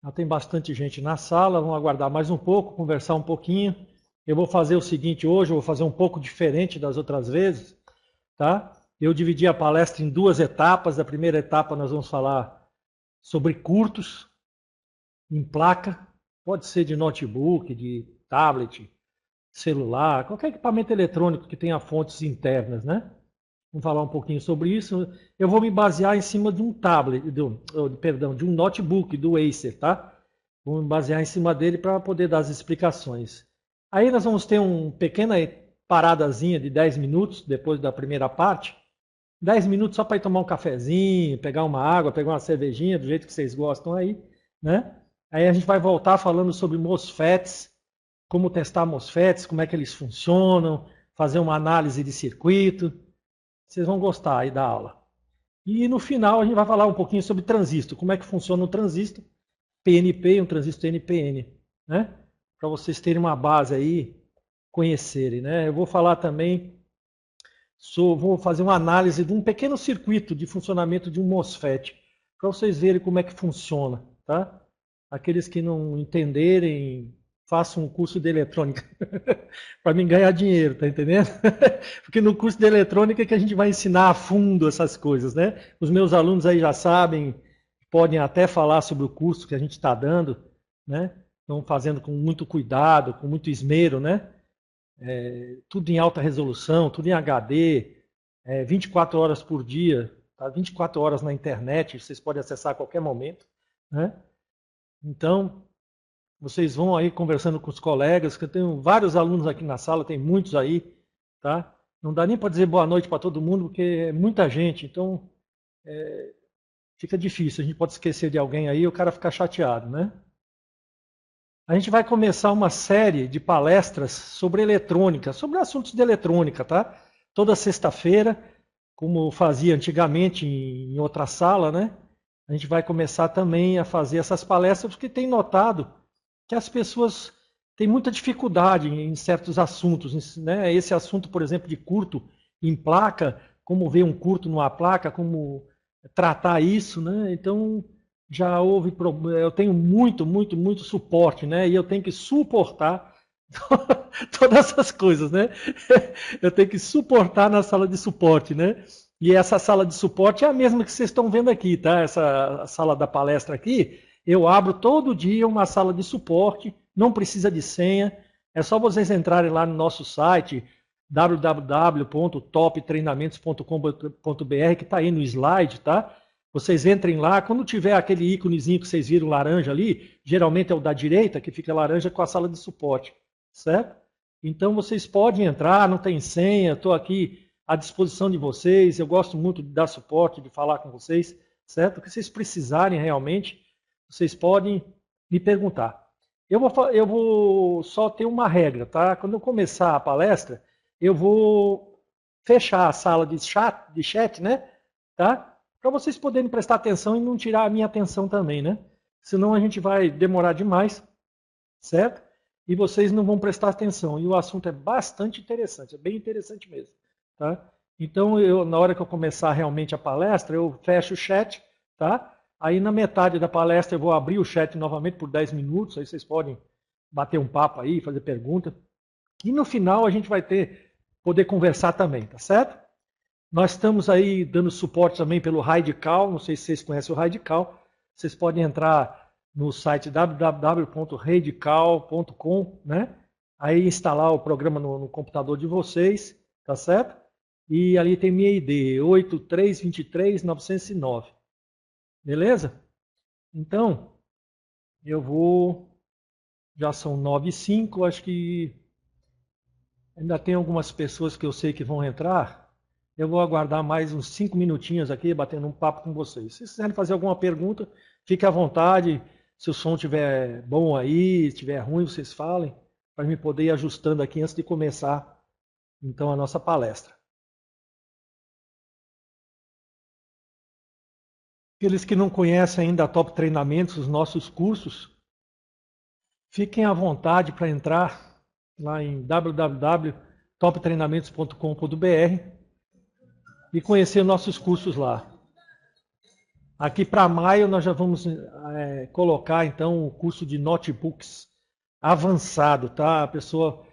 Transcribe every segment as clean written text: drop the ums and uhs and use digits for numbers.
Já tem bastante gente na sala, vamos aguardar mais um pouco, conversar um pouquinho. Eu vou fazer o seguinte hoje, eu vou fazer um pouco diferente das outras vezes, tá? Eu dividi a palestra em duas etapas. A primeira etapa nós vamos falar sobre curtos em placa, pode ser de notebook, de tablet, celular, qualquer equipamento eletrônico que tenha fontes internas, né? Vamos falar um pouquinho sobre isso. Eu vou me basear em cima de um tablet, de um notebook do Acer, tá? Vou me basear em cima dele para poder dar as explicações. Aí nós vamos ter uma pequena paradazinha de 10 minutos depois da primeira parte. 10 minutos só para ir tomar um cafezinho, pegar uma água, pegar uma cervejinha, do jeito que vocês gostam aí, né? Aí a gente vai voltar falando sobre MOSFETs, como testar MOSFETs, como é que eles funcionam, fazer uma análise de circuito. Vocês vão gostar aí da aula. E no final a gente vai falar um pouquinho sobre transistor, como é que funciona um transistor PNP e um transistor NPN, né? Para vocês terem uma base aí, conhecerem, né? Eu vou falar também, vou fazer uma análise de um pequeno circuito de funcionamento de um MOSFET, para vocês verem como é que funciona, tá? Aqueles que não entenderem, façam um curso de eletrônica para mim ganhar dinheiro, tá entendendo? Porque no curso de eletrônica é que a gente vai ensinar a fundo essas coisas, né? Os meus alunos aí já sabem, podem até falar sobre o curso que a gente está dando, né? Estão fazendo com muito cuidado, com muito esmero, né? Tudo em alta resolução, tudo em HD, 24 horas por dia, tá? 24 horas na internet, vocês podem acessar a qualquer momento, né? Então, vocês vão aí conversando com os colegas, que eu tenho vários alunos aqui na sala, tem muitos aí, tá? Não dá nem para dizer boa noite para todo mundo, porque é muita gente, então fica difícil. A gente pode esquecer de alguém aí e o cara ficar chateado, né? A gente vai começar uma série de palestras sobre eletrônica, sobre assuntos de eletrônica, tá? Toda sexta-feira, como fazia antigamente em outra sala, né? A gente vai começar também a fazer essas palestras, porque tem notado que as pessoas têm muita dificuldade em certos assuntos, né? Esse assunto, por exemplo, de curto em placa, como ver um curto numa placa, como tratar isso, né? Então, já houve problema, eu tenho muito suporte, né? E eu tenho que suportar todas essas coisas, né? Eu tenho que suportar na sala de suporte, né? E essa sala de suporte é a mesma que vocês estão vendo aqui, tá? Essa sala da palestra aqui, eu abro todo dia uma sala de suporte, não precisa de senha, é só vocês entrarem lá no nosso site, www.toptreinamentos.com.br, que está aí no slide, tá? Vocês entrem lá, quando tiver aquele íconezinho que vocês viram laranja ali, geralmente é o da direita, que fica laranja com a sala de suporte, certo? Então vocês podem entrar, não tem senha, estou aqui à disposição de vocês, eu gosto muito de dar suporte, de falar com vocês, certo? O que vocês precisarem realmente, vocês podem me perguntar. Eu vou só ter uma regra, tá? Quando eu começar a palestra, eu vou fechar a sala de chat, né? Tá? Para vocês poderem prestar atenção e não tirar a minha atenção também, né? Senão a gente vai demorar demais, certo? E vocês não vão prestar atenção. E o assunto é bastante interessante, é bem interessante mesmo, tá? Então, na hora que eu começar realmente a palestra, eu fecho o chat, tá? Aí na metade da palestra eu vou abrir o chat novamente por 10 minutos, aí vocês podem bater um papo aí, fazer pergunta. E no final a gente vai poder conversar também, tá certo? Nós estamos aí dando suporte também pelo Radical, não sei se vocês conhecem o Radical, vocês podem entrar no site www.radical.com, né? Aí instalar o programa no computador de vocês, tá certo? E ali tem minha ID, 8323909. Beleza? Então, eu vou... Já são 9h05, acho que ainda tem algumas pessoas que eu sei que vão entrar. Eu vou aguardar mais uns 5 minutinhos aqui, batendo um papo com vocês. Se vocês quiserem fazer alguma pergunta, fique à vontade. Se o som estiver bom aí, se estiver ruim, vocês falem, para me poder ir ajustando aqui antes de começar, então, a nossa palestra. Aqueles que não conhecem ainda a Top Treinamentos, os nossos cursos, fiquem à vontade para entrar lá em www.toptreinamentos.com.br e conhecer nossos cursos lá. Aqui para maio nós já vamos colocar então o curso de notebooks avançado, tá? A pessoa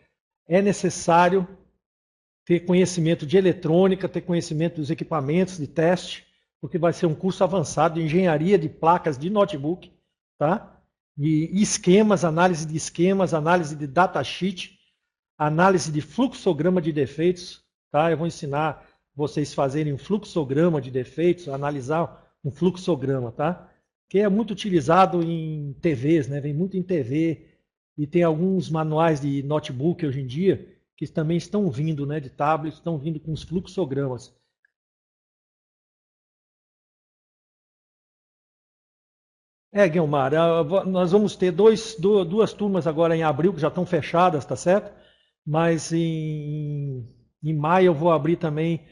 é necessário ter conhecimento de eletrônica, ter conhecimento dos equipamentos de teste, porque vai ser um curso avançado de engenharia de placas de notebook, tá? E esquemas, análise de datasheet, análise de fluxograma de defeitos, tá? Eu vou ensinar vocês fazerem um fluxograma de defeitos, analisar um fluxograma, tá? Que é muito utilizado em TVs, né? Vem muito em TV e tem alguns manuais de notebook hoje em dia que também estão vindo, né? De tablets, estão vindo com os fluxogramas. Guilmar, nós vamos ter duas turmas agora em abril, que já estão fechadas, tá certo? Mas em maio eu vou abrir também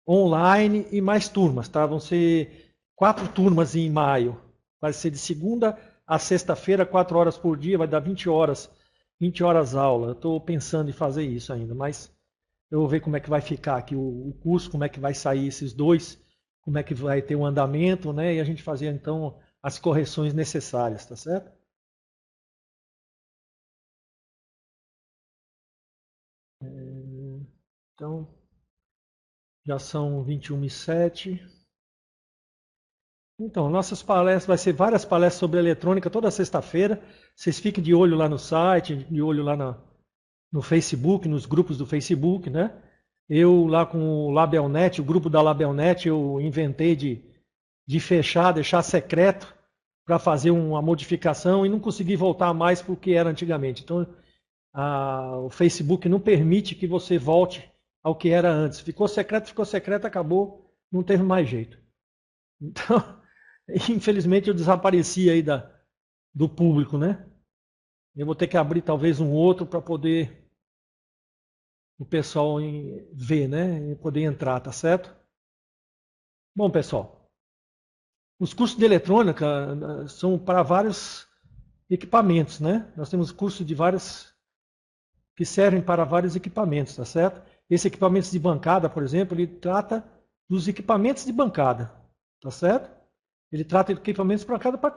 online e mais turmas, tá? Vão ser 4 turmas em maio. Vai ser de segunda a sexta-feira, 4 horas por dia, vai dar 20 horas aula. Eu estou pensando em fazer isso ainda, mas eu vou ver como é que vai ficar aqui o curso, como é que vai sair esses dois, como é que vai ter um andamento, né? E a gente fazer então as correções necessárias, tá certo? Então, já são 21h07. Então, nossas palestras, vai ser várias palestras sobre eletrônica toda sexta-feira. Vocês fiquem de olho lá no site, de olho lá no Facebook, nos grupos do Facebook, né? Eu lá com o Labelnet, o grupo da Labelnet, eu inventei de fechar, deixar secreto para fazer uma modificação e não consegui voltar mais para o que era antigamente. Então, o Facebook não permite que você volte ao que era antes. Ficou secreto, acabou, não teve mais jeito. Então, infelizmente eu desapareci aí do público, né? Eu vou ter que abrir talvez um outro para poder o pessoal ver, né? E poder entrar, tá certo? Bom, pessoal, os cursos de eletrônica são para vários equipamentos, né? Nós temos cursos de vários que servem para vários equipamentos, tá certo? Esse equipamentos de bancada, por exemplo, ele trata dos equipamentos de bancada, tá certo? Ele trata de equipamentos de bancada para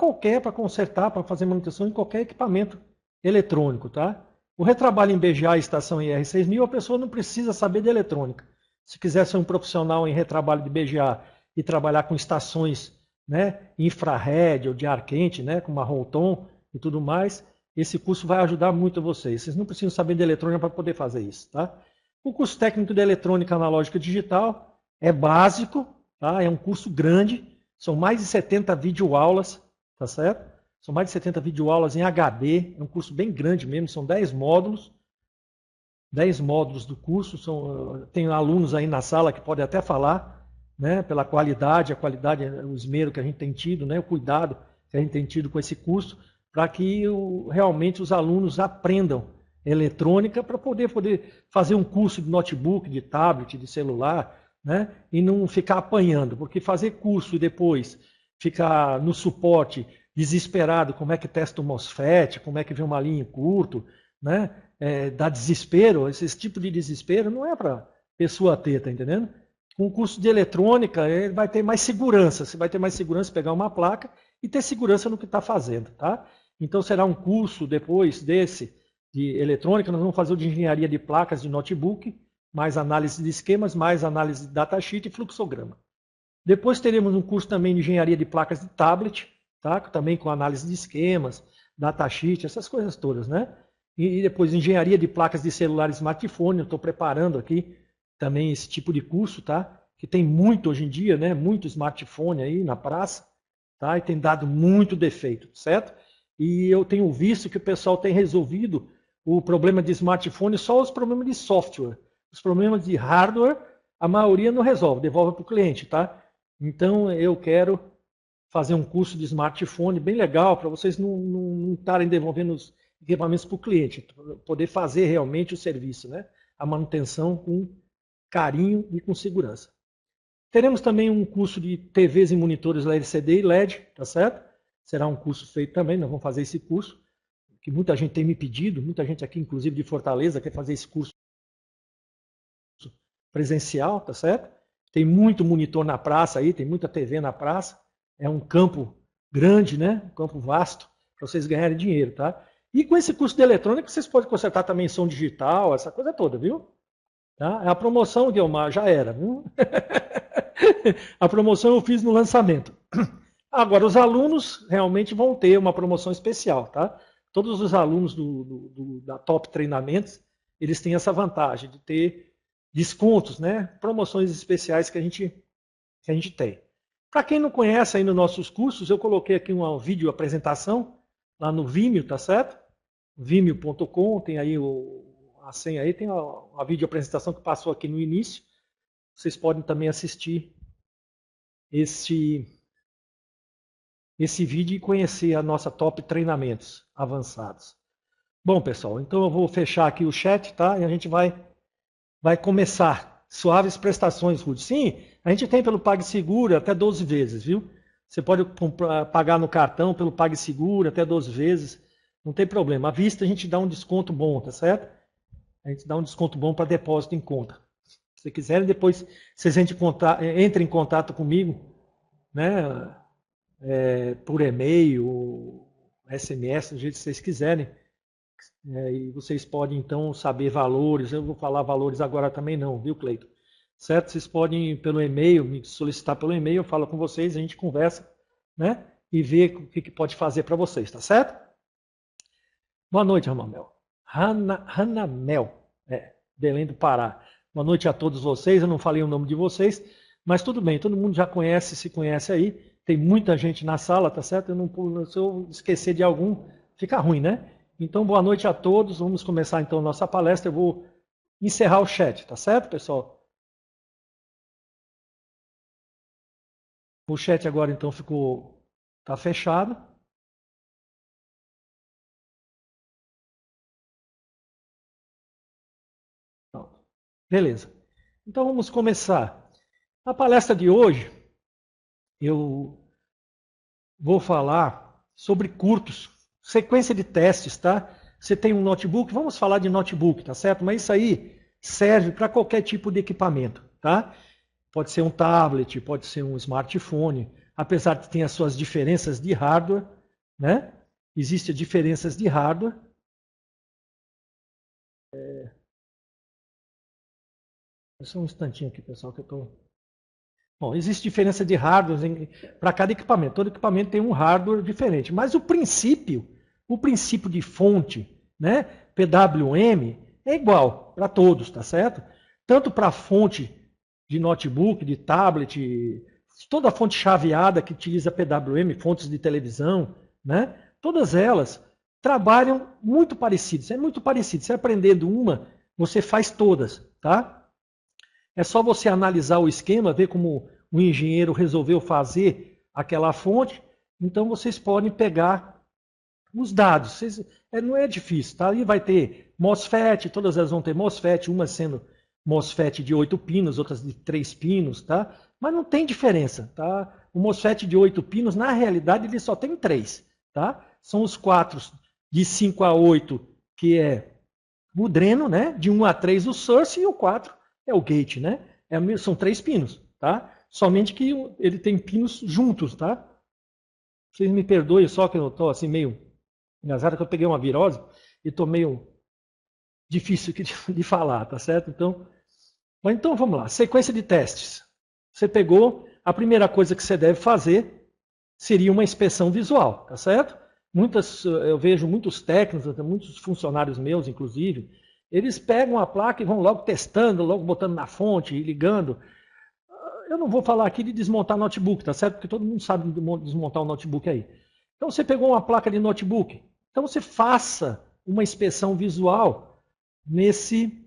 consertar, para fazer manutenção em qualquer equipamento eletrônico, tá? O retrabalho em BGA e estação IR6000, a pessoa não precisa saber de eletrônica. Se quiser ser um profissional em retrabalho de BGA e trabalhar com estações, né, infrared ou de ar quente, né, com uma Rolton e tudo mais, esse curso vai ajudar muito vocês. Vocês não precisam saber de eletrônica para poder fazer isso, tá? O curso técnico de eletrônica analógica digital é básico, tá? É um curso grande, são mais de 70 videoaulas, tá certo? São mais de 70 videoaulas em HD, é um curso bem grande mesmo, são 10 módulos. 10 módulos do curso, tem alunos aí na sala que podem até falar, né, pela qualidade, o esmero que a gente tem tido, né, o cuidado que a gente tem tido com esse curso, para que realmente os alunos aprendam eletrônica para poder fazer um curso de notebook, de tablet, de celular, né, e não ficar apanhando, porque fazer curso e depois ficar no suporte desesperado, como é que testa o MOSFET, como é que vê uma linha em curto, né, dá desespero, esse tipo de desespero não é para pessoa ter, tá entendendo? Com o curso de eletrônica, ele vai ter mais segurança, você vai ter mais segurança pegar uma placa e ter segurança no que está fazendo, tá? Então será um curso depois desse de eletrônica, nós vamos fazer o de engenharia de placas de notebook, mais análise de esquemas, mais análise de datasheet e fluxograma. Depois teremos um curso também de engenharia de placas de tablet, tá? Também com análise de esquemas, datasheet, essas coisas todas, né? E depois engenharia de placas de celular e smartphone, eu estou preparando aqui também esse tipo de curso, tá? Que tem muito hoje em dia, né? Muito smartphone aí na praça, tá? E tem dado muito defeito, certo? E eu tenho visto que o pessoal tem resolvido o problema de smartphone só os problemas de software. Os problemas de hardware, a maioria não resolve, devolve para o cliente, tá? Então eu quero fazer um curso de smartphone bem legal para vocês não estarem devolvendo os equipamentos para o cliente, poder fazer realmente o serviço, né? A manutenção com carinho e com segurança. Teremos também um curso de TVs e monitores LCD e LED, tá certo? Será um curso feito também, nós vamos fazer esse curso, que muita gente tem me pedido, muita gente aqui, inclusive de Fortaleza, quer fazer esse curso presencial, tá certo? Tem muito monitor na praça aí, tem muita TV na praça, é um campo grande, né? Um campo vasto para vocês ganharem dinheiro, tá? E com esse curso de eletrônica vocês podem consertar também som digital, essa coisa toda, viu? Tá? A promoção, Guilmar, já era, viu? A promoção eu fiz no lançamento. Agora, os alunos realmente vão ter uma promoção especial, tá? Todos os alunos da Top Treinamentos, eles têm essa vantagem de ter descontos, né? Promoções especiais que a gente tem. Para quem não conhece aí nos nossos cursos, eu coloquei aqui uma vídeo apresentação lá no Vimeo, tá certo? Vimeo.com, tem aí a senha aí, tem a vídeo apresentação que passou aqui no início. Vocês podem também assistir esse vídeo e conhecer a nossa Top Treinamentos Avançados. Bom, pessoal, então eu vou fechar aqui o chat, tá? E a gente vai começar. Suaves prestações, Ruth. Sim, a gente tem pelo PagSeguro até 12 vezes, viu? Você pode pagar no cartão pelo PagSeguro até 12 vezes, não tem problema. À vista a gente dá um desconto bom, tá certo? A gente dá um desconto bom para depósito em conta. Se quiserem, depois vocês entrem em contato comigo, né? Por e-mail, SMS, do jeito que vocês quiserem. E vocês podem, então, saber valores. Eu vou falar valores agora também não, viu, Cleiton? Certo? Vocês podem, pelo e-mail, me solicitar pelo e-mail, eu falo com vocês, a gente conversa, né? E vê o que pode fazer para vocês, tá certo? Boa noite, Ramamel. Ranamel, Belém do Pará. Boa noite a todos vocês, eu não falei o nome de vocês, mas tudo bem, todo mundo já se conhece aí, tem muita gente na sala, tá certo? Se eu esquecer de algum, fica ruim, né? Então, boa noite a todos, vamos começar então a nossa palestra, eu vou encerrar o chat, tá certo, pessoal? O chat agora então tá fechado. Pronto. Beleza. Então vamos começar. A palestra de hoje, eu vou falar sobre curtos, sequência de testes, tá? Você tem um notebook, vamos falar de notebook, tá certo? Mas isso aí serve para qualquer tipo de equipamento, tá? Pode ser um tablet, pode ser um smartphone, apesar de ter as suas diferenças de hardware, né? Existem diferenças de hardware. Só um instantinho aqui, pessoal, que eu estou... Bom, existe diferença de hardware para cada equipamento. Todo equipamento tem um hardware diferente. Mas o princípio de fonte, né, PWM, é igual para todos, tá certo? Tanto para a fonte de notebook, de tablet, toda a fonte chaveada que utiliza PWM, fontes de televisão, né? Todas elas trabalham muito parecidas. É muito parecido. Você aprendendo uma, você faz todas, tá? É só você analisar o esquema, ver como o engenheiro resolveu fazer aquela fonte. Então vocês podem pegar os dados. Não é difícil, tá? Aí vai ter MOSFET, todas elas vão ter MOSFET, umas sendo MOSFET de 8 pinos, outras de 3 pinos, tá? Mas não tem diferença, tá? O MOSFET de 8 pinos, na realidade, ele só tem 3, tá? São os 4 de 5 a 8, que é o dreno, né? De 1 a 3 o source e o 4 é o gate, né? São 3 pinos, tá? Somente que ele tem pinos juntos, tá? Vocês me perdoem só que eu estou assim meio engasgado, que eu peguei uma virose e estou meio difícil de falar, tá certo? Então vamos lá. Sequência de testes. Você pegou, a primeira coisa que você deve fazer seria uma inspeção visual, tá certo? Eu vejo muitos técnicos, muitos funcionários meus, inclusive, eles pegam a placa e vão logo testando, logo botando na fonte e ligando. Eu não vou falar aqui de desmontar notebook, tá certo? Porque todo mundo sabe desmontar um notebook aí. Então você pegou uma placa de notebook, então você faça uma inspeção visual nesse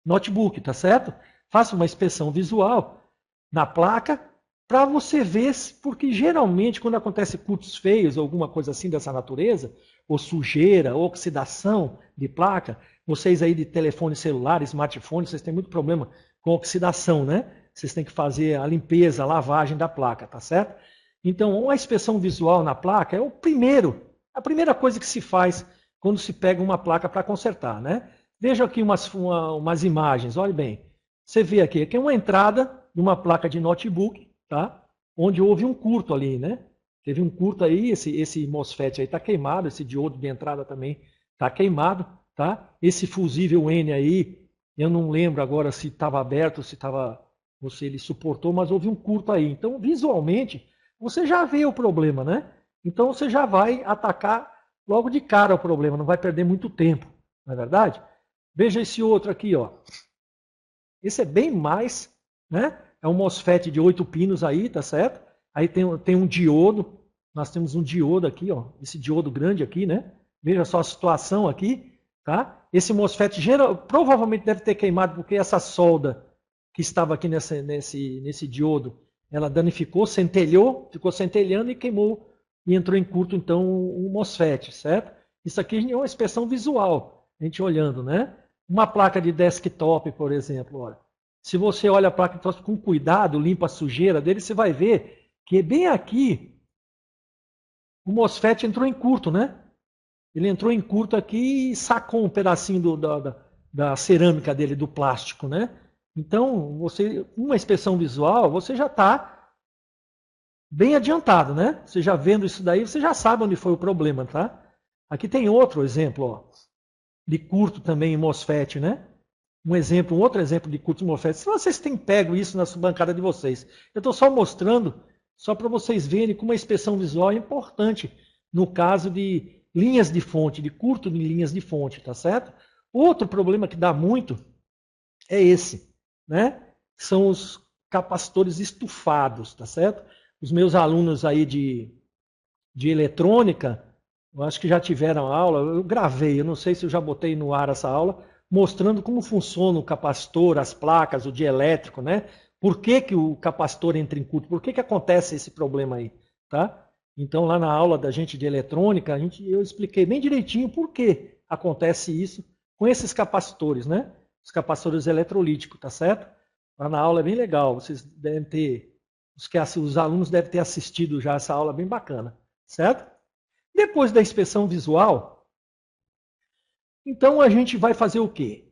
notebook, tá certo? Faça uma inspeção visual na placa para você ver, porque geralmente quando acontece curtos feios ou alguma coisa assim dessa natureza, ou sujeira, ou oxidação de placa, vocês aí de telefone celular, smartphone, vocês têm muito problema com oxidação, né? Vocês têm que fazer a limpeza, a lavagem da placa, tá certo? Então, uma inspeção visual na placa é a primeira coisa que se faz quando se pega uma placa para consertar, né? Veja aqui umas imagens, olhe bem. Você vê aqui é uma entrada de uma placa de notebook, tá? onde houve um curto ali, né? Teve um curto aí, esse MOSFET aí está queimado, esse diodo de entrada também está queimado, tá? Esse fusível N aí, eu não lembro agora se estava aberto, ou se ele suportou, mas houve um curto aí. Então, visualmente, você já vê o problema, né? Então, você já vai atacar logo de cara o problema, não vai perder muito tempo, não é verdade? Veja esse outro aqui, ó. Esse é bem mais, né? É um MOSFET de 8 pinos aí, tá certo? Aí tem um diodo, nós temos um diodo aqui, ó, esse diodo grande aqui, né? Veja só a situação aqui, tá? Esse MOSFET provavelmente deve ter queimado porque essa solda que estava aqui nesse diodo, ela danificou, centelhou, ficou centelhando e queimou e entrou em curto então o MOSFET, certo? Isso aqui é uma inspeção visual, a gente olhando, né? Uma placa de desktop, por exemplo, olha. Se você olha a placa de desktop com cuidado, limpa a sujeira dele, você vai ver que bem aqui o MOSFET entrou em curto, né? Ele entrou em curto aqui e sacou um pedacinho da cerâmica dele, do plástico, né? Então, uma inspeção visual, você já está bem adiantado, né? Você já vendo isso daí, você já sabe onde foi o problema, tá? Aqui tem outro exemplo, ó, de curto também em MOSFET, né? Um outro exemplo de curto em MOSFET. Se vocês têm pego isso na bancada de vocês, eu estou só mostrando, só para vocês verem como a inspeção visual é importante no caso de linhas de fonte, de curto de linhas de fonte, tá certo? Outro problema que dá muito é esse, né? São os capacitores estufados, tá certo? Os meus alunos aí de eletrônica, eu acho que já tiveram aula, eu gravei, eu não sei se eu já botei no ar essa aula, mostrando como funciona o capacitor, as placas, o dielétrico, né? Por que, que o capacitor entra em curto? Por que, que acontece esse problema aí, tá? Então, lá na aula da gente de eletrônica, eu expliquei bem direitinho por que acontece isso com esses capacitores, né? Os capacitores eletrolíticos, tá certo? Lá na aula é bem legal, vocês devem ter, os alunos devem ter assistido já essa aula bem bacana, certo? Depois da inspeção visual, então a gente vai fazer o quê?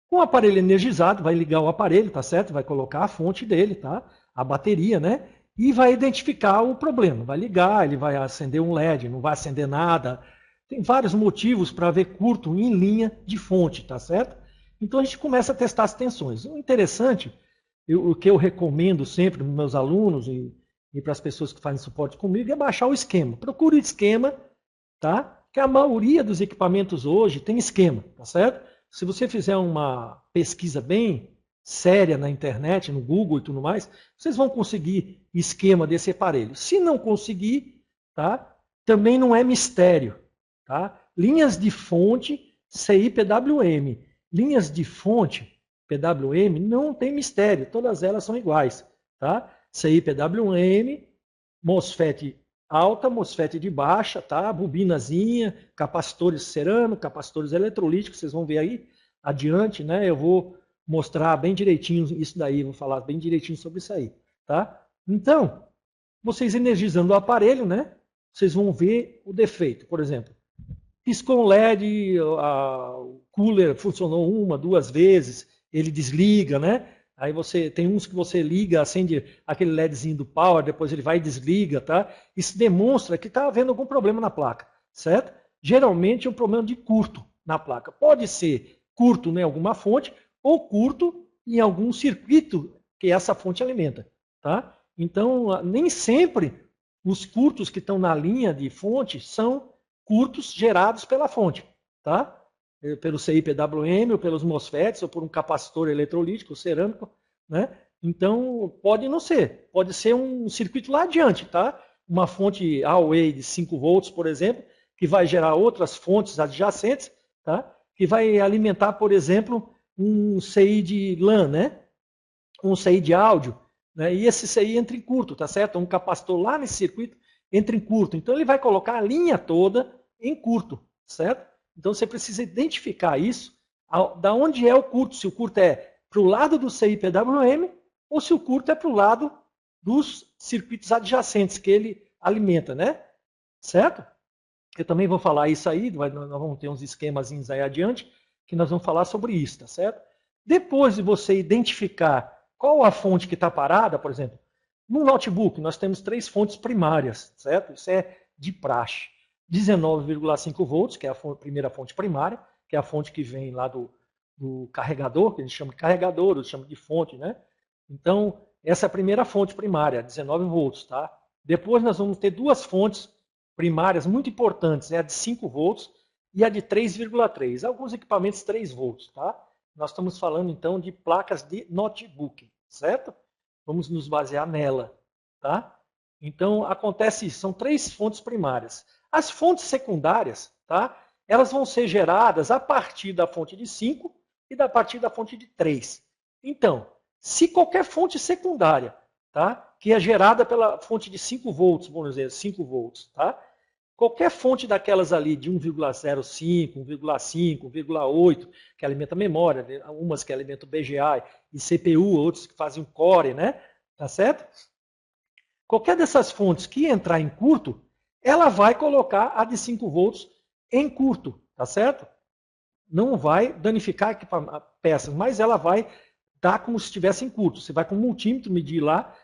Com o aparelho energizado, vai ligar o aparelho, tá certo? Vai colocar a fonte dele, tá? A bateria, né? E vai identificar o problema. Vai ligar, ele vai acender um LED, não vai acender nada. Tem vários motivos para ver curto em linha de fonte, tá certo? Então a gente começa a testar as tensões. O interessante, o que eu recomendo sempre para os meus alunos e para as pessoas que fazem suporte comigo é baixar o esquema. Procure o esquema, tá? Que a maioria dos equipamentos hoje tem esquema, tá certo? Se você fizer uma pesquisa bem séria na internet, no Google e tudo mais, vocês vão conseguir esquema desse aparelho. Se não conseguir, tá? Também não é mistério, tá? Linhas de fonte CI-PWM. Linhas de fonte PWM não tem mistério, todas elas são iguais, tá? CI-PWM, MOSFET alta, MOSFET de baixa, tá? Bobinazinha, capacitores cerâmicos, capacitores eletrolíticos, vocês vão ver aí adiante, né? Eu vou mostrar bem direitinho isso daí, vou falar bem direitinho sobre isso aí, tá? Então, vocês energizando o aparelho, né? Vocês vão ver o defeito. Por exemplo, piscou um LED, o cooler funcionou uma, duas vezes, ele desliga, né? Aí você tem uns que você liga, acende aquele LEDzinho do power, depois ele vai e desliga, tá? Isso demonstra que está havendo algum problema na placa, certo? Geralmente é um problema de curto na placa. Pode ser curto em alguma fonte ou curto em algum circuito que essa fonte alimenta, tá? Então, nem sempre os curtos que estão na linha de fonte são curtos gerados pela fonte, tá? Pelo CI-PWM, ou pelos MOSFETs, ou por um capacitor eletrolítico, cerâmico, né? Então, pode não ser. Pode ser um circuito lá adiante, tá? Uma fonte AOE de 5 volts, por exemplo, que vai gerar outras fontes adjacentes, tá? Que vai alimentar, por exemplo, um CI de LAN, né? Um CI de áudio, né? E esse CI entra em curto, tá certo? Um capacitor lá nesse circuito entra em curto. Então, ele vai colocar a linha toda em curto, certo? Então você precisa identificar isso, da onde é o curto, se o curto é para o lado do CI-PWM ou se o curto é para o lado dos circuitos adjacentes que ele alimenta, né? Certo? Eu também vou falar isso aí, nós vamos ter uns esquemazinhos aí adiante, que nós vamos falar sobre isso, tá certo? Depois de você identificar qual a fonte que está parada, por exemplo, No notebook, nós temos 3 fontes primárias, certo? Isso é de praxe. 19,5 volts, que é a primeira fonte primária, que é a fonte que vem lá do carregador, que eles chamam de carregador, eles chamam de fonte, né? Então, essa é a primeira fonte primária, 19 volts, tá? Depois nós vamos ter 2 fontes primárias muito importantes, a de 5 volts e a de 3,3. Alguns equipamentos 3 volts, tá? Nós estamos falando então de placas de notebook, certo? Vamos nos basear nela, tá? Então acontece isso, são 3 fontes primárias. As fontes secundárias, tá? Elas vão ser geradas a partir da fonte de 5 e a partir da fonte de 3. Então, se qualquer fonte secundária, tá? Que é gerada pela fonte de 5 volts, vamos dizer, 5 volts, tá? Qualquer fonte daquelas ali de 1,05, 1,5, 1,8, que alimenta a memória, umas que alimentam BGA e CPU, outros que fazem core, né? Tá certo? Qualquer dessas fontes que entrar em curto, ela vai colocar a de 5 volts em curto, tá certo? Não vai danificar a peça, mas ela vai dar como se estivesse em curto. Você vai com um multímetro medir lá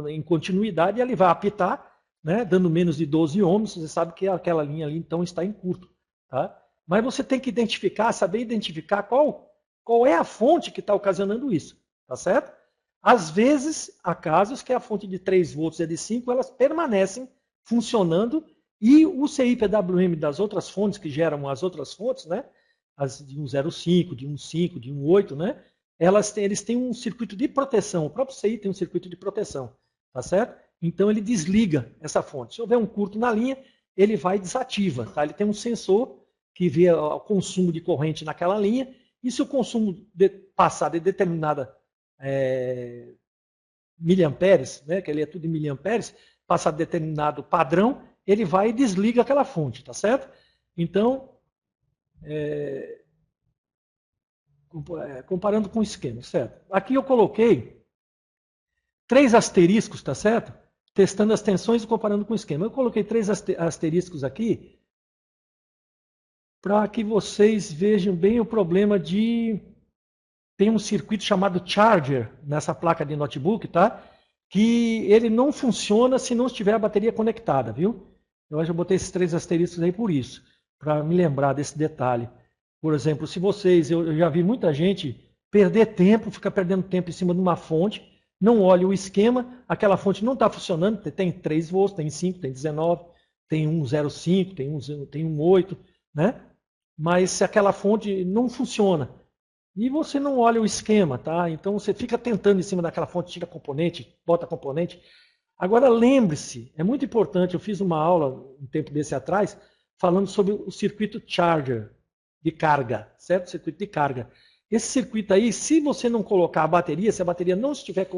em continuidade e ele vai apitar, né, dando menos de 12 ohms, você sabe que aquela linha ali então está em curto. Tá? Mas você tem que identificar, saber identificar qual é a fonte que está ocasionando isso. Tá certo? Às vezes, há casos que a fonte de 3 volts e a de 5, elas permanecem funcionando e o CI-PWM das outras fontes que geram as outras fontes, né, as de 1,05, de 1,5, de 1,8, né, eles têm um circuito de proteção. O próprio CI tem um circuito de proteção. Tá certo? Então ele desliga essa fonte. Se houver um curto na linha, ele vai e desativa. Tá? Ele tem um sensor que vê o consumo de corrente naquela linha, e se o consumo passar de determinada miliamperes, né, que ele é tudo em miliamperes, passar de determinado padrão, ele vai e desliga aquela fonte, tá certo? Então, comparando com o esquema, certo? Aqui eu coloquei 3 asteriscos, tá certo? Testando as tensões e comparando com o esquema. Eu coloquei 3 asteriscos aqui para que vocês vejam bem o problema de... Tem um circuito chamado charger nessa placa de notebook, tá? Que ele não funciona se não estiver a bateria conectada, viu? Eu acho que eu botei esses 3 asteriscos aí por isso, para me lembrar desse detalhe. Por exemplo, se vocês... Eu já vi muita gente perder tempo, ficar perdendo tempo em cima de uma fonte, não olha o esquema, aquela fonte não está funcionando, tem 3 volts, tem 5, tem 19, tem 1,05, tem 1,8, né? Mas se aquela fonte não funciona, e você não olha o esquema, tá? Então você fica tentando em cima daquela fonte, tira componente, bota componente. Agora lembre-se, é muito importante, eu fiz uma aula um tempo desse atrás, falando sobre o circuito charger de carga, certo? Circuito de carga. Esse circuito aí, se você não colocar a bateria, se a bateria não estiver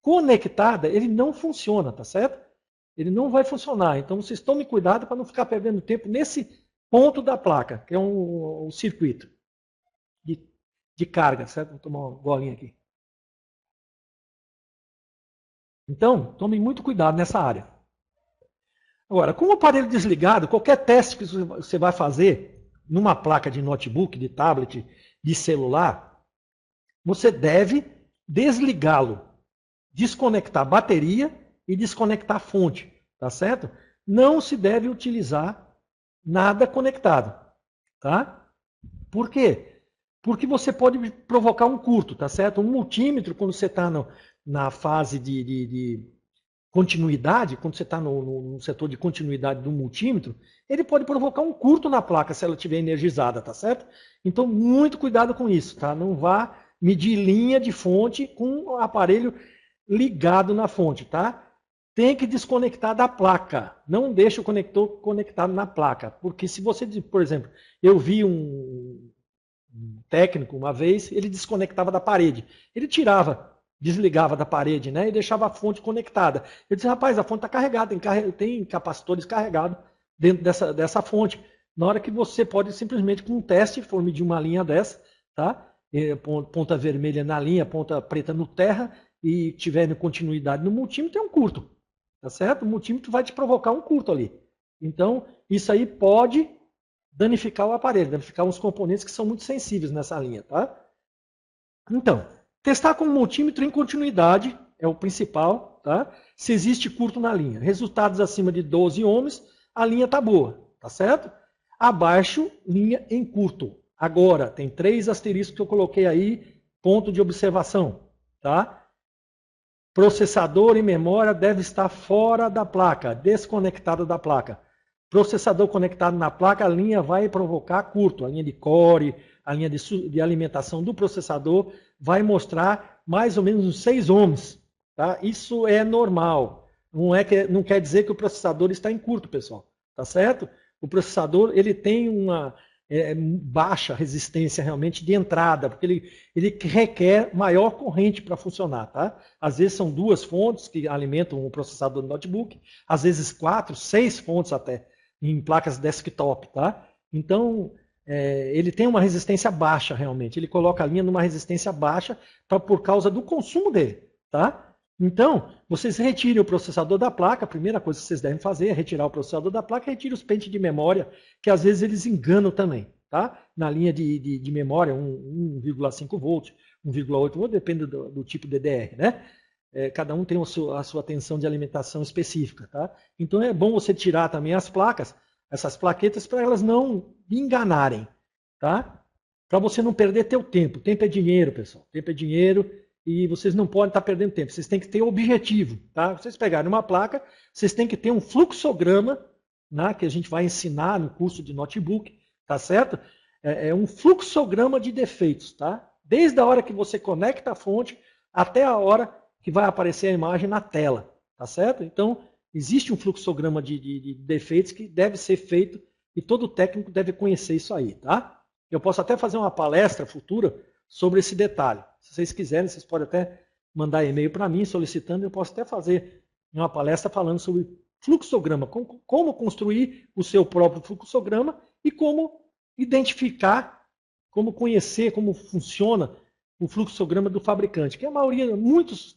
conectada, ele não funciona, tá certo? Ele não vai funcionar. Então vocês tomem cuidado para não ficar perdendo tempo nesse ponto da placa, que é um circuito de carga, certo? Vou tomar uma golinha aqui. Então, tomem muito cuidado nessa área. Agora, com o aparelho desligado, qualquer teste que você vai fazer numa placa de notebook, de tablet, de celular, você deve desligá-lo, desconectar a bateria e desconectar a fonte, tá certo? Não se deve utilizar nada conectado, tá? Por quê? Porque você pode provocar um curto, tá certo? Um multímetro, quando você está na fase de continuidade, quando você está no setor de continuidade do multímetro, ele pode provocar um curto na placa se ela estiver energizada, tá certo? Então, muito cuidado com isso, tá? Não vá medir linha de fonte com o aparelho ligado na fonte, tá? Tem que desconectar da placa. Não deixe o conector conectado na placa. Porque se você, por exemplo, eu vi um técnico uma vez, ele desconectava da parede. Ele tirava, desligava da parede, né? E deixava a fonte conectada. Eu disse, rapaz, a fonte está carregada, tem capacitores carregados dentro dessa fonte. Na hora que você pode simplesmente, com um teste, for medir uma linha dessa, tá? Ponta vermelha na linha, ponta preta no terra, e tiver continuidade no multímetro, é um curto. Tá certo? O multímetro vai te provocar um curto ali. Então, isso aí pode danificar o aparelho, danificar uns componentes que são muito sensíveis nessa linha, tá? Então, testar com multímetro em continuidade é o principal. tá? Se existe curto na linha. Resultados acima de 12 ohms, a linha está boa, tá certo? Abaixo, linha em curto. Agora, tem 3 asteriscos que eu coloquei aí, ponto de observação, tá? Processador e memória deve estar fora da placa, desconectado da placa. Processador conectado na placa, a linha vai provocar curto. A linha de core, a linha de alimentação do processador vai mostrar mais ou menos uns 6 ohms. Tá? Isso é normal. Não quer dizer que o processador está em curto, pessoal. Tá certo? O processador ele tem uma baixa resistência realmente de entrada, porque ele requer maior corrente para funcionar. Tá? Às vezes são 2 fontes que alimentam o processador do notebook, às vezes 4, 6 fontes até, em placas desktop. Tá? Então, ele tem uma resistência baixa realmente. Ele coloca a linha numa resistência baixa por causa do consumo dele. Tá? Então, vocês retirem o processador da placa, a primeira coisa que vocês devem fazer é retirar o processador da placa e retirar os pentes de memória, que às vezes eles enganam também, tá? Na linha de memória, 1,5 volts, 1,8 volts, depende do tipo DDR, né? Cada um tem a sua tensão de alimentação específica, tá? Então é bom você tirar também as placas, essas plaquetas, para elas não enganarem, tá? Para você não perder teu tempo. Tempo é dinheiro, pessoal. Tempo é dinheiro. E vocês não podem estar perdendo tempo, vocês têm que ter objetivo. Tá? Vocês pegarem uma placa, vocês têm que ter um fluxograma, né, que a gente vai ensinar no curso de notebook, tá certo? É um fluxograma de defeitos, tá? Desde a hora que você conecta a fonte até a hora que vai aparecer a imagem na tela, tá certo? Então, existe um fluxograma de defeitos que deve ser feito e todo técnico deve conhecer isso aí, tá? Eu posso até fazer uma palestra futura sobre esse detalhe. Se vocês quiserem, vocês podem até mandar e-mail para mim solicitando, eu posso até fazer uma palestra falando sobre fluxograma, como construir o seu próprio fluxograma e como identificar, como conhecer, como funciona o fluxograma do fabricante, que a maioria, muitos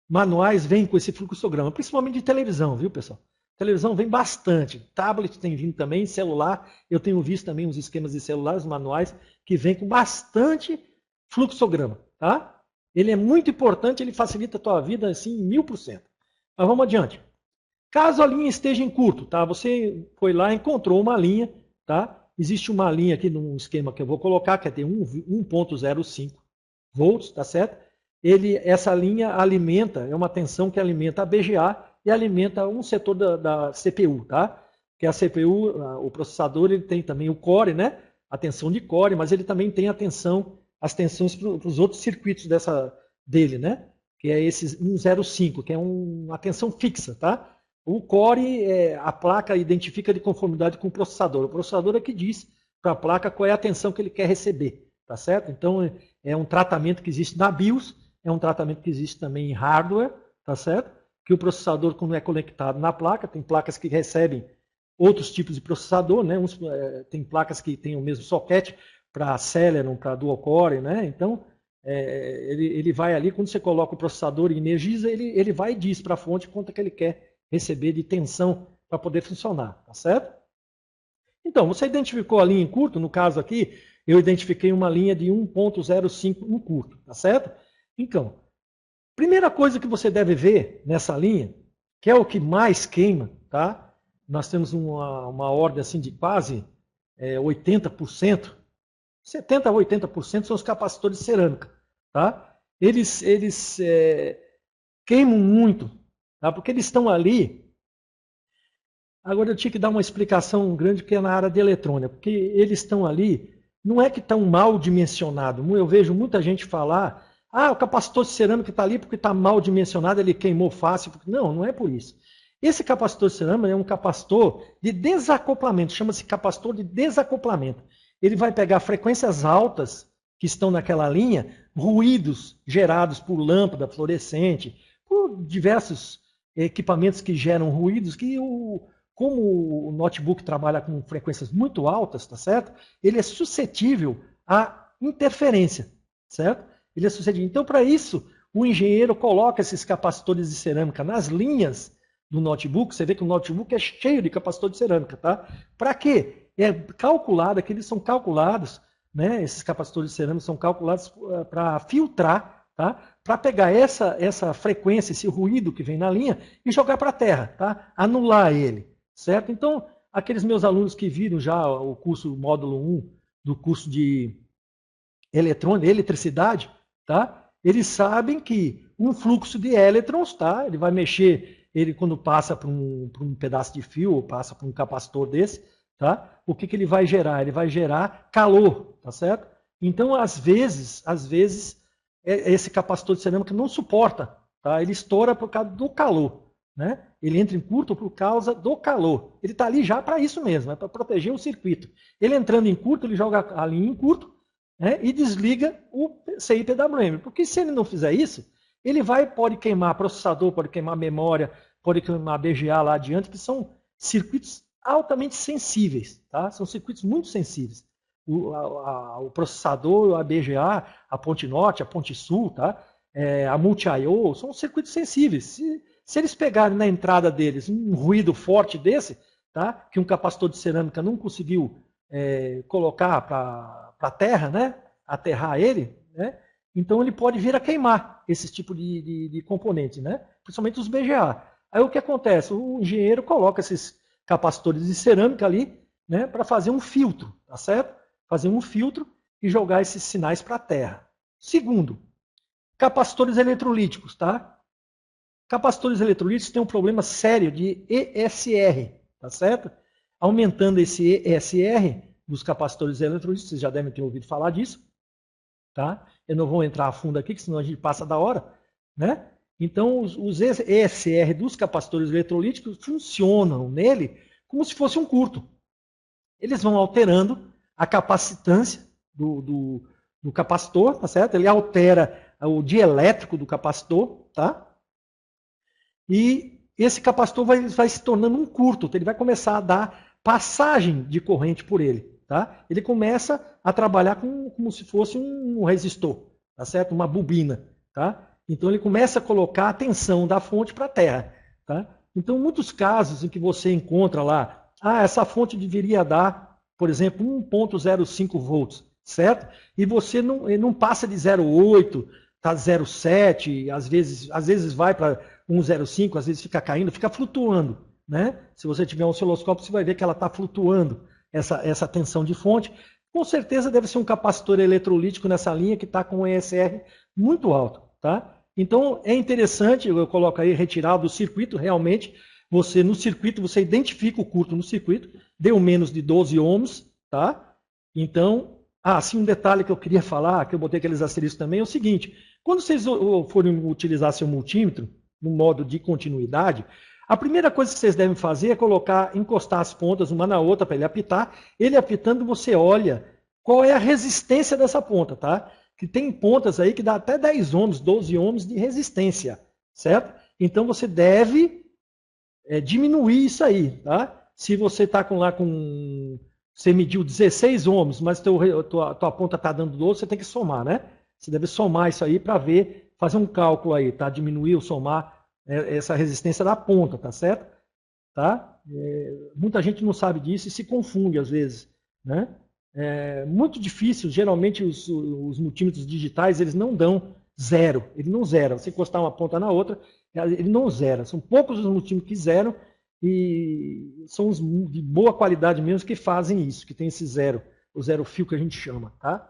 manuais vêm com esse fluxograma, principalmente de televisão, viu, pessoal? Televisão vem bastante, tablet tem vindo também, celular, eu tenho visto também os esquemas de celulares, manuais, que vem com bastante fluxograma, tá? Ele é muito importante, ele facilita a tua vida assim 1000%. Mas vamos adiante. Caso a linha esteja em curto, tá? Você foi lá e encontrou uma linha, tá? Existe uma linha aqui num esquema que eu vou colocar, que é de 1.05 volts, tá certo? Essa linha alimenta, é uma tensão que alimenta a BGA e alimenta um setor da CPU, tá? Que a CPU, o processador, ele tem também o core, né? A tensão de core, mas ele também tem as tensões para os outros circuitos dele, né? Que é esse 105, que é uma tensão fixa, tá? O core, a placa identifica de conformidade com o processador. O processador é que diz para a placa qual é a tensão que ele quer receber, tá certo? Então, é um tratamento que existe na BIOS, é um tratamento que existe também em hardware, tá certo? Que o processador, quando é conectado na placa, tem placas que recebem outros tipos de processador, né? Tem placas que têm o mesmo socket para Celeron, para Dual Core, né? Então, ele vai ali, quando você coloca o processador e energiza, ele vai e diz para a fonte quanto que ele quer receber de tensão para poder funcionar, tá certo? Então, você identificou a linha em curto, no caso aqui, eu identifiquei uma linha de 1.05 em curto, tá certo? Então, primeira coisa que você deve ver nessa linha, que é o que mais queima, tá? Nós temos uma ordem assim de quase 80%, 70% a 80% são os capacitores de cerâmica, tá? Eles queimam muito, tá? Porque eles estão ali. Agora eu tinha que dar uma explicação grande que é na área de eletrônica, porque eles estão ali, não é que estão mal dimensionados. Eu vejo muita gente falar, o capacitor de cerâmica está ali porque está mal dimensionado, ele queimou fácil. Não, não é por isso. Esse capacitor de cerâmica é um capacitor de desacoplamento, chama-se capacitor de desacoplamento. Ele vai pegar frequências altas que estão naquela linha, ruídos gerados por lâmpada fluorescente, por diversos equipamentos que geram ruídos, como o notebook trabalha com frequências muito altas, tá certo? Ele é suscetível à interferência, certo? Ele é suscetível. Então, para isso, o engenheiro coloca esses capacitores de cerâmica nas linhas do notebook. Você vê que o notebook é cheio de capacitor de cerâmica, tá? Para quê? É calculado, que eles são calculados, né? Esses capacitores de cerâmica são calculados para filtrar, tá? Para pegar essa frequência, esse ruído que vem na linha e jogar para a Terra, tá? Anular ele, certo? Então, aqueles meus alunos que viram já o curso módulo 1 do curso de eletricidade, tá? Eles sabem que um fluxo de elétrons, tá? Ele vai mexer, ele quando passa por um pedaço de fio, ou passa por um capacitor desse, tá? O que ele vai gerar? Ele vai gerar calor, tá certo? Então, às vezes, esse capacitor de cerâmica não suporta, tá? Ele estoura por causa do calor, né? Ele entra em curto por causa do calor. Ele está ali já para isso mesmo, é para proteger o circuito. Ele entrando em curto, ele joga a linha em curto, né? E desliga o CI-PWM. Porque se ele não fizer isso, ele pode queimar processador, pode queimar memória, pode queimar BGA lá adiante, que são circuitos altamente sensíveis, tá? São circuitos muito sensíveis. O processador, a BGA, a ponte norte, a ponte sul, tá? A multi-IO, são circuitos sensíveis. Se eles pegarem na entrada deles um ruído forte desse, tá? Que um capacitor de cerâmica não conseguiu colocar para a terra, né? Aterrar ele, né? Então ele pode vir a queimar esse tipo de componente, né? Principalmente os BGA. Aí o que acontece? O engenheiro coloca esses capacitores de cerâmica ali, né? Para fazer um filtro, tá certo? Fazer um filtro e jogar esses sinais para a terra. Segundo, capacitores eletrolíticos, tá? Capacitores eletrolíticos têm um problema sério de ESR, tá certo? Aumentando esse ESR dos capacitores eletrolíticos, vocês já devem ter ouvido falar disso, tá? Eu não vou entrar a fundo aqui, que senão a gente passa da hora, né? Então, os ESR dos capacitores eletrolíticos funcionam nele como se fosse um curto. Eles vão alterando a capacitância do capacitor, tá certo? Ele altera o dielétrico do capacitor, tá? E esse capacitor vai se tornando um curto, ele vai começar a dar passagem de corrente por ele, tá? Ele começa a trabalhar como se fosse um resistor, tá certo? Uma bobina, tá? Então ele começa a colocar a tensão da fonte para a terra, tá? Então, muitos casos em que você encontra lá, essa fonte deveria dar, por exemplo, 1,05 volts, certo? E você não passa de 0,8, tá 0,7, às vezes vai para 1,05, às vezes fica caindo, fica flutuando, né? Se você tiver um osciloscópio, você vai ver que ela está flutuando, essa tensão de fonte. Com certeza deve ser um capacitor eletrolítico nessa linha que está com um ESR muito alto, tá? Então é interessante, eu coloco aí retirado do circuito, realmente, no circuito, você identifica o curto no circuito, deu menos de 12 ohms, tá? Então, sim, um detalhe que eu queria falar, que eu botei aqueles asteriscos também, é o seguinte, quando vocês forem utilizar seu multímetro, no modo de continuidade, a primeira coisa que vocês devem fazer é encostar as pontas uma na outra para ele apitar. Ele apitando, você olha qual é a resistência dessa ponta, tá? Que tem pontas aí que dá até 10 ohms, 12 ohms de resistência, certo? Então você deve diminuir isso aí, tá? Se você está você mediu 16 ohms, mas tua ponta está dando 12, você tem que somar, né? Você deve somar isso aí para ver, fazer um cálculo aí, tá? Diminuir ou somar essa resistência da ponta, tá certo? Tá? Muita gente não sabe disso e se confunde às vezes, né? É muito difícil, geralmente os multímetros digitais, eles não dão zero, ele não zera. Você encostar uma ponta na outra, ele não zera. São poucos os multímetros que zeram e são os de boa qualidade mesmo que fazem isso, que tem esse zero, o zero fio que a gente chama, tá?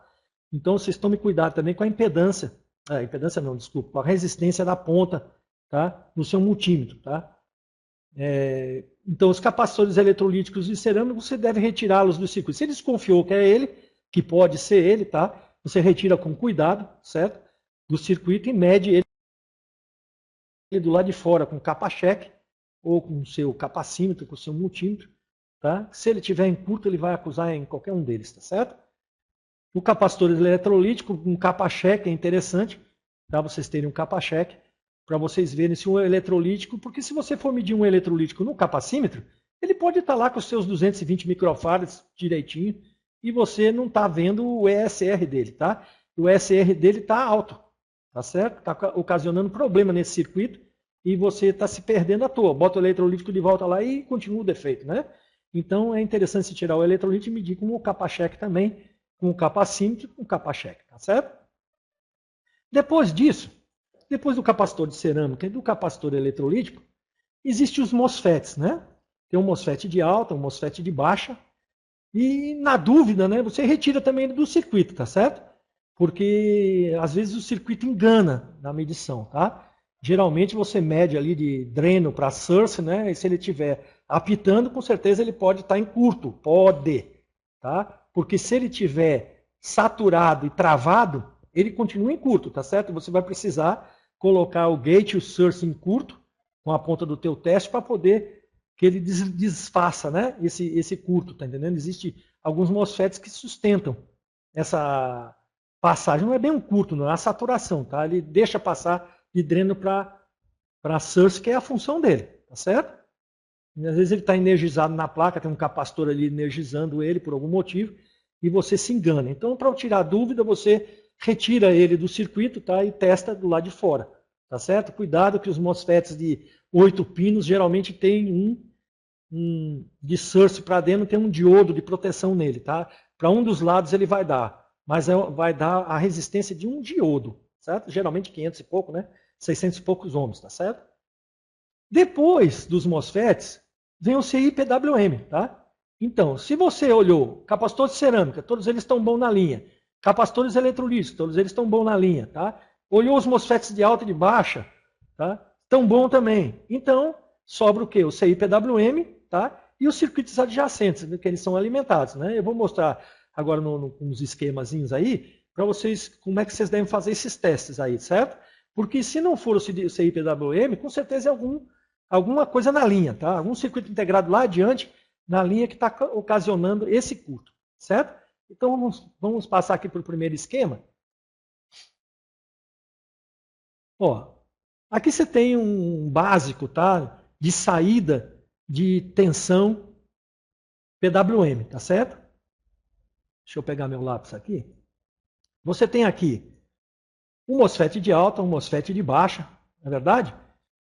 Então vocês tomem cuidado também com a impedância, com a resistência da ponta, tá? No seu multímetro, tá? Então os capacitores eletrolíticos de cerâmica, você deve retirá-los do circuito. Se ele desconfiou que é ele, que pode ser ele, tá? Você retira com cuidado, certo? Do circuito e mede ele do lado de fora com capa-cheque ou com o seu capacímetro, com o seu multímetro, tá? Se ele tiver em curto, ele vai acusar em qualquer um deles, tá certo? O capacitor eletrolítico, um capa-cheque é interessante, tá? Vocês terem um capa-cheque para vocês verem se um eletrolítico, porque se você for medir um eletrolítico no capacímetro, ele pode estar lá com os seus 220 microfarads direitinho e você não está vendo o ESR dele, tá? O ESR dele está alto, tá certo? Está ocasionando problema nesse circuito e você está se perdendo à toa. Bota o eletrolítico de volta lá e continua o defeito, né? Então é interessante se tirar o eletrolítico e medir com o capa-cheque também, com o capacímetro e com o capa-cheque, tá certo? Depois disso, depois do capacitor de cerâmica e do capacitor eletrolítico, existem os MOSFETs, né? Tem um MOSFET de alta, um MOSFET de baixa. E na dúvida, né, você retira também do circuito, tá certo? Porque às vezes o circuito engana na medição, tá? Geralmente você mede ali de dreno para source, né? E se ele estiver apitando, com certeza ele pode estar em curto, pode, tá? Porque se ele estiver saturado e travado, ele continua em curto, tá certo? Você vai precisar colocar o gate e o source em curto com a ponta do teu teste para poder que ele desfaça, né? Esse curto, tá entendendo? Existem alguns MOSFETs que sustentam essa passagem. Não é bem um curto, não é a saturação, tá? Ele deixa passar de dreno para source, que é a função dele, tá certo? E às vezes ele está energizado na placa, tem um capacitor ali energizando ele por algum motivo, e você se engana. Então, para tirar a dúvida, você retira ele do circuito, tá? E testa do lado de fora, tá certo? Cuidado que os MOSFETs de 8 pinos geralmente tem de source para dentro, tem um diodo de proteção nele, tá? Para um dos lados ele vai dar, mas vai dar a resistência de um diodo, certo? Geralmente 500 e pouco, né? 600 e poucos ohms, tá certo? Depois dos MOSFETs, vem o CI-PWM, tá? Então, se você olhou capacitor de cerâmica, todos eles estão bons na linha. Capacitores eletrolíticos, todos eles estão bons na linha, tá? Olhou os MOSFETs de alta e de baixa, tá? Estão bons também. Então, sobra o quê? O CI-PWM, tá? E os circuitos adjacentes, que eles são alimentados, né? Eu vou mostrar agora nos esquemazinhos aí, para vocês, como é que vocês devem fazer esses testes aí, certo? Porque se não for o CI-PWM, com certeza é alguma coisa na linha, tá? Algum circuito integrado lá adiante, na linha que está ocasionando esse curto, certo? Então vamos passar aqui para o primeiro esquema. Ó, aqui você tem um básico, tá? De saída de tensão PWM, tá certo? Deixa eu pegar meu lápis aqui. Você tem aqui um MOSFET de alta, um MOSFET de baixa, não é verdade?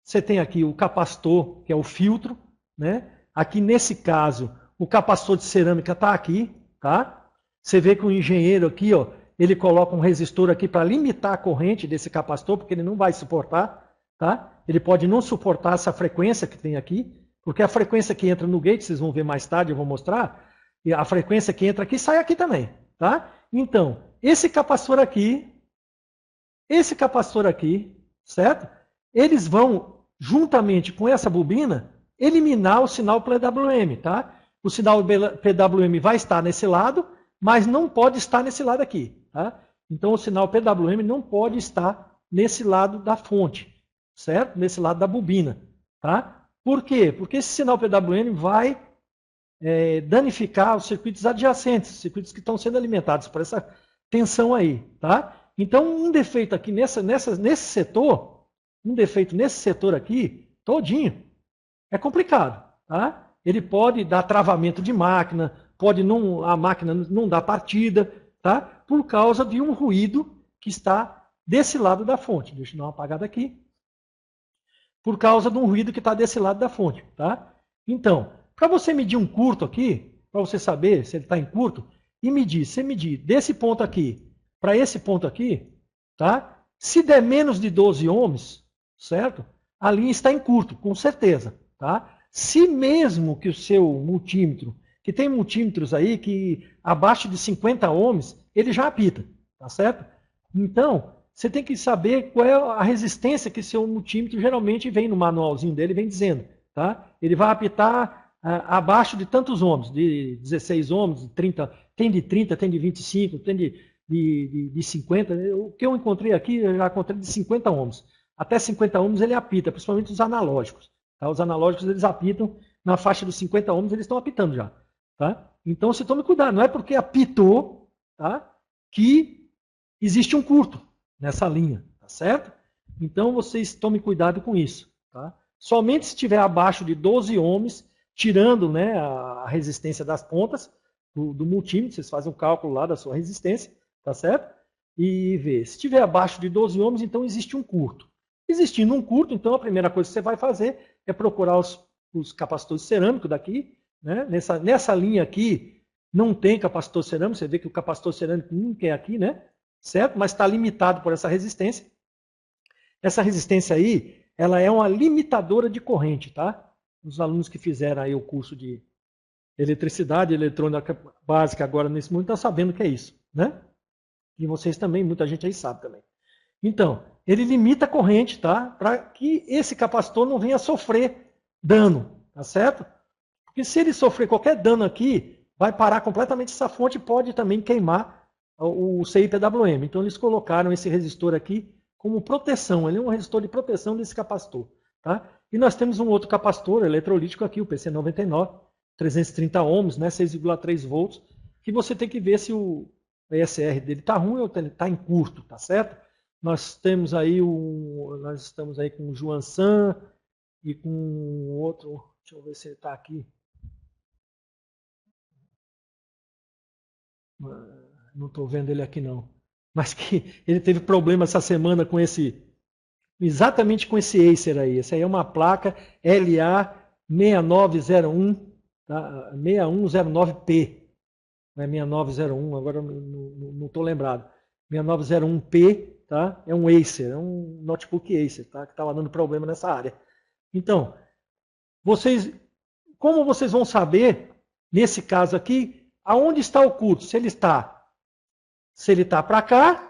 Você tem aqui o capacitor, que é o filtro, né? Aqui nesse caso, o capacitor de cerâmica está aqui, tá? Você vê que o engenheiro aqui, ó, ele coloca um resistor aqui para limitar a corrente desse capacitor, porque ele não vai suportar, tá? Ele pode não suportar essa frequência que tem aqui, porque a frequência que entra no gate, vocês vão ver mais tarde, eu vou mostrar, e a frequência que entra aqui sai aqui também, tá? Então, esse capacitor aqui, certo? Eles vão, juntamente com essa bobina, eliminar o sinal PWM, tá? O sinal PWM vai estar nesse lado, mas não pode estar nesse lado aqui, tá? Então, o sinal PWM não pode estar nesse lado da fonte, certo? Nesse lado da bobina, tá? Por quê? Porque esse sinal PWM vai danificar os circuitos adjacentes, os circuitos que estão sendo alimentados por essa tensão aí, tá? Então, um defeito aqui nesse setor, um defeito nesse setor aqui, todinho, é complicado, tá? Ele pode dar travamento de máquina, a máquina não dar partida, tá? Por causa de um ruído que está desse lado da fonte. Deixa eu dar uma apagada aqui. Por causa de um ruído que está desse lado da fonte, tá? Então, para você medir um curto aqui, para você saber se ele está em curto, você medir desse ponto aqui para esse ponto aqui, tá? Se der menos de 12 ohms, certo? A linha está em curto, com certeza, tá? Se mesmo que o seu multímetro, que tem multímetros aí que abaixo de 50 ohms, ele já apita, tá certo? Então, você tem que saber qual é a resistência que seu multímetro geralmente vem no manualzinho dele, vem dizendo, tá? Ele vai apitar abaixo de tantos ohms, de 16 ohms, de 30, tem de 30, tem de 25, tem de 50. O que eu encontrei aqui, eu já encontrei de 50 ohms. Até 50 ohms ele apita, principalmente os analógicos. Tá? Os analógicos eles apitam na faixa dos 50 ohms, eles estão apitando já. Tá? Então você tome cuidado, não é porque apitou, tá, que existe um curto nessa linha, tá certo? Então vocês tomem cuidado com isso. Tá? Somente se estiver abaixo de 12 ohms, tirando, né, a resistência das pontas do multímetro, vocês fazem um cálculo lá da sua resistência, tá certo? E vê, se estiver abaixo de 12 ohms, então existe um curto. Existindo um curto, então a primeira coisa que você vai fazer é procurar os capacitores cerâmicos daqui, né? Nessa linha aqui não tem capacitor cerâmico, você vê que o capacitor cerâmico nunca é aqui, né? certo? Mas está limitado por essa resistência. Essa resistência aí, ela é uma limitadora de corrente, tá? Os alunos que fizeram aí o curso de eletricidade, eletrônica básica agora nesse momento, estão sabendo o que é isso, né? E vocês também, muita gente aí sabe também. Então, ele limita a corrente, tá? Para que esse capacitor não venha sofrer dano, tá certo? Porque se ele sofrer qualquer dano aqui, vai parar completamente essa fonte e pode também queimar o CI-PWM. Então, eles colocaram esse resistor aqui como proteção. Ele é um resistor de proteção desse capacitor, tá? E nós temos um outro capacitor eletrolítico aqui, o PC99, 330 ohms, né, 6,3 volts, que você tem que ver se o ESR dele está ruim ou está em curto, tá certo? Nós estamos aí com o Juan San e com outro, deixa eu ver se ele está aqui. Não estou vendo ele aqui não. Mas que ele teve problema essa semana com exatamente com esse Acer aí. Essa aí é uma placa LA6901, tá? 6109P. Não é 6901, agora não estou lembrado. 6901P, tá? É um Acer, é um notebook Acer, tá? Que estava dando problema nessa área. Então, como vocês vão saber, nesse caso aqui, aonde está o curto? Se ele está para cá,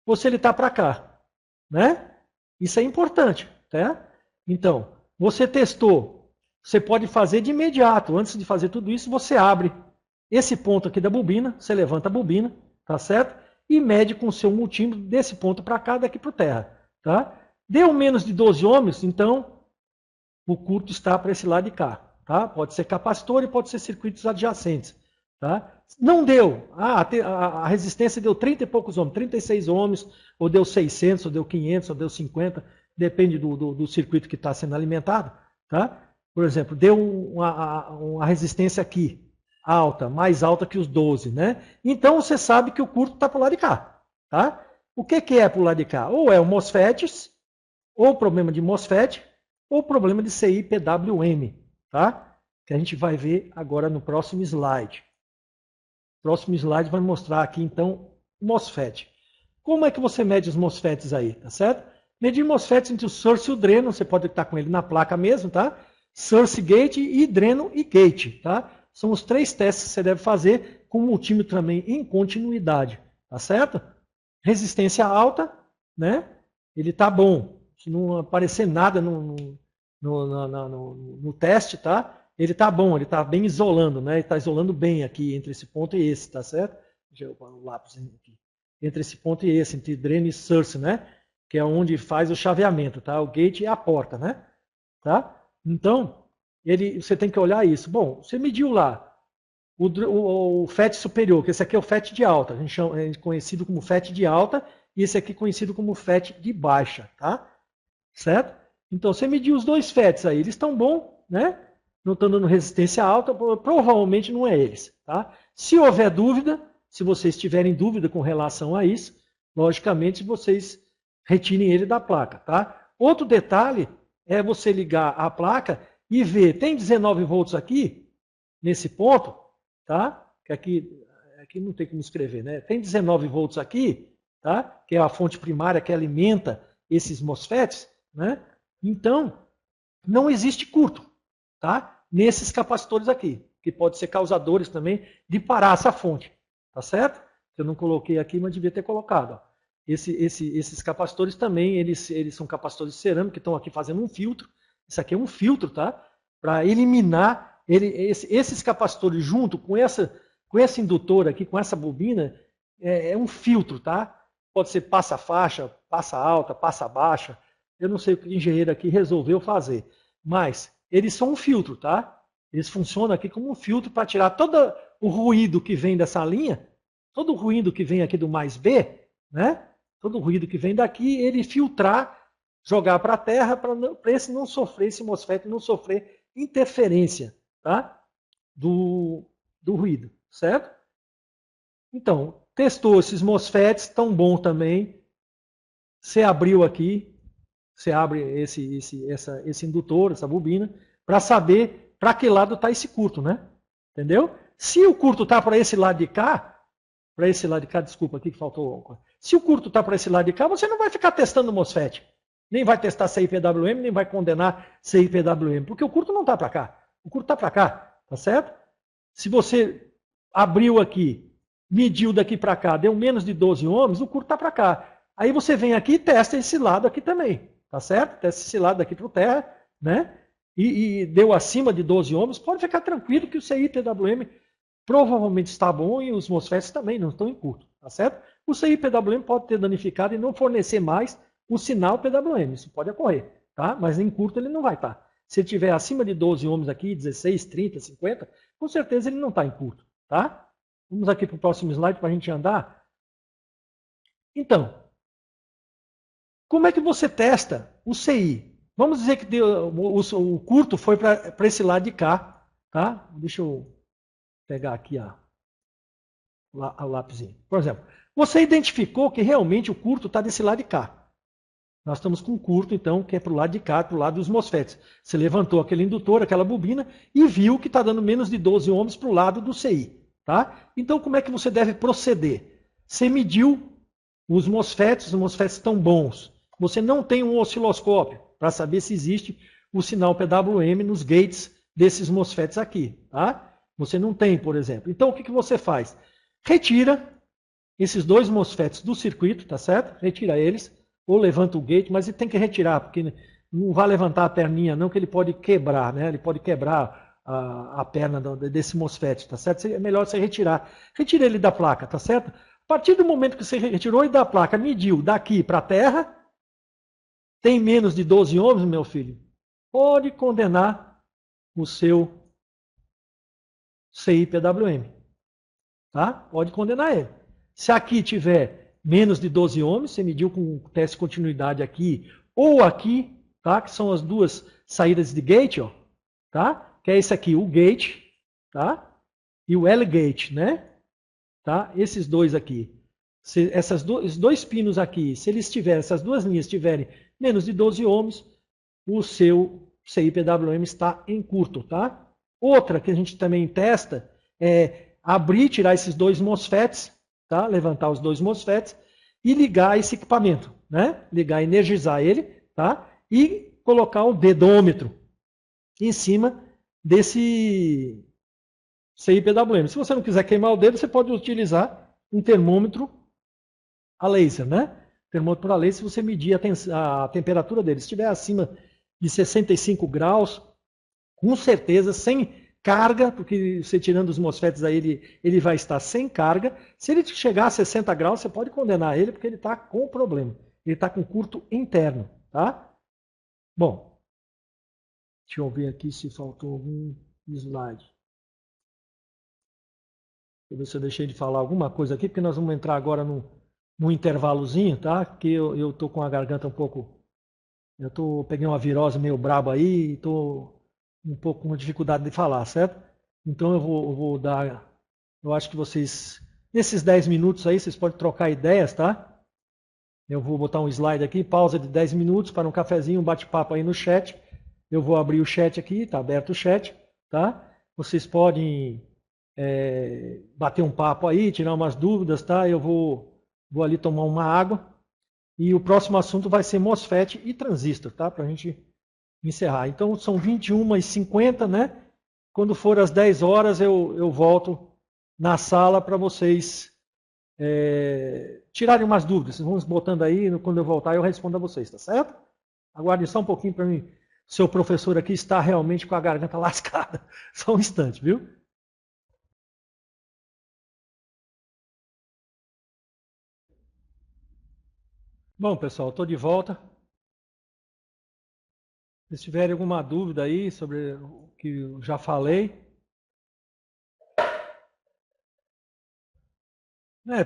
ou se ele está para cá, né? Isso é importante, tá? Então, você testou, você pode fazer de imediato. Antes de fazer tudo isso, você abre esse ponto aqui da bobina, você levanta a bobina, tá certo? E mede com o seu multímetro desse ponto para cá, daqui para o terra, tá? Deu menos de 12 ohms, então o curto está para esse lado de cá. Tá? Pode ser capacitor e pode ser circuitos adjacentes. Tá? Não deu. A resistência deu 30 e poucos ohms, 36 ohms, ou deu 600, ou deu 500, ou deu 50, depende do circuito que está sendo alimentado. Tá? Por exemplo, deu uma resistência aqui, alta, mais alta que os 12. Né? Então você sabe que o curto está para o lado de cá. Tá? O que é para o lado de cá? Ou é o MOSFET, ou problema de MOSFET, ou problema de CI-PWM. Tá? Que a gente vai ver agora no próximo slide. O próximo slide vai mostrar aqui, então, o MOSFET. Como é que você mede os MOSFETs aí, tá certo? Medir MOSFETs entre o source e o dreno, você pode estar com ele na placa mesmo, tá? Source gate e dreno e gate, tá? São os 3 testes que você deve fazer com o multímetro também em continuidade, tá certo? Resistência alta, né? Ele tá bom. Se não aparecer nada no teste, tá? Ele tá bom, ele tá bem isolando, né? Ele tá isolando bem aqui entre esse ponto e esse, tá certo? Deixa eu pôr o lápis aqui. Entre esse ponto e esse, entre dreno e source, né? Que é onde faz o chaveamento, tá? O gate é a porta, né? Tá? Então, você tem que olhar isso. Bom, você mediu lá o FET superior, que esse aqui é o FET de alta, a gente chama, é conhecido como FET de alta, e esse aqui é conhecido como FET de baixa, tá? Certo? Então, você mediu os 2 FETs aí, eles estão bons, né? Não estão dando resistência alta, provavelmente não é eles, tá? Se houver dúvida, se vocês tiverem dúvida com relação a isso, logicamente vocês retirem ele da placa, tá? Outro detalhe é você ligar a placa e ver, tem 19 volts aqui, nesse ponto, tá? Que aqui não tem como escrever, né? Tem 19 volts aqui, tá? Que é a fonte primária que alimenta esses MOSFETs, né? Então, não existe curto, tá? Nesses capacitores aqui, que pode ser causadores também de parar essa fonte, tá certo? Eu não coloquei aqui, mas devia ter colocado. Ó. Esses capacitores também, eles são capacitores de cerâmica que estão aqui fazendo um filtro. Isso aqui é um filtro, tá? Para eliminar esses capacitores junto com esse indutor aqui, com essa bobina, é um filtro, tá? Pode ser passa-faixa, passa-alta, passa-baixa. Eu não sei o que o engenheiro aqui resolveu fazer, mas eles são um filtro, tá? Eles funcionam aqui como um filtro para tirar todo o ruído que vem dessa linha, todo o ruído que vem aqui do mais B, né? Todo o ruído que vem daqui, ele filtrar, jogar para a terra para esse não sofrer, esse MOSFET não sofrer interferência, tá? Do ruído, certo? Então, testou esses MOSFETs, tão bom também. Você abriu aqui, você abre esse indutor, essa bobina, para saber para que lado está esse curto, né? Entendeu? Se o curto está para esse lado de cá, para esse lado de cá, desculpa, aqui que faltou. Se o curto está para esse lado de cá, você não vai ficar testando o MOSFET. Nem vai testar CI-PWM, nem vai condenar CI-PWM, porque o curto não está para cá. O curto está para cá, tá certo? Se você abriu aqui, mediu daqui para cá, deu menos de 12 ohms, o curto está para cá. Aí você vem aqui e testa esse lado aqui também, tá certo? Testa esse lado daqui para o terra, né? E deu acima de 12 ohms, pode ficar tranquilo que o CI-PWM provavelmente está bom e os MOSFETs também não estão em curto, tá certo? O CI-PWM pode ter danificado e não fornecer mais o sinal PWM, isso pode ocorrer, tá? Mas em curto ele não vai estar. Se ele tiver acima de 12 ohms aqui, 16, 30, 50, com certeza ele não está em curto, tá? Vamos aqui para o próximo slide para a gente andar. Então, como é que você testa o CI? Vamos dizer que o curto foi para esse lado de cá, tá? Deixa eu pegar aqui o lápisinho. Por exemplo, você identificou que realmente o curto está desse lado de cá. Nós estamos com um curto, então, que é para o lado de cá, para o lado dos MOSFETs. Você levantou aquele indutor, aquela bobina, e viu que está dando menos de 12 ohms para o lado do CI. Tá? Então, como é que você deve proceder? Você mediu os MOSFETs estão bons. Você não tem um osciloscópio para saber se existe o sinal PWM nos gates desses MOSFETs aqui. Tá? Você não tem, por exemplo. Então, o que você faz? Retira esses dois MOSFETs do circuito, tá certo? Retira eles. Ou levanta o gate, mas ele tem que retirar, porque não vai levantar a perninha não, que ele pode quebrar, né? Ele pode quebrar a perna desse MOSFET, tá certo? É melhor você retirar. Retira ele da placa, tá certo? A partir do momento que você retirou ele da placa, mediu daqui para a terra, tem menos de 12 ohms, meu filho, pode condenar o seu CI-PWM, tá? Pode condenar ele. Se aqui tiver menos de 12 ohms, você mediu com teste de continuidade aqui ou aqui, tá? Que são as duas saídas de gate, ó, tá? Que é esse aqui, o gate, tá? E o L-gate, né? Tá? Esses dois aqui. Se esses dois pinos aqui, se eles tiverem, essas duas linhas tiverem menos de 12 ohms, o seu CI-PWM está em curto, tá? Outra que a gente também testa é abrir, tirar esses dois MOSFETs, tá? Levantar os dois MOSFETs e ligar esse equipamento, né? Ligar, energizar ele, tá? E colocar o dedômetro em cima desse CI-PWM. Se você não quiser queimar o dedo, você pode utilizar um termômetro a laser, né? Termômetro a laser, se você medir a temperatura dele, se estiver acima de 65 graus, com certeza, sem carga, porque você tirando os MOSFETs aí, ele vai estar sem carga. Se ele chegar a 60 graus, você pode condenar ele, porque ele está com problema. Ele está com curto interno, tá? Bom, deixa eu ver aqui se faltou algum slide. Deixa eu ver se eu deixei de falar alguma coisa aqui, porque nós vamos entrar agora num intervalozinho, tá? Que eu tô com a garganta um pouco... peguei uma virose meio braba aí e tô um pouco com dificuldade de falar, certo? Então eu vou dar... Eu acho que vocês... Nesses 10 minutos aí, vocês podem trocar ideias, tá? Eu vou botar um slide aqui, pausa de 10 minutos para um cafezinho, um bate-papo aí no chat. Eu vou abrir o chat aqui, tá aberto o chat, tá? Vocês podem bater um papo aí, tirar umas dúvidas, tá? Eu vou ali tomar uma água. E o próximo assunto vai ser MOSFET e transistor, tá? Para a gente encerrar. Então são 21h50, né? Quando for às 10 horas eu volto na sala para vocês tirarem umas dúvidas. Vocês vão botando aí, quando eu voltar eu respondo a vocês, tá certo? Aguardem só um pouquinho para mim. Seu professor aqui está realmente com a garganta lascada. Só um instante, viu? Bom, pessoal, estou de volta. Se tiverem alguma dúvida aí sobre o que eu já falei.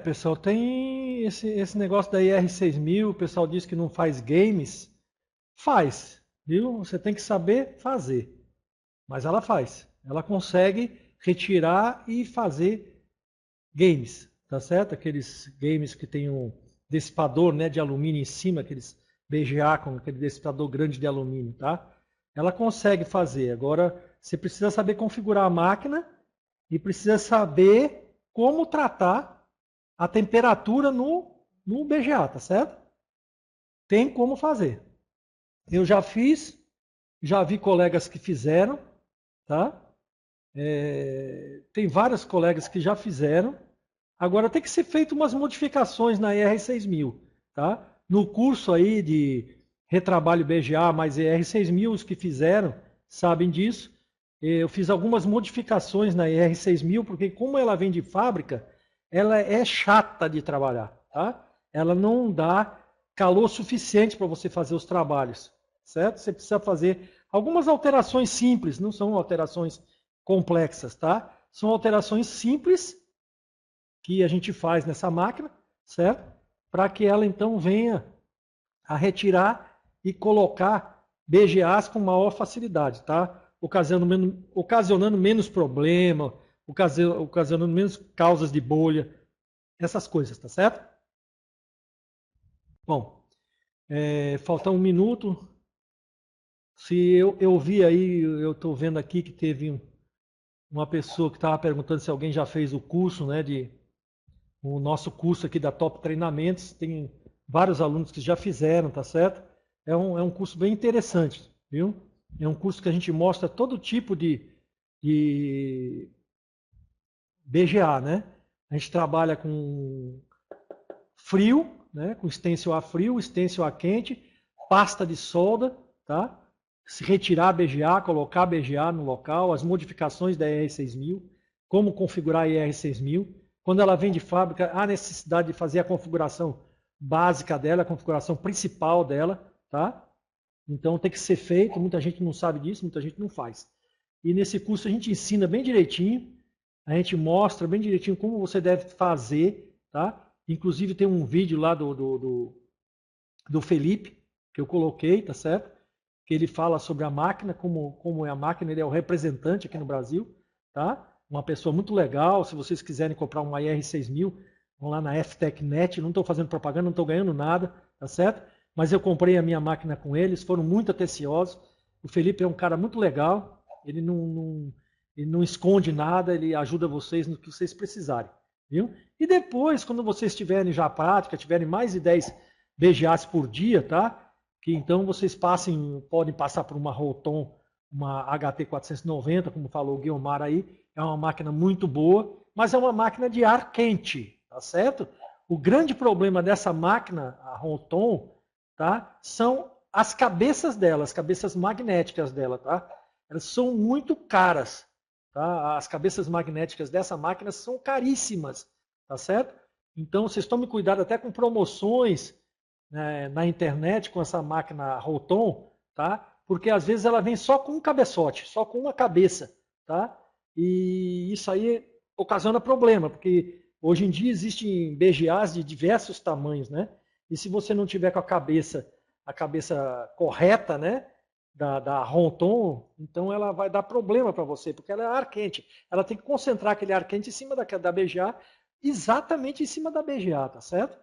Pessoal, tem esse negócio da IR6000, o pessoal diz que não faz games. Faz, viu? Você tem que saber fazer. Mas ela faz. Ela consegue retirar e fazer games, tá certo? Aqueles games que tem um dissipador, né, de alumínio em cima, aqueles BGA com aquele dissipador grande de alumínio, tá? Ela consegue fazer. Agora, você precisa saber configurar a máquina e precisa saber como tratar a temperatura no BGA, tá certo? Tem como fazer. Eu já fiz, já vi colegas que fizeram, tá? Tem vários colegas que já fizeram. Agora tem que ser feito umas modificações na ER6000, tá? No curso aí de retrabalho BGA mais ER6000, os que fizeram sabem disso. Eu fiz algumas modificações na ER6000, porque como ela vem de fábrica, ela é chata de trabalhar, tá? Ela não dá calor suficiente para você fazer os trabalhos, certo? Você precisa fazer algumas alterações simples, não são alterações complexas, tá? São alterações simples que a gente faz nessa máquina, certo? Para que ela então venha a retirar e colocar BGAs com maior facilidade, tá? Ocasionando menos problema, ocasionando menos causas de bolha, essas coisas, tá certo? Bom, falta um minuto. Se eu vi aí, eu estou vendo aqui que teve uma pessoa que estava perguntando se alguém já fez o curso, né, o nosso curso aqui da Top Treinamentos. Tem vários alunos que já fizeram, tá certo? É um curso bem interessante, viu? É um curso que a gente mostra todo tipo de BGA, né? A gente trabalha com frio, né? Com stencil a frio, stencil a quente, pasta de solda, tá? Se retirar a BGA, colocar a BGA no local, as modificações da ER6000, como configurar a ER6000. Quando ela vem de fábrica, há necessidade de fazer a configuração básica dela, a configuração principal dela, tá? Então tem que ser feito, muita gente não sabe disso, muita gente não faz. E nesse curso a gente ensina bem direitinho, a gente mostra bem direitinho como você deve fazer, tá? Inclusive tem um vídeo lá do Felipe, que eu coloquei, tá certo? Que ele fala sobre a máquina, como é a máquina, ele é o representante aqui no Brasil, tá? Uma pessoa muito legal. Se vocês quiserem comprar uma IR6000, vão lá na FTechNet, não estou fazendo propaganda, não estou ganhando nada, tá certo? Mas eu comprei a minha máquina com eles, foram muito atenciosos. O Felipe é um cara muito legal, ele não esconde nada, ele ajuda vocês no que vocês precisarem, viu? E depois, quando vocês tiverem já a prática, tiverem mais de 10 BGAs por dia, tá? Que então vocês podem passar por uma Rotom, uma HT490, como falou o Guilmar aí, é uma máquina muito boa, mas é uma máquina de ar quente, tá certo? O grande problema dessa máquina, a Rotom, tá? São as cabeças dela, as cabeças magnéticas dela, tá? Elas são muito caras, tá? As cabeças magnéticas dessa máquina são caríssimas, tá certo? Então vocês tomem cuidado até com promoções, né, na internet com essa máquina Rotom, tá? Porque às vezes ela vem só com um cabeçote, só com uma cabeça, tá? E isso aí ocasiona problema, porque hoje em dia existem BGAs de diversos tamanhos, né? E se você não tiver com a cabeça correta, né, da Rotom, então ela vai dar problema para você, porque ela é ar quente. Ela tem que concentrar aquele ar quente em cima da BGA, exatamente em cima da BGA, tá certo?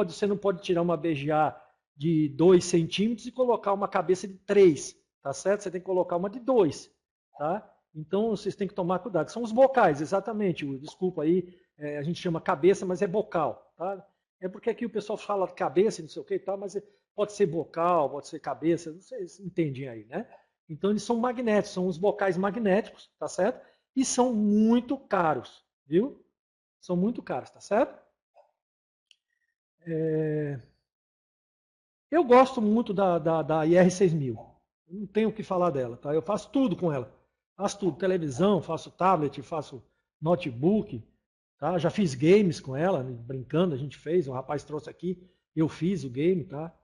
Você não pode tirar uma BGA de 2 centímetros e colocar uma cabeça de 3, tá certo? Você tem que colocar uma de 2, tá? Então vocês têm que tomar cuidado. São os bocais, exatamente. Desculpa aí, a gente chama cabeça, mas é bocal, tá? É porque aqui o pessoal fala cabeça, não sei o que e tal, mas pode ser bocal, pode ser cabeça, vocês entendem aí, né? Então eles são magnéticos, são os bocais magnéticos, tá certo? E são muito caros, viu? São muito caros, tá certo? Eu gosto muito da IR6000. Não tenho o que falar dela, tá? Eu faço tudo com ela. Faço tudo, televisão, faço tablet, faço notebook, tá? Já fiz games com ela, brincando, a gente fez, um rapaz trouxe aqui, eu fiz o game, tá?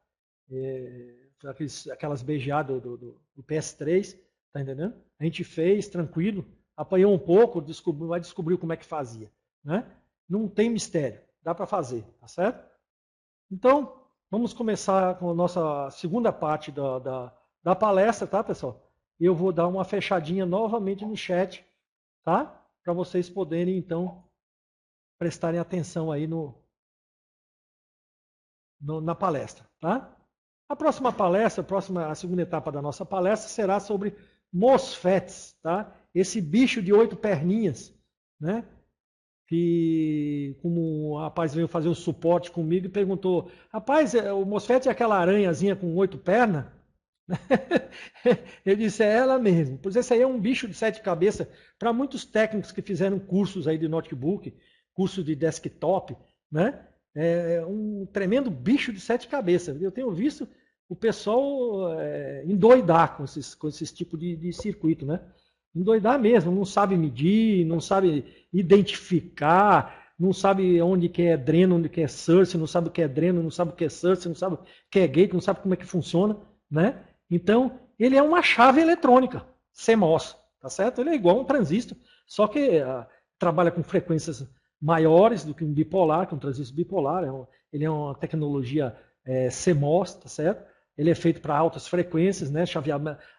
Aquelas BGA do PS3, tá entendendo? A gente fez, tranquilo, apanhou um pouco, mas descobriu como é que fazia, né? Não tem mistério, dá para fazer, tá certo? Então, vamos começar com a nossa segunda parte da palestra, tá, pessoal? Eu vou dar uma fechadinha novamente no chat, tá? Para vocês poderem, então, prestarem atenção aí na palestra, tá? A próxima palestra, a segunda etapa da nossa palestra será sobre MOSFETs, tá? Esse bicho de 8 perninhas, né? que como o rapaz veio fazer um suporte comigo e perguntou, rapaz, o MOSFET é aquela aranhazinha com 8 pernas? Eu disse, é ela mesmo. Pois esse aí é um bicho de 7 cabeças. Para muitos técnicos que fizeram cursos aí de notebook, curso de desktop, né? É um tremendo bicho de 7 cabeças. Eu tenho visto o pessoal endoidar com esses tipos de circuito, né? Endoidar mesmo, não sabe medir, não sabe identificar, não sabe onde que é dreno, onde que é source, não sabe o que é dreno, não sabe o que é source, não sabe o que é gate, não sabe como é que funciona, né? Então, ele é uma chave eletrônica, CMOS, tá certo? Ele é igual a um transistor, só que trabalha com frequências maiores do que um bipolar, que é um transistor bipolar, ele é uma tecnologia CMOS, tá certo? Ele é feito para altas frequências, né?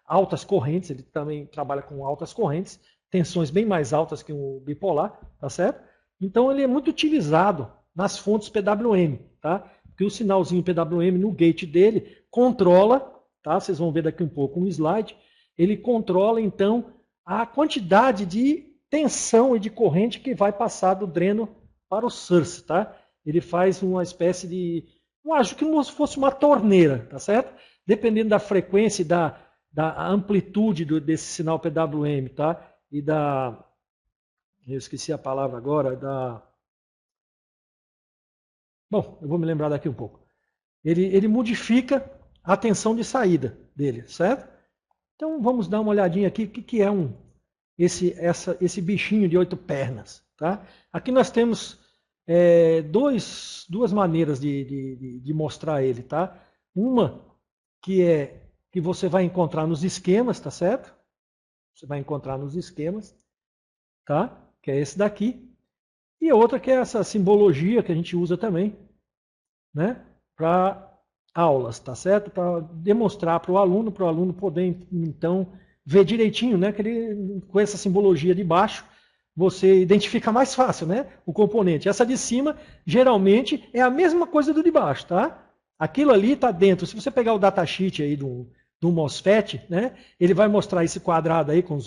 Altas correntes, ele também trabalha com altas correntes, tensões bem mais altas que o bipolar, tá certo? Então ele é muito utilizado nas fontes PWM, tá? Porque o sinalzinho PWM no gate dele controla, tá? Vocês vão ver daqui um pouco um slide, ele controla então a quantidade de tensão e de corrente que vai passar do dreno para o source, tá? Ele faz uma espécie de, eu acho que como se fosse uma torneira, tá certo? Dependendo da frequência e da amplitude desse sinal PWM, tá? E eu esqueci a palavra agora, bom, eu vou me lembrar daqui um pouco. Ele modifica a tensão de saída dele, certo? Então vamos dar uma olhadinha aqui, o que é esse bichinho de 8 pernas, tá? Aqui nós temos duas maneiras de mostrar ele, tá? Uma que você vai encontrar nos esquemas, tá certo? Você vai encontrar nos esquemas, tá? Que é esse daqui. E outra que é essa simbologia que a gente usa também, né? Para aulas, tá certo? Para demonstrar para o aluno poder então ver direitinho, né? Que ele, com essa simbologia de baixo, você identifica mais fácil, né? O componente. Essa de cima, geralmente, é a mesma coisa do de baixo, tá? Aquilo ali está dentro. Se você pegar o datasheet aí do MOSFET, né? Ele vai mostrar esse quadrado aí com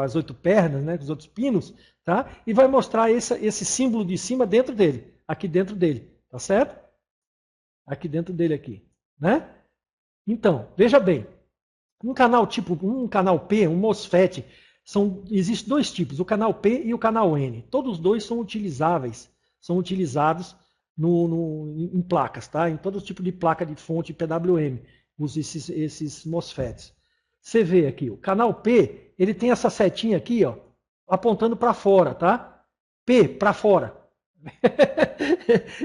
as 8 pernas, né? Com os outros pinos, tá? E vai mostrar esse símbolo de cima dentro dele, aqui dentro dele, tá certo? Aqui dentro dele aqui, né? Então, veja bem, um canal P, um MOSFET, existem dois tipos, o canal P e o canal N. Todos os dois são utilizáveis, são utilizados em placas, tá? Em todo tipo de placa de fonte PWM, usa esses MOSFETs. Você vê aqui, o canal P, ele tem essa setinha aqui, ó, apontando para fora, tá? P, para fora.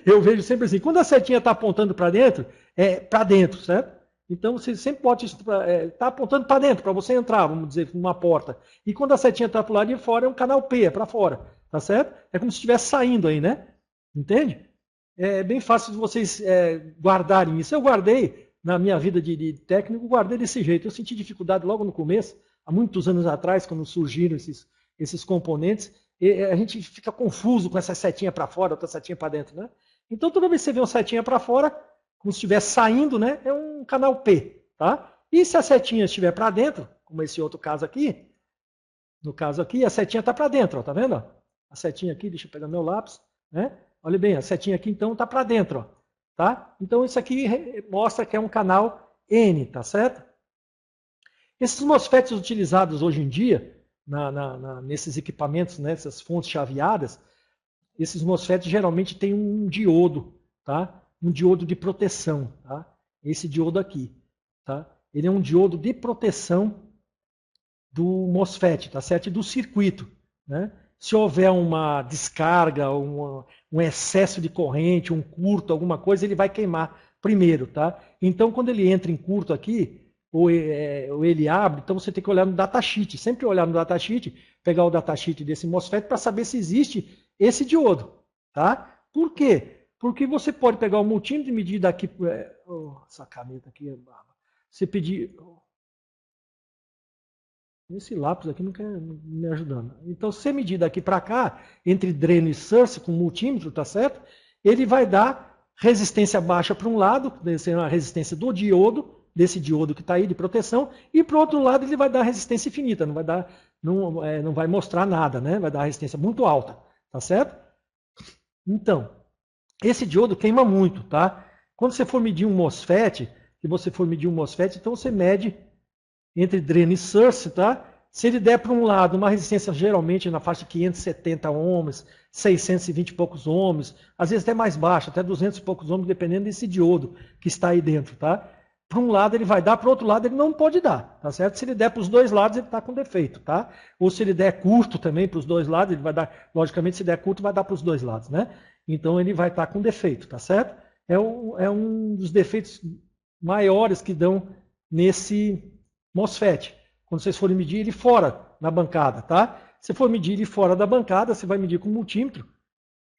Eu vejo sempre assim, quando a setinha está apontando para dentro, é para dentro, certo? Então você sempre pode estar apontando para dentro, para você entrar, vamos dizer, numa porta. E quando a setinha está para o lado de fora, é um canal P, é para fora, tá certo? É como se estivesse saindo aí, né? Entende? É bem fácil de vocês guardarem isso. Eu guardei, na minha vida de técnico, guardei desse jeito. Eu senti dificuldade logo no começo, há muitos anos atrás, quando surgiram esses componentes, a gente fica confuso com essa setinha para fora, outra setinha para dentro, né? Então, toda vez que você vê uma setinha para fora, como se estivesse saindo, né? É um canal P, tá? E se a setinha estiver para dentro, como esse outro caso aqui, no caso aqui, a setinha está para dentro, ó, tá vendo? A setinha aqui, deixa eu pegar meu lápis, né? Olha bem, a setinha aqui então está para dentro, ó, tá? Então isso aqui mostra que é um canal N, tá certo? Esses MOSFETs utilizados hoje em dia, nesses equipamentos, nessas fontes chaveadas, esses MOSFETs geralmente têm um diodo, tá? Um diodo de proteção, tá? Esse diodo aqui, tá? Ele é um diodo de proteção do MOSFET, tá certo? E do circuito, né? Se houver uma descarga, um excesso de corrente, um curto, alguma coisa, ele vai queimar primeiro, tá? Então, quando ele entra em curto aqui, ou ele abre, então você tem que olhar no datasheet. Sempre olhar no datasheet, pegar o datasheet desse MOSFET para saber se existe esse diodo, tá? Por quê? Porque você pode pegar o multímetro e medir daqui... essa caneta aqui é brava. Você pedir... Esse lápis aqui não quer me ajudando. Então, se você medir daqui para cá, entre dreno e source, com multímetro, tá certo? Ele vai dar resistência baixa para um lado, sendo a resistência do diodo, desse diodo que está aí de proteção, e para o outro lado ele vai dar resistência infinita, não vai mostrar nada, né? Vai dar resistência muito alta, tá certo? Então, esse diodo queima muito, tá? Quando você for medir um MOSFET, então você mede entre dreno e source, tá? Se ele der para um lado uma resistência geralmente na faixa de 570 ohms, 620 e poucos ohms, às vezes até mais baixa, até 200 e poucos ohms, dependendo desse diodo que está aí dentro, tá? Para um lado ele vai dar, para o outro lado ele não pode dar, tá certo? Se ele der para os dois lados, ele está com defeito, tá? Ou se ele der curto também para os dois lados, ele vai dar, logicamente, se der curto, vai dar para os dois lados, né? Então ele vai estar com defeito, tá certo? É um dos defeitos maiores que dão nesse MOSFET. Quando vocês forem medir ele fora na bancada, tá? Se for medir ele fora da bancada, você vai medir com multímetro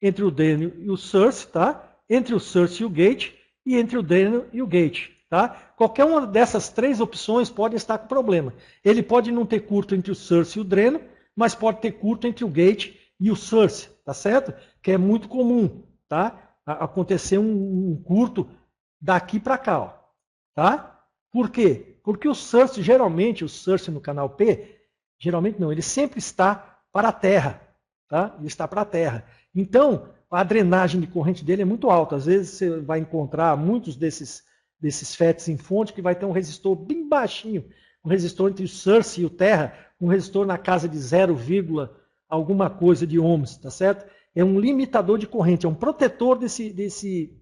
entre o dreno e o source, tá? Entre o source e o gate e entre o dreno e o gate, tá? Qualquer uma dessas três opções pode estar com problema. Ele pode não ter curto entre o source e o dreno, mas pode ter curto entre o gate e o source, tá certo? Que é muito comum, tá? Acontecer um curto daqui para cá, ó, tá? Por quê? Porque o source, geralmente, o source no canal P, geralmente não, ele sempre está para a terra, tá? Ele está para a terra. Então, a drenagem de corrente dele é muito alta. Às vezes você vai encontrar muitos desses FETs em fonte que vai ter um resistor bem baixinho, um resistor entre o source e o terra, um resistor na casa de 0, alguma coisa de ohms, tá certo? É um limitador de corrente, é um protetor desse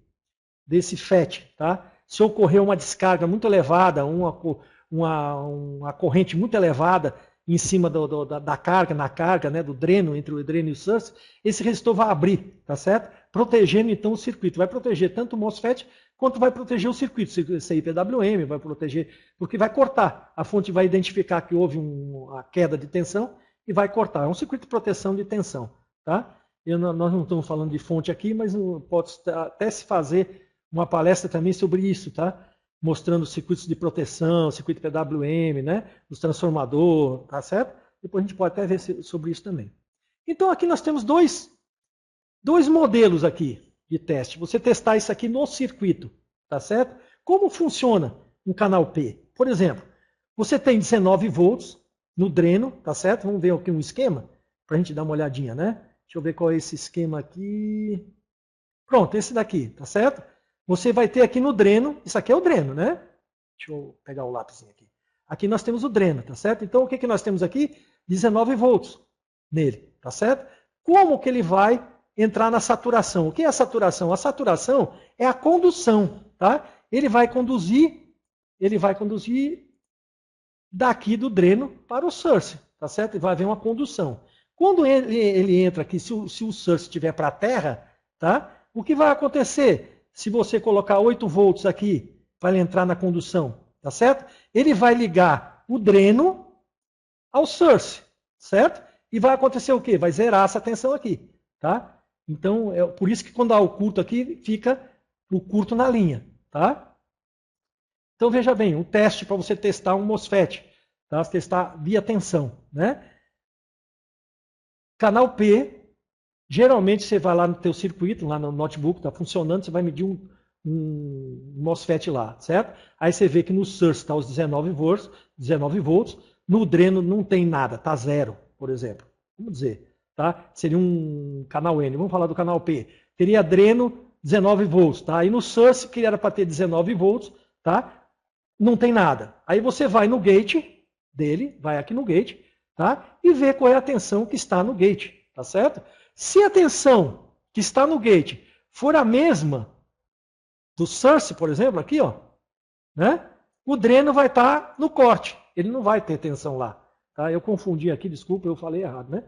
FET, tá? Se ocorrer uma descarga muito elevada, uma corrente muito elevada em cima da carga, na carga, né, do dreno, entre o dreno e o source, esse resistor vai abrir, tá certo? Protegendo então o circuito. Vai proteger tanto o MOSFET quanto vai proteger o circuito, CI-PWM, vai proteger, porque vai cortar. A fonte vai identificar que houve uma queda de tensão e vai cortar. É um circuito de proteção de tensão, tá? Nós não estamos falando de fonte aqui, mas pode até se fazer uma palestra também sobre isso, tá? Mostrando circuitos de proteção, circuito PWM, né? Os transformadores, tá certo? Depois a gente pode até ver sobre isso também. Então aqui nós temos dois modelos aqui de teste. Você testar isso aqui no circuito, tá certo? Como funciona um canal P? Por exemplo, você tem 19 volts no dreno, tá certo? Vamos ver aqui um esquema para a gente dar uma olhadinha, né? Deixa eu ver qual é esse esquema aqui. Pronto, esse daqui, tá certo? Você vai ter aqui no dreno, isso aqui é o dreno, né? Deixa eu pegar o lápisinho aqui. Aqui nós temos o dreno, tá certo? Então o que nós temos aqui? 19 volts nele, tá certo? Como que ele vai entrar na saturação? O que é a saturação? A saturação é a condução, tá? Ele vai conduzir daqui do dreno para o source, tá certo? E vai haver uma condução. Quando ele entra aqui, se o source estiver para a terra, tá? O que vai acontecer? Se você colocar 8 volts aqui, vai entrar na condução, tá certo? Ele vai ligar o dreno ao source, certo? E vai acontecer o quê? Vai zerar essa tensão aqui, tá? Então, é por isso que quando há o curto aqui, fica o curto na linha, tá? Então, veja bem, um teste para você testar um MOSFET, tá? Testar via tensão, né? Canal P, geralmente você vai lá no teu circuito, lá no notebook, está funcionando, você vai medir um MOSFET lá, certo? Aí você vê que no source está os 19 volts, no dreno não tem nada, está zero, por exemplo. Vamos dizer, tá? Seria um canal N, vamos falar do canal P. Teria dreno 19 volts, tá? Aí no source, que era para ter 19 volts, tá? Não tem nada. Aí você vai no gate dele, vai aqui no gate, tá? E vê qual é a tensão que está no gate, tá certo? Se a tensão que está no gate for a mesma do source, por exemplo, aqui, ó, né? O dreno vai estar no corte. Ele não vai ter tensão lá. Tá? Eu confundi aqui, desculpa, eu falei errado, né?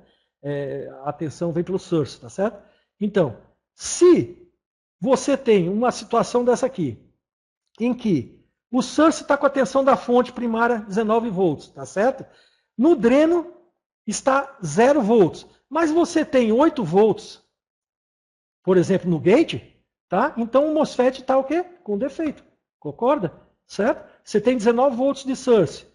A tensão vem pelo source, tá certo? Então, se você tem uma situação dessa aqui, em que o source está com a tensão da fonte primária 19 volts, tá certo? No dreno está 0 volts. Mas você tem 8 volts, por exemplo, no gate, tá? Então o MOSFET está o quê? Com defeito. Concorda? Certo? Você tem 19 volts de source,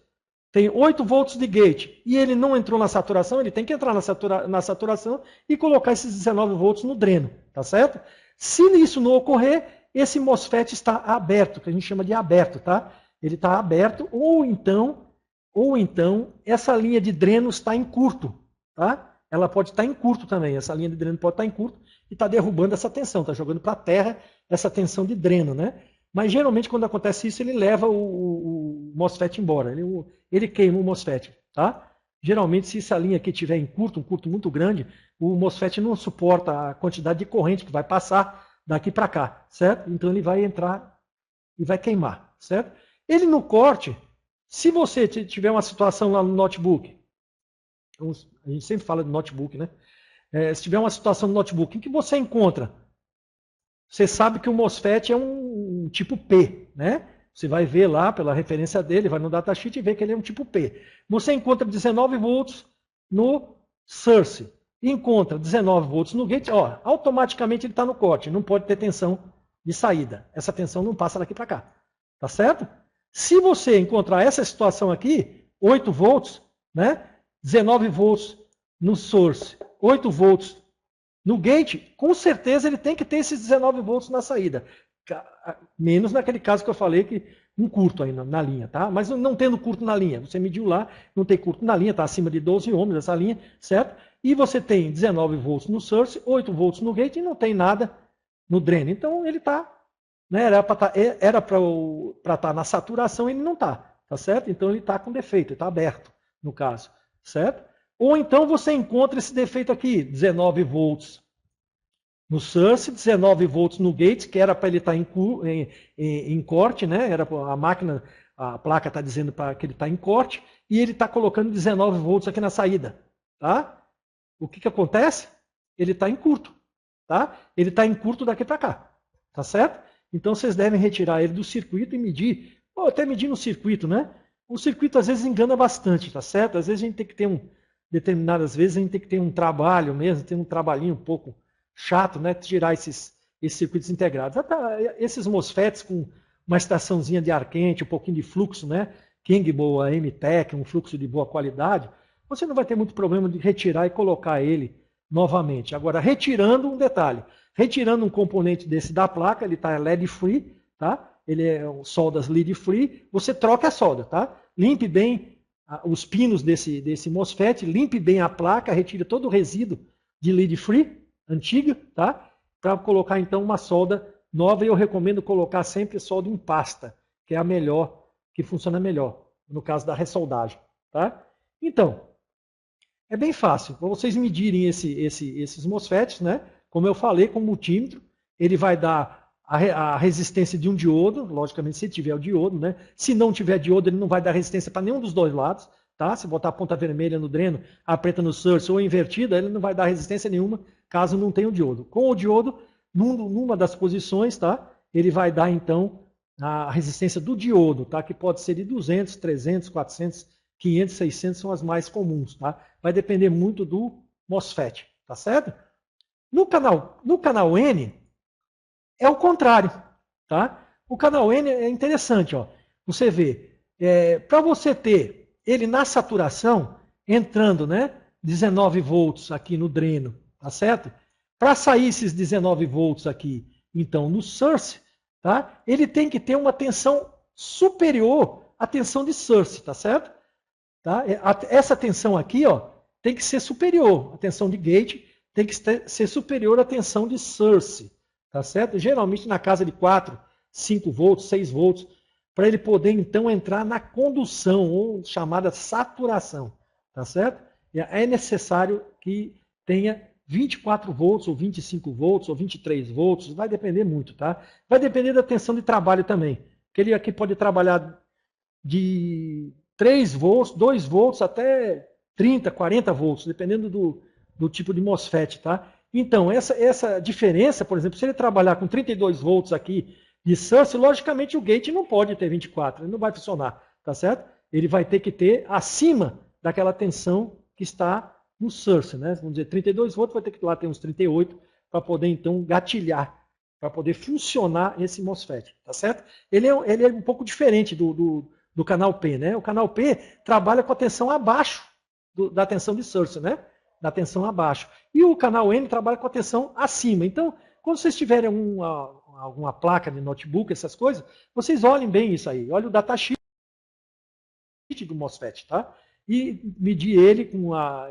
tem 8 volts de gate, e ele não entrou na saturação, ele tem que entrar na saturação e colocar esses 19 volts no dreno, tá certo? Se isso não ocorrer, esse MOSFET está aberto, que a gente chama de aberto, tá? Ele está aberto, ou então essa linha de dreno está em curto, tá? Ela pode estar em curto também, essa linha de dreno pode estar em curto, e está derrubando essa tensão, está jogando para a terra essa tensão de dreno, né? Mas geralmente quando acontece isso, ele leva o MOSFET embora, ele queima o MOSFET, tá? Geralmente, se essa linha aqui estiver em curto, um curto muito grande, o MOSFET não suporta a quantidade de corrente que vai passar daqui para cá, certo? Então ele vai entrar e vai queimar, certo? Ele no corte, se você tiver uma situação lá no notebook, a gente sempre fala de notebook, né? Se tiver uma situação no notebook em que você encontra, você sabe que o MOSFET é um tipo P, né? Você vai ver lá pela referência dele, vai no datasheet e vê que ele é um tipo P. Você encontra 19 volts no source e encontra 19 volts no gate, ó, automaticamente ele está no corte, não pode ter tensão de saída. Essa tensão não passa daqui para cá, tá certo? Se você encontrar essa situação aqui, 8 volts, né? 19 volts no source, 8 volts no gate, com certeza ele tem que ter esses 19 volts na saída. Menos naquele caso que eu falei que um curto aí na linha, tá? Mas não tendo curto na linha, você mediu lá, não tem curto na linha, está acima de 12 ohms essa linha, certo? E você tem 19 volts no source, 8 volts no gate e não tem nada no dreno. Então ele está, né, era para estar na saturação e ele não está, tá certo? Então ele está com defeito, está aberto, no caso, certo? Ou então você encontra esse defeito aqui, 19 volts no source, 19 volts no gate, que era para ele estar em corte, né? Era a máquina, a placa está dizendo para que ele está em corte, e ele está colocando 19 volts aqui na saída, tá? O que acontece? Ele está em curto, tá? Ele está em curto daqui para cá, tá certo? Então vocês devem retirar ele do circuito e medir, ou até medir no circuito, né? O circuito às vezes engana bastante, tá certo? Às vezes a gente tem que ter determinadas vezes a gente tem que ter um trabalho mesmo, ter um trabalhinho um pouco chato, né? Tirar esses circuitos integrados. Até esses MOSFETs com uma estaçãozinha de ar quente, um pouquinho de fluxo, né? Kingbo, a MTEC, um fluxo de boa qualidade, você não vai ter muito problema de retirar e colocar ele novamente. Agora, retirando um detalhe, retirando um componente desse da placa, ele está LED free, tá? Ele é soldas lead free, você troca a solda, tá? Limpe bem os pinos desse MOSFET, limpe bem a placa, retire todo o resíduo de lead free, antiga, tá? Para colocar então uma solda nova, e eu recomendo colocar sempre solda em pasta, que é a melhor, que funciona melhor, no caso da ressoldagem, tá? Então, é bem fácil, para vocês medirem esses MOSFETs, né? Como eu falei, com o multímetro, ele vai dar a resistência de um diodo, logicamente se tiver o diodo, né? Se não tiver diodo, ele não vai dar resistência para nenhum dos dois lados, tá? Se botar a ponta vermelha no dreno, a preta no source ou invertida, ele não vai dar resistência nenhuma, caso não tenha o diodo. Com o diodo, numa das posições, tá? Ele vai dar então a resistência do diodo, tá? Que pode ser de 200, 300, 400, 500, 600 são as mais comuns, tá? Vai depender muito do MOSFET, tá certo? No canal N, é o contrário, tá? O canal N é interessante, ó. Você vê, para você ter ele na saturação, entrando, né, 19 volts aqui no dreno, tá certo? Para sair esses 19 volts aqui, então, no source, tá? Ele tem que ter uma tensão superior à tensão de source, tá certo? Tá? Essa tensão aqui, ó, tem que ser superior. A tensão de gate tem que ser superior à tensão de source. Tá certo? Geralmente na casa de 4, 5 volts, 6 volts, para ele poder então entrar na condução, ou chamada saturação. Tá certo? É necessário que tenha 24 volts, ou 25 volts, ou 23 volts, vai depender muito, tá? Vai depender da tensão de trabalho também. Porque ele aqui pode trabalhar de 3 volts, 2 volts até 30, 40 volts, dependendo do tipo de MOSFET, tá? Então, essa diferença, por exemplo, se ele trabalhar com 32 volts aqui de source, logicamente o gate não pode ter 24, ele não vai funcionar, tá certo? Ele vai ter que ter acima daquela tensão que está no source, né? Vamos dizer, 32 volts, vai ter que lá ter uns 38 para poder então gatilhar, para poder funcionar esse MOSFET, tá certo? Ele é um pouco diferente do canal P, né? O canal P trabalha com a tensão abaixo da tensão de source, né? Da tensão abaixo. E o canal N trabalha com a tensão acima. Então, quando vocês tiverem alguma placa de notebook, essas coisas, vocês olhem bem isso aí. Olha o datasheet do MOSFET, tá? E medir ele com a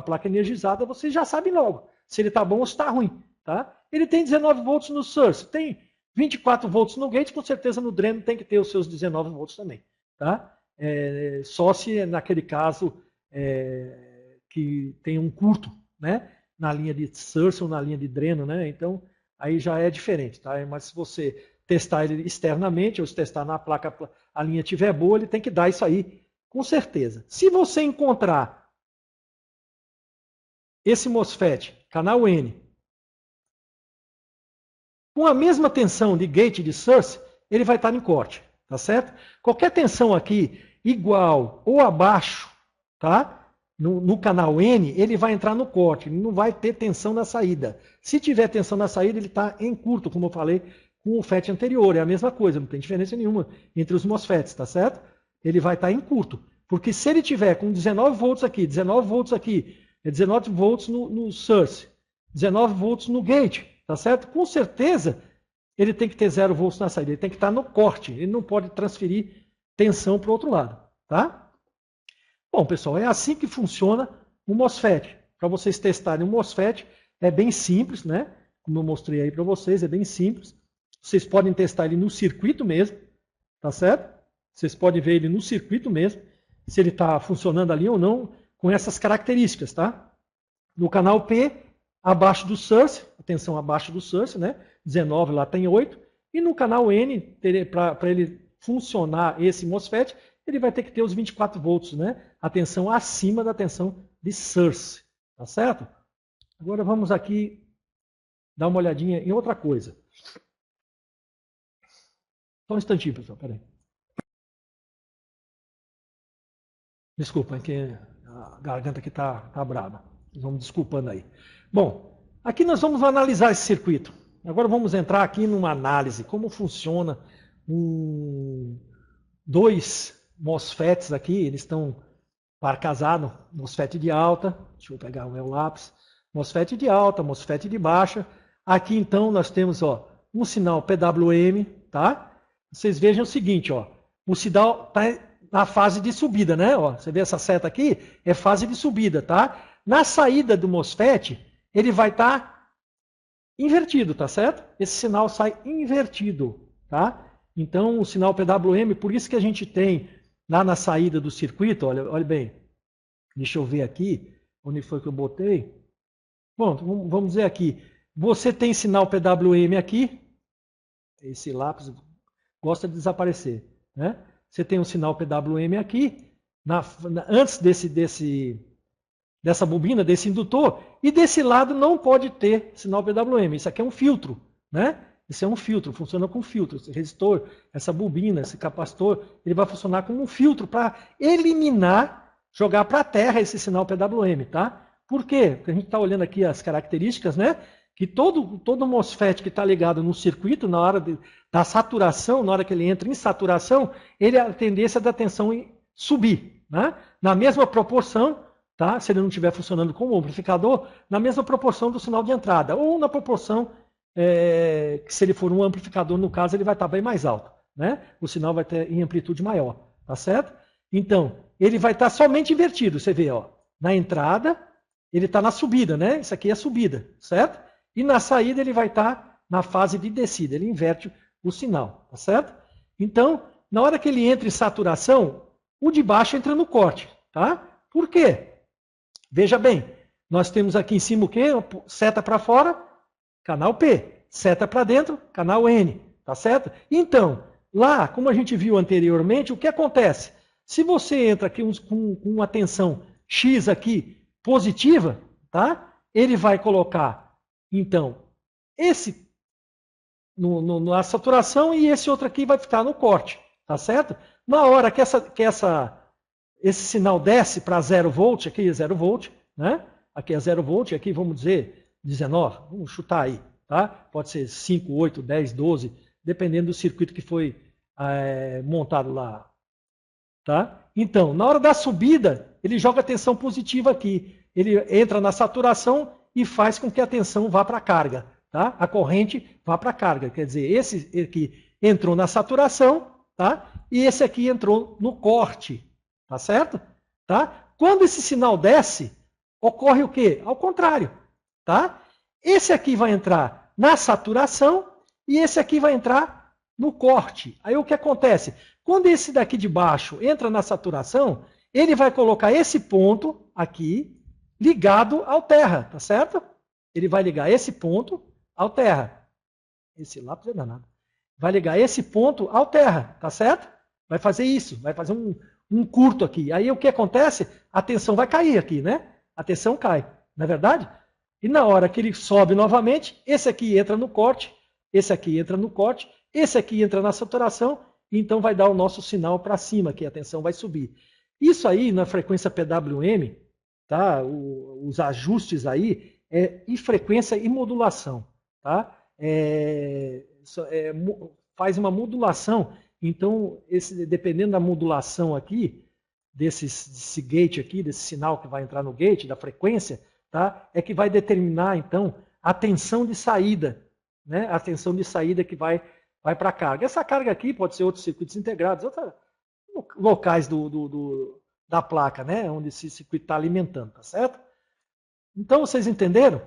placa energizada, vocês já sabem logo. se ele está bom ou se está ruim. Tá? Ele tem 19 volts no source, tem 24 volts no gate, com certeza no dreno tem que ter os seus 19 volts também. Tá? Só se naquele caso que tem um curto, né? Na linha de source ou na linha de dreno, né? Então aí já é diferente, tá? Mas se você testar ele externamente ou se testar na placa, a linha estiver boa, ele tem que dar isso aí, com certeza. Se você encontrar esse MOSFET, canal N, com a mesma tensão de gate e de source, ele vai estar em corte, tá certo? Qualquer tensão aqui igual ou abaixo, tá? No canal N, ele vai entrar no corte, ele não vai ter tensão na saída. Se tiver tensão na saída, ele está em curto, como eu falei com o FET anterior, é a mesma coisa, não tem diferença nenhuma entre os MOSFETs, tá certo? Ele vai estar em curto, porque se ele tiver com 19 volts aqui, 19 volts aqui, 19 volts no source, 19 volts no gate, tá certo? Com certeza, ele tem que ter 0 volts na saída, ele tem que estar no corte, ele não pode transferir tensão para o outro lado, tá? Bom, pessoal, é assim que funciona o MOSFET. Para vocês testarem o MOSFET, é bem simples, né? Como eu mostrei aí para vocês, é bem simples. Vocês podem testar ele no circuito mesmo, tá certo? Vocês podem ver ele no circuito mesmo, se ele está funcionando ali ou não, com essas características, tá? No canal P, abaixo do source, atenção, abaixo do source, né? 19, lá tem 8. E no canal N, para ele funcionar esse MOSFET, ele vai ter que ter os 24 volts, né? A tensão acima da tensão de source, tá certo? Agora vamos aqui dar uma olhadinha em outra coisa. Só um instantinho, pessoal, peraí. Desculpa, é que a garganta aqui tá brava. Vamos desculpando aí. Bom, aqui nós vamos analisar esse circuito. Agora vamos entrar aqui numa análise, como funciona dois MOSFETs aqui, eles estão par casado, MOSFET de alta, deixa eu pegar o meu lápis, MOSFET de alta, MOSFET de baixa. Aqui então nós temos um sinal PWM, tá? Vocês vejam o seguinte, o sinal está na fase de subida, né? Você vê essa seta aqui? É fase de subida, tá? Na saída do MOSFET, ele vai estar invertido, tá certo? Esse sinal sai invertido, tá? Então, o sinal PWM, por isso que a gente tem lá na saída do circuito, olha bem, deixa eu ver aqui, onde foi que eu botei? Bom, vamos dizer aqui, você tem sinal PWM aqui, esse lápis gosta de desaparecer, né? Você tem um sinal PWM aqui, antes dessa bobina, desse indutor, e desse lado não pode ter sinal PWM, isso aqui é um filtro, né? Isso é um filtro, funciona com filtro. Esse resistor, essa bobina, esse capacitor, ele vai funcionar como um filtro para eliminar, jogar para a terra esse sinal PWM, tá? Por quê? Porque a gente está olhando aqui as características, né? Que todo MOSFET que está ligado no circuito, na hora da saturação, na hora que ele entra em saturação, ele a tendência da tensão subir, né? Na mesma proporção, tá? Se ele não estiver funcionando como amplificador, na mesma proporção do sinal de entrada, ou na proporção que se ele for um amplificador, no caso, ele vai estar bem mais alto, né? O sinal vai ter em amplitude maior, tá certo? Então, ele vai estar somente invertido, você vê, na entrada, ele está na subida, né? Isso aqui é subida, certo? E na saída ele vai estar na fase de descida, ele inverte o sinal, tá certo? Então, na hora que ele entra em saturação, o de baixo entra no corte, tá? Por quê? Veja bem, nós temos aqui em cima o quê? Seta para fora, canal P, seta para dentro, canal N, tá certo? Então, lá, como a gente viu anteriormente, o que acontece? Se você entra aqui com uma tensão X aqui positiva, tá? Ele vai colocar, então, esse na saturação e esse outro aqui vai ficar no corte, tá certo? Na hora que esse sinal desce para 0 volt, aqui é 0 volt, né? Aqui é 0 volt, aqui vamos dizer 19, vamos chutar aí, tá? Pode ser 5, 8, 10, 12, dependendo do circuito que foi montado lá, tá? Então, na hora da subida, ele joga a tensão positiva aqui, ele entra na saturação e faz com que a tensão vá para a carga, tá? A corrente vá para a carga, quer dizer, esse aqui entrou na saturação, tá? E esse aqui entrou no corte, tá certo? Tá? Quando esse sinal desce, ocorre o quê? Ao contrário. Tá? Esse aqui vai entrar na saturação e esse aqui vai entrar no corte. Aí o que acontece? Quando esse daqui de baixo entra na saturação, ele vai colocar esse ponto aqui ligado ao terra, tá certo? Ele vai ligar esse ponto ao terra. Esse lápis é danado. Vai ligar esse ponto ao terra, tá certo? Vai fazer isso, vai fazer um curto aqui. Aí o que acontece? A tensão vai cair aqui, né? A tensão cai, não é verdade? E na hora que ele sobe novamente, esse aqui entra no corte, esse aqui entra no corte, esse aqui entra na saturação, e então vai dar o nosso sinal para cima, que a tensão vai subir. Isso aí, na frequência PWM, tá? Os ajustes aí, em frequência e modulação, tá? Faz uma modulação, então, dependendo da modulação aqui, desse gate aqui, desse sinal que vai entrar no gate, da frequência, tá? É que vai determinar, então, a tensão de saída, né? A tensão de saída que vai para a carga. Essa carga aqui pode ser outros circuitos integrados, outros locais da placa, né? Onde esse circuito está alimentando, tá certo? Então, vocês entenderam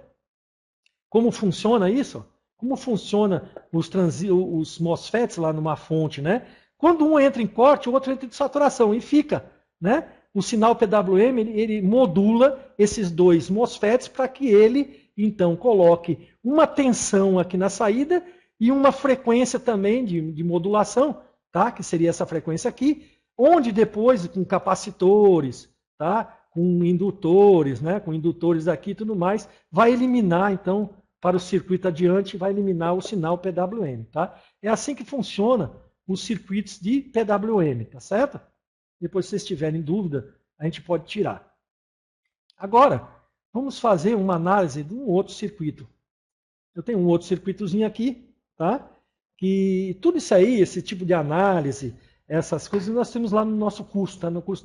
como funciona isso? Como funciona os MOSFETs lá numa fonte, né? Quando um entra em corte, o outro entra em saturação e fica, né? O sinal PWM, ele modula esses dois MOSFETs para que ele, então, coloque uma tensão aqui na saída e uma frequência também de modulação, tá? Que seria essa frequência aqui, onde depois, com capacitores, tá? Com indutores, né? Com indutores aqui e tudo mais, vai eliminar, então, para o circuito adiante, vai eliminar o sinal PWM, tá? É assim que funciona os circuitos de PWM, tá certo? Depois, se vocês tiverem dúvida, a gente pode tirar. Agora, vamos fazer uma análise de um outro circuito. Eu tenho um outro circuitozinho aqui, tá? Que tudo isso aí, esse tipo de análise, essas coisas, nós temos lá no nosso curso, tá? No curso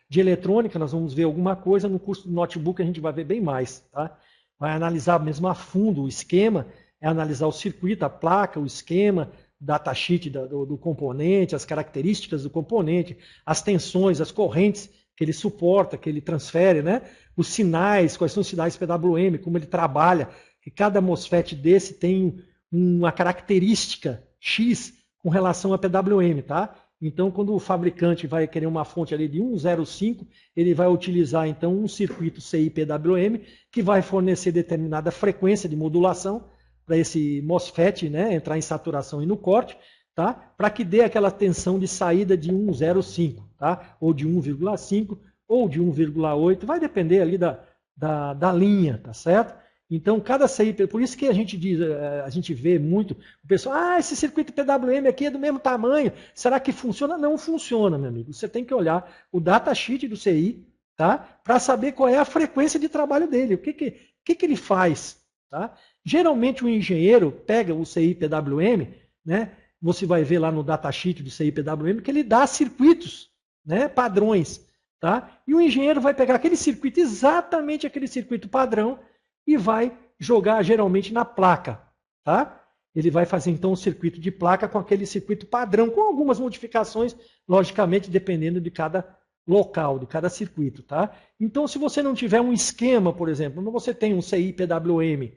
de eletrônica, nós vamos ver alguma coisa, no curso do notebook a gente vai ver bem mais, tá? Vai analisar mesmo a fundo o esquema, analisar o circuito, a placa, o esquema, datasheet do componente, as características do componente, as tensões, as correntes que ele suporta, que ele transfere, né? Os sinais, quais são os sinais PWM, como ele trabalha, que cada MOSFET desse tem uma característica X com relação a PWM, tá? Então, quando o fabricante vai querer uma fonte ali de 1,05, ele vai utilizar, então, um circuito CI-PWM que vai fornecer determinada frequência de modulação para esse MOSFET, né, entrar em saturação e no corte, tá? Para que dê aquela tensão de saída de 1,05, tá? Ou de 1,5, ou de 1,8, vai depender ali da linha, tá certo? Então, cada CI, por isso que a gente diz, a gente vê muito, o pessoal, esse circuito PWM aqui é do mesmo tamanho, será que funciona? Não funciona, meu amigo. Você tem que olhar o datasheet do CI, tá? Para saber qual é a frequência de trabalho dele, o que ele faz, tá? Geralmente o engenheiro pega o CI-PWM, né? Você vai ver lá no datasheet do CI-PWM que ele dá circuitos, né? Padrões, tá? E o engenheiro vai pegar aquele circuito, exatamente aquele circuito padrão, e vai jogar geralmente na placa, tá? Ele vai fazer então um circuito de placa com aquele circuito padrão, com algumas modificações, logicamente, dependendo de cada local, de cada circuito, tá? Então, se você não tiver um esquema, por exemplo, quando você tem um CI-PWM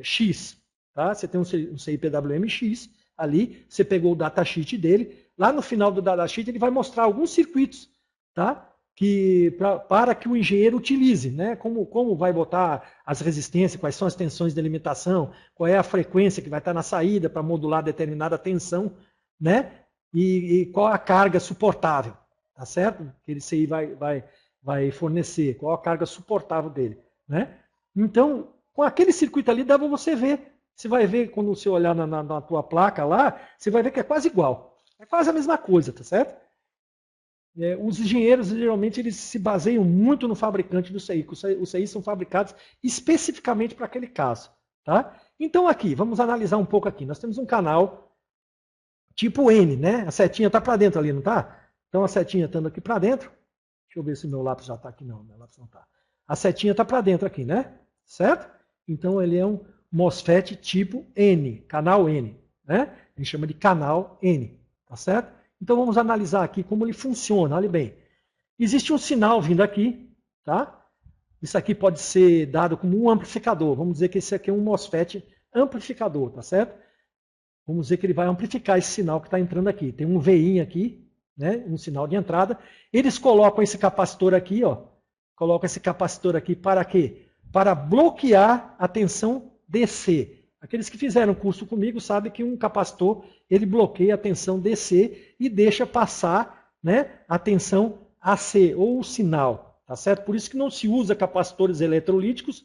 X, tá? Você tem um CI-PWM X ali, você pegou o datasheet dele, lá no final do datasheet ele vai mostrar alguns circuitos, tá? Para que o engenheiro utilize, né? Como vai botar as resistências, quais são as tensões de alimentação, qual é a frequência que vai estar na saída para modular determinada tensão, né? E qual a carga suportável, tá certo? Que ele CI vai fornecer, qual a carga suportável dele, né? Então, com aquele circuito ali dá para você ver. Você vai ver, quando você olhar na tua placa lá, você vai ver que é quase igual. É quase a mesma coisa, tá certo? Os engenheiros, geralmente, eles se baseiam muito no fabricante do CI. Os CI são fabricados especificamente para aquele caso, tá? Então, aqui, vamos analisar um pouco aqui. Nós temos um canal tipo N, né? A setinha está para dentro ali, não está? Então, a setinha estando aqui para dentro. Deixa eu ver se o meu lápis já está aqui. Não, meu lápis não está. A setinha está para dentro aqui, né? Certo? Então, ele é um MOSFET tipo N, canal N, né? A gente chama de canal N, tá certo? Então, vamos analisar aqui como ele funciona. Olha bem. Existe um sinal vindo aqui, tá? Isso aqui pode ser dado como um amplificador. Vamos dizer que esse aqui é um MOSFET amplificador, tá certo? Vamos dizer que ele vai amplificar esse sinal que está entrando aqui. Tem um VIN aqui, né, um sinal de entrada. Eles colocam esse capacitor aqui, ó. Colocam esse capacitor aqui para quê? Para bloquear a tensão DC. Aqueles que fizeram curso comigo sabem que um capacitor, ele bloqueia a tensão DC e deixa passar, né, a tensão AC, ou o sinal, tá certo? Por isso que não se usa capacitores eletrolíticos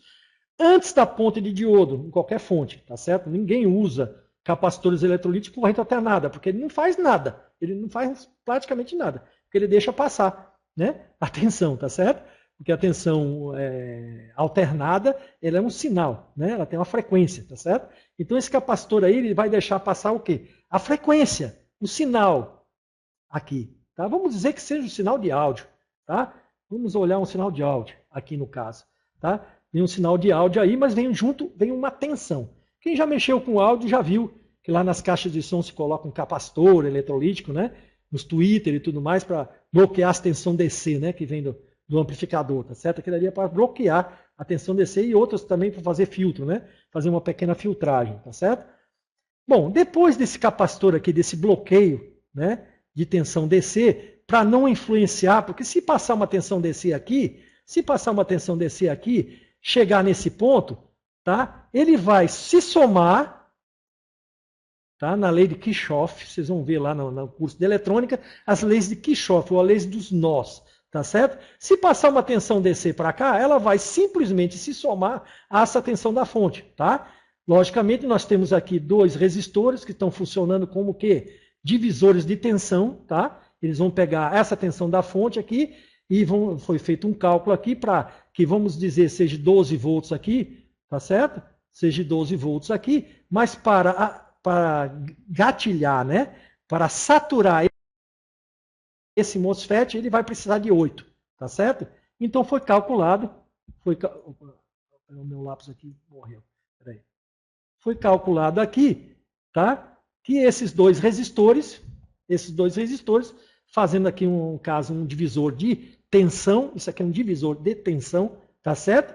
antes da ponte de diodo, em qualquer fonte, tá certo? Ninguém usa capacitores eletrolíticos com corrente alternada, porque ele não faz nada, ele não faz praticamente nada, porque ele deixa passar, né, a tensão, tá certo? Porque a tensão alternada, ela é um sinal, né? Ela tem uma frequência, tá certo? Então esse capacitor aí, ele vai deixar passar o quê? A frequência, o sinal aqui, tá? Vamos dizer que seja um sinal de áudio, tá? Vamos olhar um sinal de áudio aqui no caso, tá? Vem um sinal de áudio aí, mas vem junto, vem uma tensão. Quem já mexeu com áudio já viu que lá nas caixas de som se coloca um capacitor eletrolítico, né? Nos Twitter e tudo mais, para bloquear a tensão DC, né? Que vem do amplificador, tá certo? Aquilo ali é para bloquear a tensão DC e outras também para fazer filtro, né? Fazer uma pequena filtragem, tá certo? Bom, depois desse capacitor aqui, desse bloqueio, né, de tensão DC, para não influenciar, porque se passar uma tensão DC aqui, chegar nesse ponto, tá? Ele vai se somar, tá? Na lei de Kirchhoff, vocês vão ver lá no curso de eletrônica, as leis de Kirchhoff, ou a lei dos nós. Tá certo? Se passar uma tensão DC para cá, ela vai simplesmente se somar a essa tensão da fonte, tá? Logicamente, nós temos aqui dois resistores que estão funcionando como que divisores de tensão, tá? Eles vão pegar essa tensão da fonte aqui e foi feito um cálculo aqui para que, vamos dizer, seja 12 volts aqui, tá certo? Seja 12 volts aqui, mas para gatilhar, né? Para saturar esse MOSFET, ele vai precisar de 8, tá certo? Então foi calculado, o meu lápis aqui morreu, peraí. Foi calculado aqui, tá? Que esses dois resistores, fazendo aqui um divisor de tensão, isso aqui é um divisor de tensão, tá certo?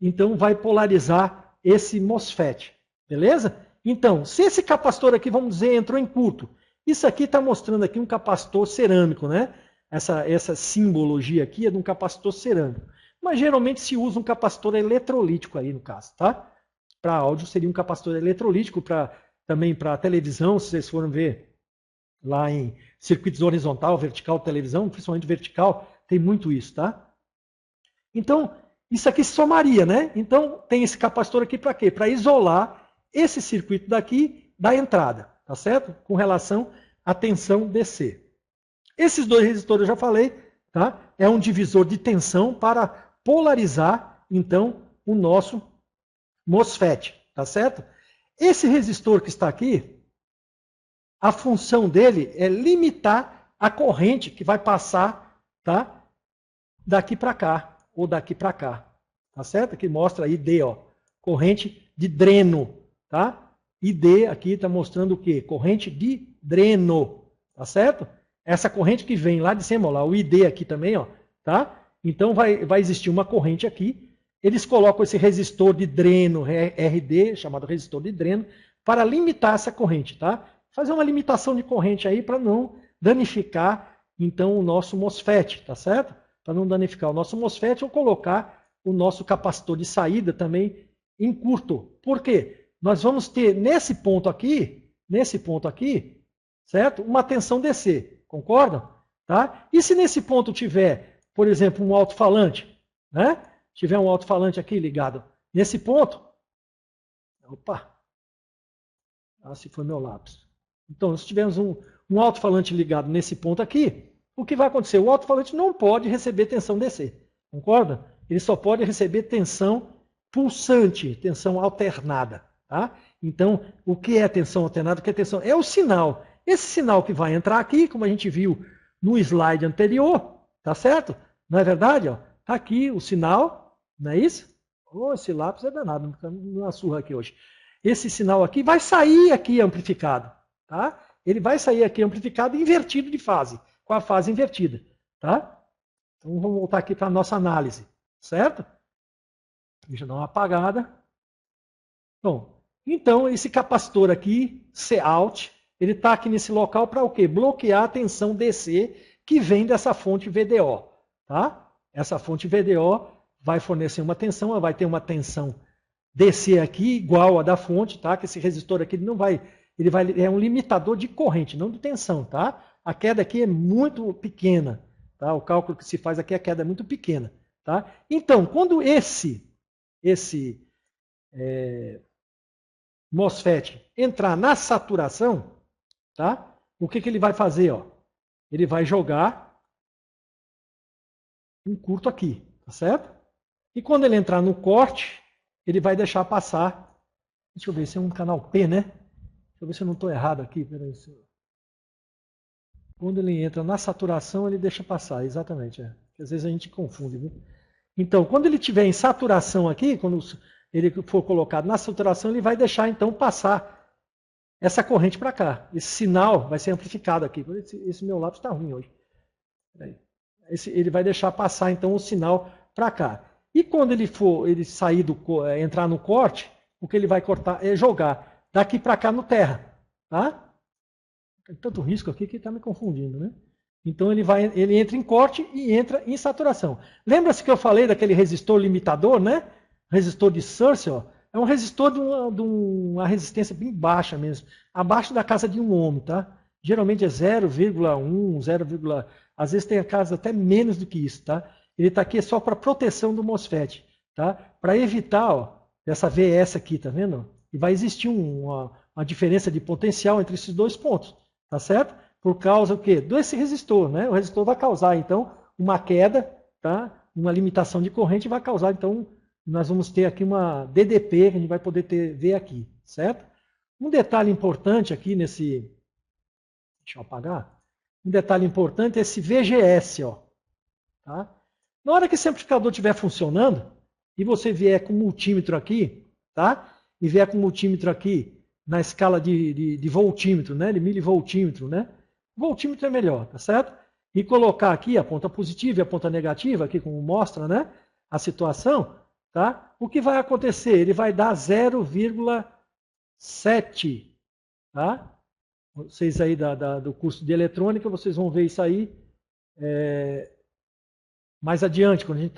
Então vai polarizar esse MOSFET, beleza? Então, se esse capacitor aqui, vamos dizer, entrou em curto, isso aqui está mostrando aqui um capacitor cerâmico, né? Essa simbologia aqui é de um capacitor cerâmico. Mas geralmente se usa um capacitor eletrolítico aí no caso, tá? Para áudio seria um capacitor eletrolítico, também para televisão, se vocês forem ver lá em circuitos horizontal, vertical, televisão, principalmente vertical, tem muito isso, tá? Então, isso aqui se somaria, né? Então, tem esse capacitor aqui para quê? Para isolar esse circuito daqui da entrada, tá certo? Com relação à tensão DC. Esses dois resistores eu já falei, tá? É um divisor de tensão para polarizar, então, o nosso MOSFET, tá certo? Esse resistor que está aqui, a função dele é limitar a corrente que vai passar, tá? Daqui para cá, ou daqui para cá, tá certo? Aqui mostra aí ID, ó, corrente de dreno, tá? ID aqui está mostrando o quê? Corrente de dreno, tá certo? Essa corrente que vem lá de cima, ó, lá, o ID aqui também, ó, tá? Então vai existir uma corrente aqui. Eles colocam esse resistor de dreno, RD, chamado resistor de dreno, para limitar essa corrente, tá? Fazer uma limitação de corrente aí para não danificar, então, o nosso MOSFET, tá certo? Para não danificar o nosso MOSFET, ou colocar o nosso capacitor de saída também em curto. Por quê? Nós vamos ter nesse ponto aqui, certo? Uma tensão DC, concordam? Tá? E se nesse ponto tiver, por exemplo, um alto-falante, né? Tiver um alto-falante aqui ligado nesse ponto, opa, se foi meu lápis. Então, se tivermos um alto-falante ligado nesse ponto aqui, o que vai acontecer? O alto-falante não pode receber tensão DC, concorda? Ele só pode receber tensão pulsante, tensão alternada. Tá? Então, o que é tensão alternada? O que é tensão? É o sinal. Esse sinal que vai entrar aqui, como a gente viu no slide anterior, tá certo? Não é verdade? Está aqui o sinal, não é isso? Oh, esse lápis é danado, não é surra aqui hoje. Esse sinal aqui vai sair aqui amplificado. Tá? Ele vai sair aqui amplificado invertido de fase, com a fase invertida. Tá? Então, vamos voltar aqui para a nossa análise, certo? Deixa eu dar uma apagada. Bom, então esse capacitor aqui, Cout, ele está aqui nesse local para o quê? Bloquear a tensão DC que vem dessa fonte VDO. Tá? Essa fonte VDO vai fornecer uma tensão, ela vai ter uma tensão DC aqui igual a da fonte, tá? Que esse resistor aqui não vai, é um limitador de corrente, não de tensão, tá? A queda aqui é muito pequena, tá? O cálculo que se faz aqui, a queda é muito pequena, tá? Então, quando esse MOSFET entrar na saturação, tá? O que ele vai fazer, ó? Ele vai jogar um curto aqui, tá certo? E quando ele entrar no corte, ele vai deixar passar. Deixa eu ver, esse é um canal P, né? Deixa eu ver se eu não estou errado aqui. Peraí. Quando ele entra na saturação, ele deixa passar, exatamente. Porque às vezes a gente confunde, viu? Então, quando ele estiver em saturação aqui, quando ele for colocado na saturação, ele vai deixar então passar essa corrente para cá. Esse sinal vai ser amplificado aqui. Esse meu lápis está ruim hoje. Ele vai deixar passar então o sinal para cá. E quando ele sair entrar no corte, o que ele vai cortar é jogar daqui para cá no terra, tá? Tem tanto risco aqui que está me confundindo, né? Então ele entra em corte e entra em saturação. Lembra-se que eu falei daquele resistor limitador, né? Resistor de Searcy, ó. É um resistor de uma resistência bem baixa mesmo, abaixo da casa de 1 ohm, tá? Geralmente é 0,1, 0, às vezes tem a casa até menos do que isso, tá? Ele está aqui só para proteção do MOSFET, tá? Para evitar, ó, essa VS aqui, tá vendo? E vai existir uma diferença de potencial entre esses dois pontos, tá certo? Por causa do quê? Desse resistor, né? O resistor vai causar, então, uma queda, tá? Uma limitação de corrente vai causar, então, nós vamos ter aqui uma DDP que a gente vai poder ver aqui, certo? Um detalhe importante aqui nesse... Deixa eu apagar. Um detalhe importante é esse VGS, ó. Tá? Na hora que esse amplificador estiver funcionando, e você vier com o multímetro aqui, tá? E vier com o multímetro aqui na escala de voltímetro, né? De milivoltímetro, né? Voltímetro é melhor, tá certo? E colocar aqui a ponta positiva e a ponta negativa, aqui como mostra, né? A situação, tá? O que vai acontecer? Ele vai dar 0,7, tá? Vocês aí do curso de eletrônica, vocês vão ver isso aí mais adiante, quando a gente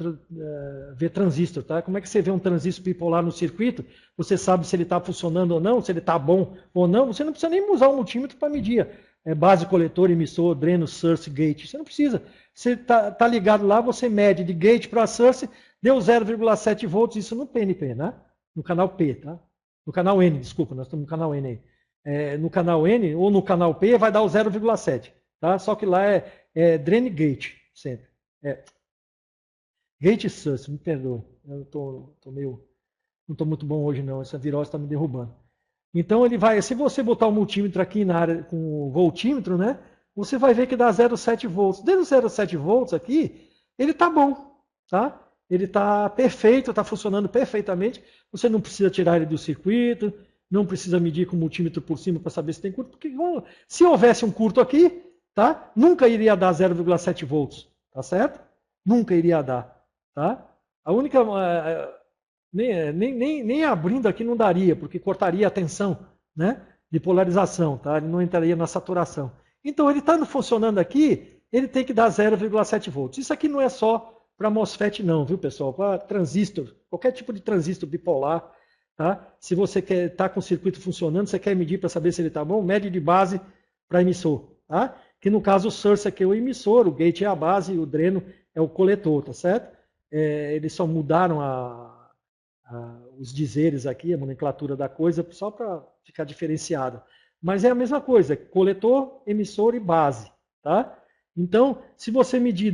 vê transistor, tá? Como é que você vê um transistor bipolar no circuito? Você sabe se ele está funcionando ou não, se ele está bom ou não. Você não precisa nem usar um multímetro para medir base, coletor, emissor, dreno, source, gate. Você não precisa. Você está ligado lá, você mede de gate para source, deu 0,7 volts, isso no PNP, né? No canal P, tá? No canal N, desculpa, nós estamos no canal N aí. No canal N ou no canal P vai dar o 0,7, tá? Só que lá é drain gate, sempre. Gate source, me perdoe. Eu não estou muito bom hoje não, essa virose está me derrubando. Então ele vai, se você botar o multímetro aqui na área com o voltímetro, né? Você vai ver que dá 0,7 volts. Desde os 0,7 volts aqui, ele está bom, tá? Ele está perfeito, está funcionando perfeitamente. Você não precisa tirar ele do circuito, não precisa medir com o multímetro por cima para saber se tem curto, porque se houvesse um curto aqui, tá? Nunca iria dar 0,7 volts, tá certo? Nunca iria dar, tá? A única... nem abrindo aqui não daria, porque cortaria a tensão, né, de polarização, tá? Ele não entraria na saturação. Então, ele está funcionando aqui, ele tem que dar 0,7 volts. Isso aqui não é só para MOSFET não, viu, pessoal? Para transistor, qualquer tipo de transistor bipolar, tá? Se você quer estar com o circuito funcionando, você quer medir para saber se ele está bom, mede de base para emissor, tá? Que no caso o source aqui é o emissor, o gate é a base e o dreno é o coletor, tá certo? Eles só mudaram os dizeres aqui, a nomenclatura da coisa, só para ficar diferenciado. Mas é a mesma coisa, coletor, emissor e base, tá? Então, se você medir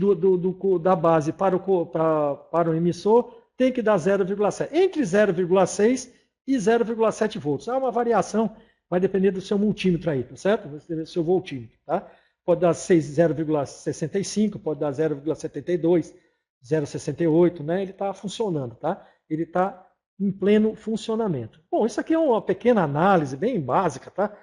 da base para o emissor, tem que dar 0,7. Entre 0,6 e 0,7 volts. Há uma variação, vai depender do seu multímetro aí, tá certo? Vai depender do seu voltímetro, tá? Pode dar 0,65, pode dar 0,72, 0,68, né? Ele está funcionando, tá? Ele está em pleno funcionamento. Bom, isso aqui é uma pequena análise bem básica, tá?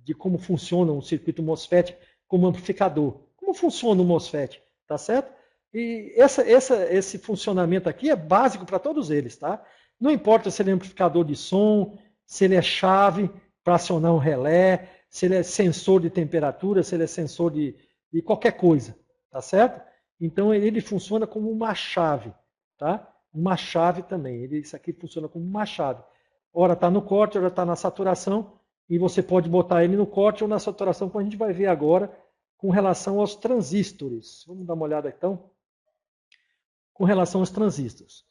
De como funciona um circuito MOSFET como amplificador. Como funciona o MOSFET, tá certo? E esse funcionamento aqui é básico para todos eles, tá? Não importa se ele é amplificador de som, se ele é chave para acionar um relé, se ele é sensor de temperatura, se ele é sensor de qualquer coisa, tá certo? Então ele funciona como uma chave, tá? Uma chave também. Isso aqui funciona como uma chave. Ora está no corte, ora está na saturação, e você pode botar ele no corte ou na saturação, como a gente vai ver agora, com relação aos transistores. Vamos dar uma olhada então. Com relação aos transistores.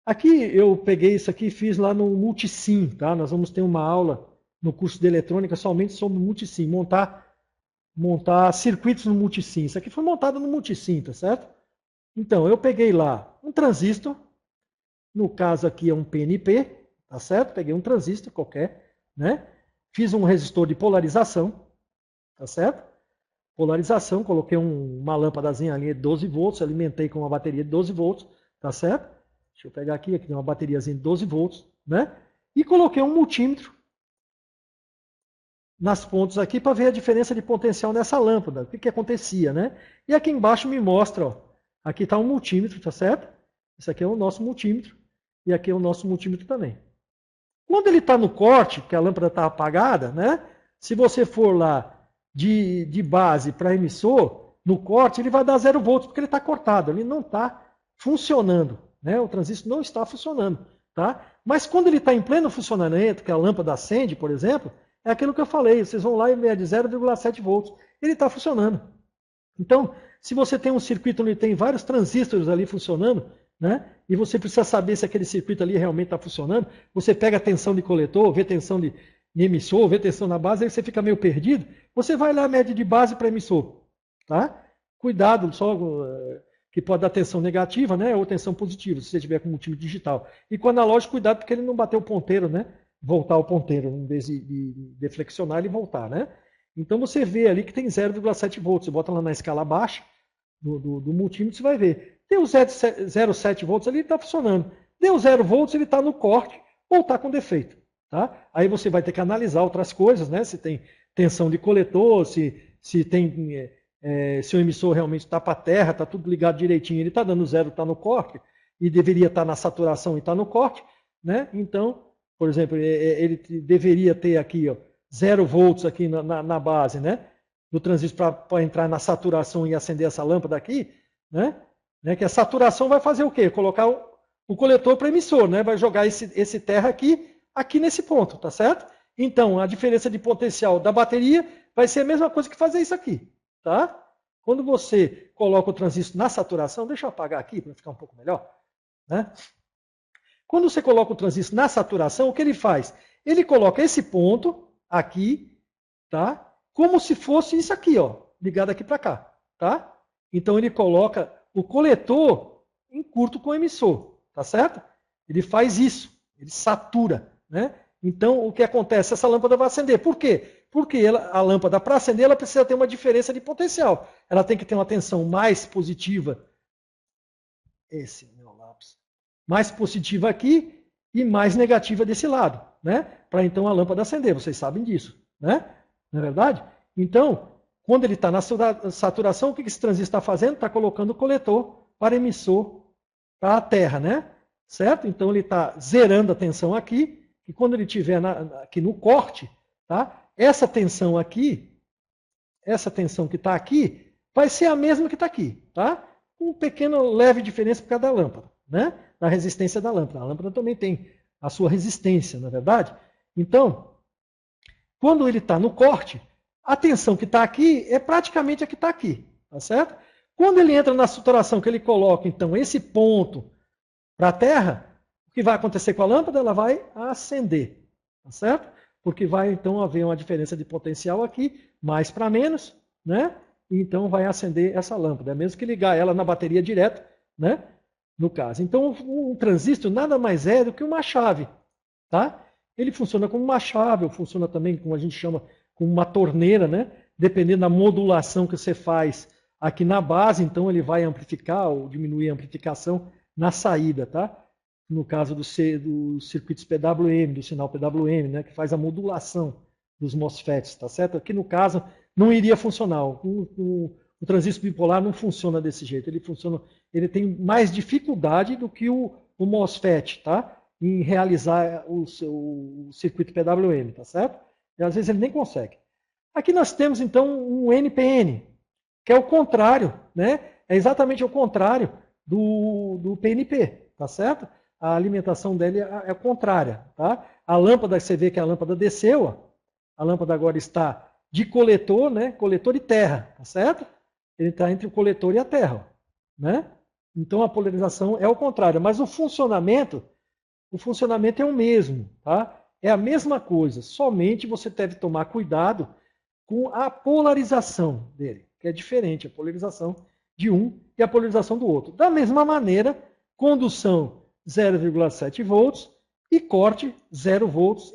Aqui eu peguei isso aqui e fiz lá no Multisim, tá? Nós vamos ter uma aula no curso de eletrônica somente sobre Multisim, montar circuitos no Multisim. Isso aqui foi montado no Multisim, tá certo? Então, eu peguei lá um transistor, no caso aqui é um PNP, tá certo? Peguei um transistor qualquer, né? Fiz um resistor de polarização, tá certo? Polarização, coloquei uma lâmpadazinha ali de 12 volts, alimentei com uma bateria de 12 volts, tá certo? Deixa eu pegar aqui tem uma bateriazinha de 12 volts, né? E coloquei um multímetro nas pontas aqui para ver a diferença de potencial nessa lâmpada, o que acontecia, né? E aqui embaixo me mostra, ó, aqui está um multímetro, tá certo? Esse aqui é o nosso multímetro, e aqui é o nosso multímetro também. Quando ele está no corte, que a lâmpada está apagada, né? Se você for lá de base para emissor, no corte ele vai dar 0 volts, porque ele está cortado, ele não está funcionando, né? O transistor não está funcionando, tá? Mas quando ele está em pleno funcionamento, que a lâmpada acende, por exemplo, é aquilo que eu falei, vocês vão lá e mede 0,7 volts, ele está funcionando. Então, se você tem um circuito onde tem vários transistores ali funcionando, né? E você precisa saber se aquele circuito ali realmente está funcionando, você pega a tensão de coletor, vê tensão de emissor, vê tensão na base, aí você fica meio perdido, você vai lá, mede de base para emissor, tá? Cuidado, só que pode dar tensão negativa, né? Ou tensão positiva, se você tiver com multímetro digital. E com o analógico, cuidado, porque ele não bateu o ponteiro, né? Voltar o ponteiro, em vez de deflexionar, ele voltar, né? Então você vê ali que tem 0,7 volts, você bota lá na escala baixa do multímetro, você vai ver. Deu 0,7 volts ali, ele está funcionando. Deu 0 volts, ele está no corte ou está com defeito. Tá? Aí você vai ter que analisar outras coisas, né? Se tem tensão de coletor, se o emissor realmente está para a terra, está tudo ligado direitinho, ele está dando 0, está no corte, e deveria estar na saturação e está no corte, né? Então, por exemplo, ele deveria ter aqui, ó, 0 volts aqui na base, né? Do transistor para entrar na saturação e acender essa lâmpada aqui, né? Que a saturação vai fazer o quê? Colocar o coletor para emissor, né? Vai jogar esse terra aqui nesse ponto, tá certo? Então, a diferença de potencial da bateria vai ser a mesma coisa que fazer isso aqui, tá? Quando você coloca o transistor na saturação, deixa eu apagar aqui para ficar um pouco melhor, né? Quando você coloca o transistor na saturação, o que ele faz? Ele coloca esse ponto aqui, tá? Como se fosse isso aqui, ó, ligado aqui para cá, tá? Então ele coloca o coletor em curto com o emissor, tá certo? Ele faz isso, ele satura, né? Então o que acontece? Essa lâmpada vai acender. Por quê? Porque a lâmpada, para acender, ela precisa ter uma diferença de potencial. Ela tem que ter uma tensão mais positiva. Esse meu lápis. Mais positiva aqui e mais negativa desse lado, né? Para então a lâmpada acender. Vocês sabem disso, né? Não é verdade? Então, quando ele está na saturação, o que esse transistor está fazendo? Está colocando o coletor para emissor para a terra, né? Certo? Então ele está zerando a tensão aqui, e quando ele estiver aqui no corte, tá? Essa tensão aqui, essa tensão que está aqui, vai ser a mesma que está aqui, tá? Com uma pequena leve diferença por causa da lâmpada, né? Da resistência da lâmpada. A lâmpada também tem a sua resistência, não é verdade? Então, quando ele está no corte, a tensão que está aqui é praticamente a que está aqui, tá certo? Quando ele entra na saturação, que ele coloca, então, esse ponto para a terra, o que vai acontecer com a lâmpada? Ela vai acender, tá certo? Porque vai, então, haver uma diferença de potencial aqui, mais para menos, né? E então vai acender essa lâmpada. É mesmo que ligar ela na bateria direto, né? No caso. Então, um transistor nada mais é do que uma chave, tá? Ele funciona como uma chave, ou funciona também, como a gente chama, como uma torneira, né? Dependendo da modulação que você faz aqui na base, então ele vai amplificar ou diminuir a amplificação na saída, tá? No caso dos circuitos PWM, do sinal PWM, né? Que faz a modulação dos MOSFETs, tá certo? Aqui no caso não iria funcionar. o transistor bipolar não funciona desse jeito. Ele tem mais dificuldade do que o MOSFET, tá? Em realizar o circuito PWM, tá certo? E às vezes ele nem consegue. Aqui nós temos então um NPN, que é o contrário, né? É exatamente o contrário do PNP, tá certo? A alimentação dele é contrária, tá? A lâmpada, você vê que a lâmpada desceu, ó. A lâmpada agora está de coletor, né? Coletor e terra, tá certo? Ele está entre o coletor e a terra, né? Então a polarização é o contrário, mas o funcionamento é o mesmo, tá? É a mesma coisa, somente você deve tomar cuidado com a polarização dele, que é diferente a polarização de um e a polarização do outro. Da mesma maneira, condução 0,7 volts e corte 0 volts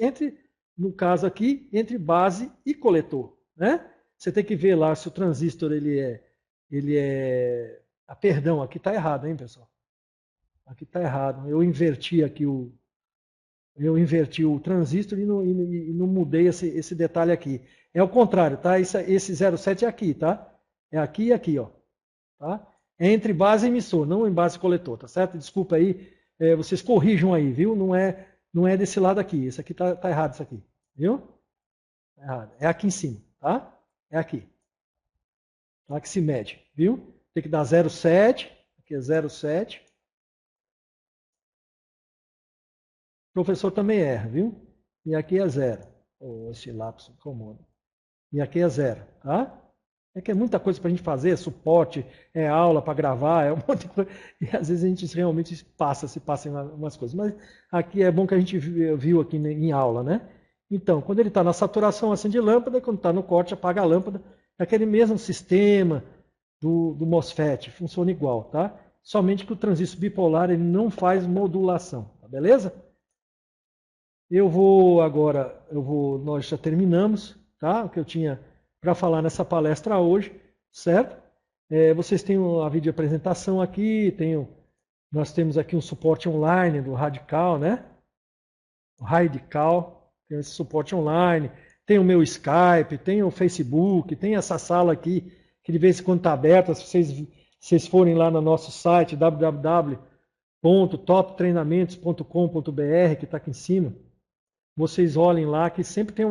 no caso aqui, entre base e coletor, né? Você tem que ver lá se o transistor perdão, aqui está errado, hein, pessoal? Aqui está errado. Eu inverti o transistor e não mudei esse detalhe aqui. É o contrário, tá? Esse 0,7 é aqui, tá? É aqui e aqui, ó. Tá? É entre base e emissor, não em base e coletor, tá certo? Desculpa aí, vocês corrijam aí, viu? Não é desse lado aqui. Esse aqui tá errado, isso aqui. Viu? Tá errado. É aqui em cima, tá? É aqui. Tá? Que se mede, viu? Tem que dar 0,7. Aqui é 0,7. O professor também erra, viu? E aqui é 0. Oh, esse lápis incomoda. E aqui é 0, tá? É que é muita coisa para a gente fazer, é suporte, é aula para gravar, é um monte de coisa. E às vezes a gente realmente se passa em umas coisas. Mas aqui é bom que a gente viu aqui em aula, né? Então, quando ele está na saturação, acende lâmpada, quando está no corte, apaga a lâmpada. É aquele mesmo sistema do MOSFET, funciona igual, tá? Somente que o transistor bipolar ele não faz modulação, tá beleza? Nós já terminamos, tá? O que eu tinha para falar nessa palestra hoje, certo? Vocês têm a vídeo apresentação aqui, nós temos aqui um suporte online do Radical, né? O Radical, tem esse suporte online, tem o meu Skype, tem o Facebook, tem essa sala aqui, que de vez em quando está aberta, se vocês forem lá no nosso site, www.toptreinamentos.com.br, que está aqui em cima, vocês olhem lá, que sempre tem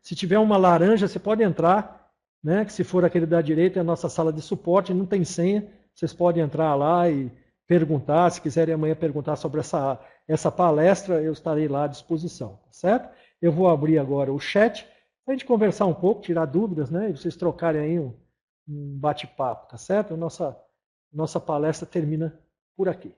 se tiver uma laranja, você pode entrar, né? Que se for aquele da direita, é a nossa sala de suporte, não tem senha, vocês podem entrar lá e perguntar, se quiserem amanhã perguntar sobre essa palestra, eu estarei lá à disposição, tá certo? Eu vou abrir agora o chat, para a gente conversar um pouco, tirar dúvidas, né? E vocês trocarem aí um bate-papo, tá certo? Nossa palestra termina por aqui.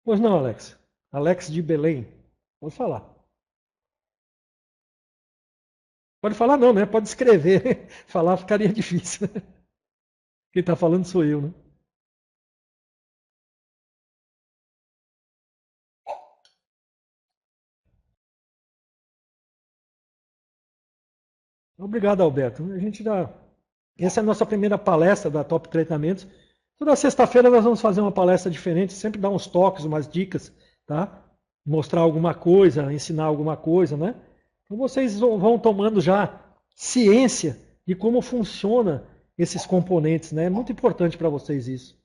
Pois não, Alex. Alex de Belém. Pode falar. Pode falar não, né? Pode escrever. Falar ficaria difícil. Quem está falando sou eu, né? Obrigado, Alberto. Essa é a nossa primeira palestra da Top Tratamentos. Toda sexta-feira nós vamos fazer uma palestra diferente, sempre dar uns toques, umas dicas, tá? Mostrar alguma coisa, ensinar alguma coisa, né? Então vocês vão tomando já ciência de como funciona esses componentes, né? É muito importante para vocês isso.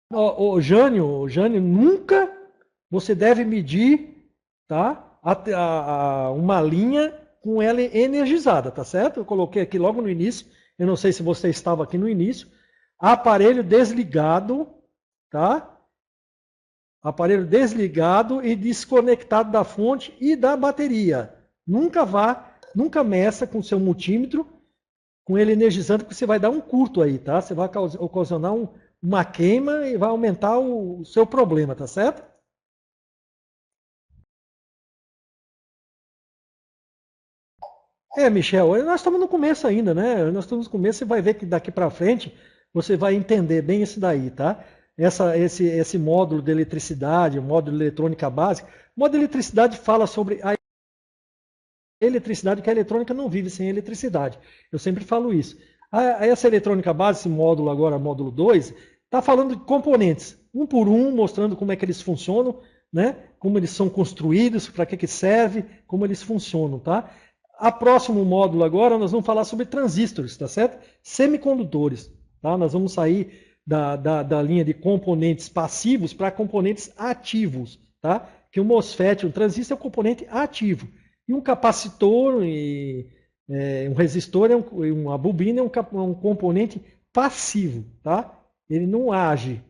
O Jânio, nunca você deve medir, tá? Uma linha com ela energizada, tá certo? Eu coloquei aqui logo no início, eu não sei se você estava aqui no início, aparelho desligado, tá? Aparelho desligado e desconectado da fonte e da bateria. Nunca meça com seu multímetro, com ele energizando, porque você vai dar um curto aí, tá? Você vai ocasionar uma queima e vai aumentar o seu problema, tá certo? Michel, nós estamos no começo ainda, né? Nós estamos no começo, você vai ver que daqui para frente você vai entender bem isso daí, tá? Esse módulo de eletricidade, o módulo de eletrônica básica. O módulo de eletricidade fala sobre a eletricidade, que a eletrônica não vive sem eletricidade. Eu sempre falo isso. Essa eletrônica base, esse módulo agora, módulo 2, está falando de componentes, um por um, mostrando como é que eles funcionam, né? Como eles são construídos, para que serve, como eles funcionam, tá? A próximo módulo agora, nós vamos falar sobre transistores, tá certo? Semicondutores, tá? Nós vamos sair da linha de componentes passivos para componentes ativos, tá? Que o MOSFET, um transistor é um componente ativo. E um capacitor e um resistor, uma bobina é um componente passivo, tá? Ele não age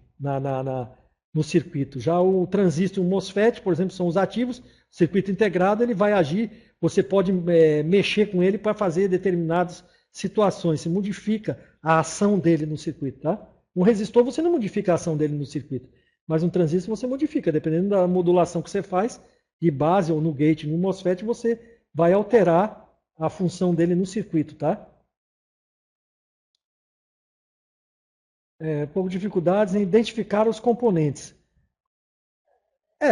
no circuito. Já o transistor e o MOSFET, por exemplo, são os ativos. O circuito integrado ele vai agir. Você pode mexer com ele para fazer determinadas situações. Você modifica a ação dele no circuito, tá? Um resistor você não modifica a ação dele no circuito, mas um transistor você modifica, dependendo da modulação que você faz, de base ou no gate, no MOSFET, você vai alterar a função dele no circuito, tá? Pouco dificuldades em identificar os componentes.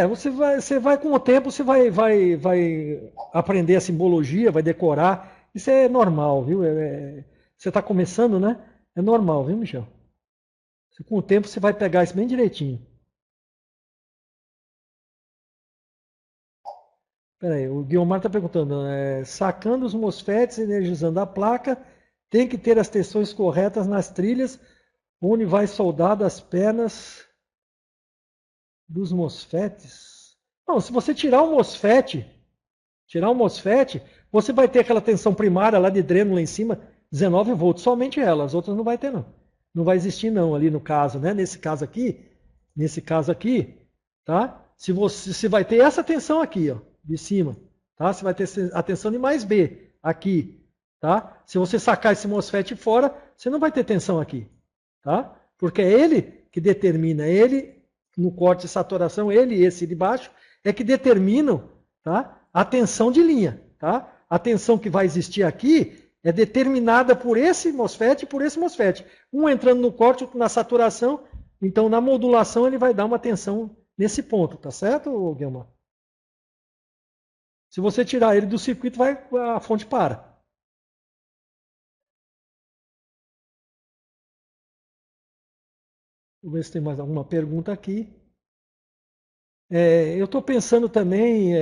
Você vai com o tempo, você vai aprender a simbologia, vai decorar. Isso é normal, viu? Você está começando, né? É normal, viu, Michel? Com o tempo você vai pegar isso bem direitinho. Peraí, o Guilmar está perguntando, sacando os MOSFETs, energizando a placa, tem que ter as tensões corretas nas trilhas, onde vai soldado as pernas dos MOSFETs. Não, se você tirar o MOSFET, você vai ter aquela tensão primária lá de dreno lá em cima, 19 volts, somente ela, as outras não vai ter não. Não vai existir não ali no caso, né? Nesse caso aqui, tá? Você vai ter essa tensão aqui, ó, de cima, tá? Você vai ter a tensão de mais B aqui, tá? Se você sacar esse MOSFET fora, você não vai ter tensão aqui, tá? Porque é ele que determina, ele no corte de saturação, ele e esse de baixo é que determinam, tá? A tensão de linha, tá? A tensão que vai existir aqui é determinada por esse MOSFET e por esse MOSFET. Um entrando no corte, outro na saturação. Então, na modulação, ele vai dar uma tensão nesse ponto, tá certo, Guilherme? Se você tirar ele do circuito, a fonte para. Vou ver se tem mais alguma pergunta aqui. Eu estou pensando também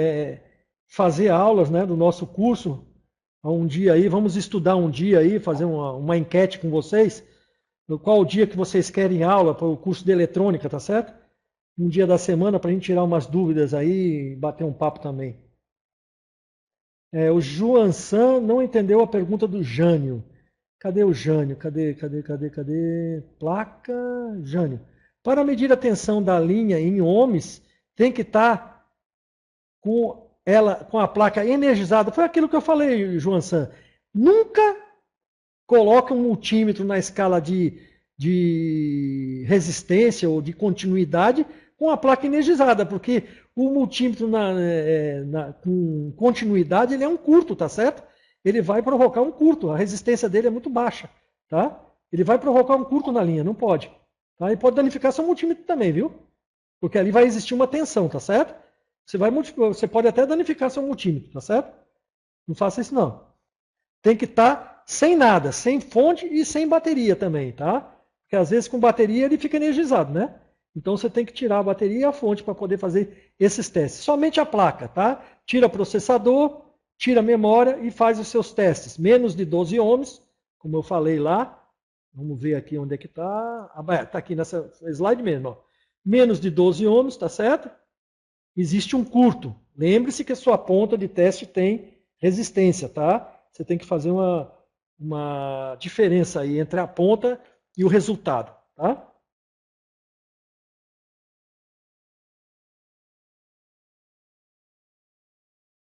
fazer aulas, né, do nosso curso um dia aí, vamos estudar um dia aí, fazer uma enquete com vocês, qual o dia que vocês querem aula para o curso de eletrônica, tá certo? Um dia da semana para a gente tirar umas dúvidas aí e bater um papo também. O Joan San não entendeu a pergunta do Jânio. Cadê o Jânio? Cadê? Placa, Jânio. Para medir a tensão da linha em ohms, tem que estar com a placa energizada. Foi aquilo que eu falei, Joan San. Nunca coloque um multímetro na escala de resistência ou de continuidade com a placa energizada, porque o multímetro com continuidade ele é um curto, tá certo? Ele vai provocar um curto, a resistência dele é muito baixa, tá? Ele vai provocar um curto na linha, não pode. Tá? E pode danificar seu multímetro também, viu? Porque ali vai existir uma tensão, tá certo? Você pode até danificar seu multímetro, tá certo? Não faça isso não. Tem que estar sem nada, sem fonte e sem bateria também, tá? Porque às vezes com bateria ele fica energizado, né? Então você tem que tirar a bateria e a fonte para poder fazer esses testes. Somente a placa, tá? Tira o processador, tira a memória e faz os seus testes. Menos de 12 ohms, como eu falei lá. Vamos ver aqui onde é que está. Está aqui nessa slide mesmo. Ó. Menos de 12 ohms, tá certo? Existe um curto. Lembre-se que a sua ponta de teste tem resistência, tá? Você tem que fazer uma diferença aí entre a ponta e o resultado, tá?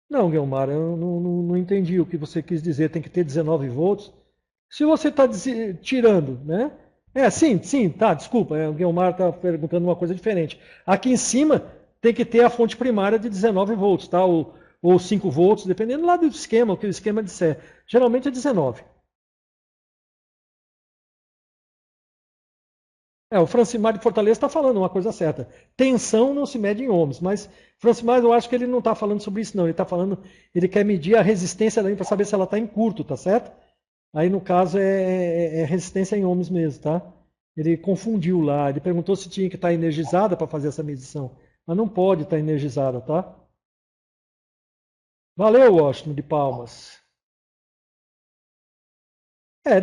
Não, Guilmar, eu não entendi o que você quis dizer. Tem que ter 19 volts. Se você está tirando, né? Sim, tá, desculpa. O Guilmar está perguntando uma coisa diferente. Aqui em cima tem que ter a fonte primária de 19 volts, tá? Ou 5 volts, dependendo lá do esquema, o que o esquema disser. Geralmente é 19. O Francimar de Fortaleza está falando uma coisa certa. Tensão não se mede em ohms, mas Francimar, eu acho que ele não está falando sobre isso, não. Ele está falando, ele quer medir a resistência da linha para saber se ela está em curto, tá certo? Aí, no caso, é resistência em ohms mesmo, tá? Ele confundiu lá, ele perguntou se tinha que estar energizada para fazer essa medição, mas não pode estar energizada, tá? Valeu, Washington de Palmas.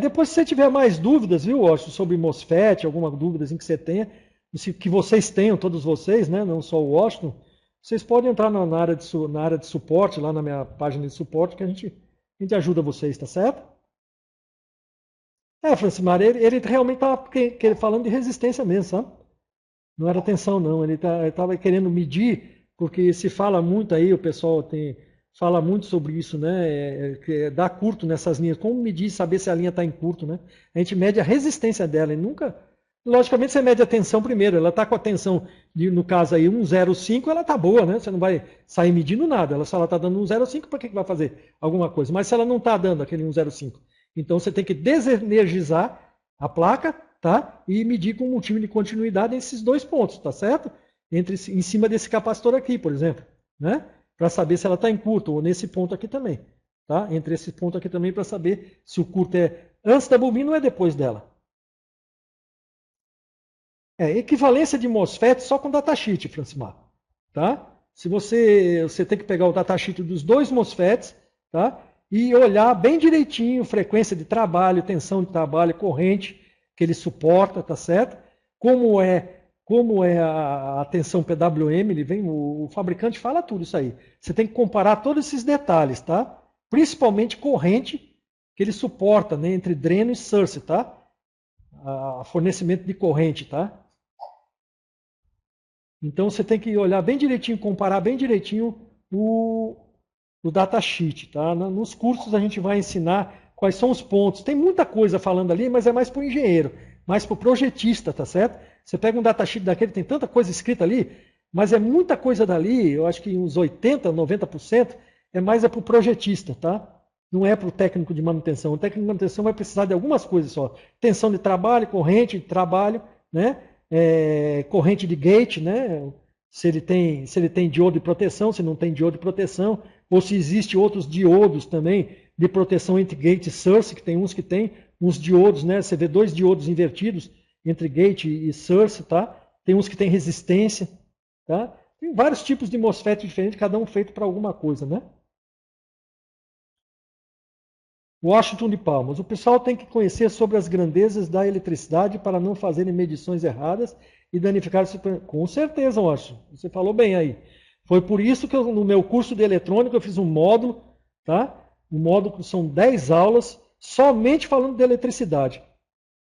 Depois se você tiver mais dúvidas, viu, Washington, sobre MOSFET, alguma dúvida assim que você tenha, que vocês tenham, todos vocês, né, não só o Washington, vocês podem entrar na área de suporte, lá na minha página de suporte, que a gente ajuda vocês, tá certo? Francimar, ele realmente estava falando de resistência mesmo, sabe? Não era tensão, não. Ele estava querendo medir, porque se fala muito aí, o pessoal fala muito sobre isso, né? Que dá curto nessas linhas. Como medir, saber se a linha está em curto, né? A gente mede a resistência dela e nunca. Logicamente, você mede a tensão primeiro. Ela está com a tensão, no caso aí, 1,05, ela está boa, né? Você não vai sair medindo nada. Se ela está dando 1,05, para que vai fazer alguma coisa? Mas se ela não está dando aquele 1,05, então você tem que desenergizar a placa, tá? E medir com um multímetro de continuidade esses dois pontos, tá certo? Em cima desse capacitor aqui, por exemplo, né? Para saber se ela está em curto, ou nesse ponto aqui também, tá? Entre esse ponto aqui também, para saber se o curto é antes da bobina ou é depois dela. Equivalência de MOSFET só com datasheet, Francimar, tá? Se você tem que pegar o datasheet dos dois MOSFETs, tá? E olhar bem direitinho frequência de trabalho, tensão de trabalho, corrente que ele suporta, tá certo? Como é a tensão PWM, o fabricante fala tudo isso aí. Você tem que comparar todos esses detalhes, tá? Principalmente corrente que ele suporta, né, entre dreno e source, tá? Fornecimento de corrente, tá? Então você tem que olhar bem direitinho, comparar bem direitinho o datasheet, tá? Nos cursos a gente vai ensinar quais são os pontos. Tem muita coisa falando ali, mas é mais para o engenheiro, mais para o projetista, tá certo? Você pega um datasheet daquele, tem tanta coisa escrita ali, mas é muita coisa dali, eu acho que uns 80%, 90% é mais para o projetista, tá? Não é para o técnico de manutenção. O técnico de manutenção vai precisar de algumas coisas só. Tensão de trabalho, corrente de trabalho, né? Corrente de gate, né? Se ele tem diodo de proteção, se não tem diodo de proteção, ou se existe outros diodos também de proteção entre gate e source, que tem uns que tem uns diodos, né? Você vê dois diodos invertidos entre gate e source, tá? Tem uns que tem resistência, tá? Tem vários tipos de MOSFET diferentes, cada um feito para alguma coisa, né? Washington de Palmas. O pessoal tem que conhecer sobre as grandezas da eletricidade para não fazerem medições erradas e danificar o sistema. Com certeza, Washington. Você falou bem aí. Foi por isso que no meu curso de eletrônica eu fiz um módulo, tá? Um módulo que são 10 aulas somente falando de eletricidade.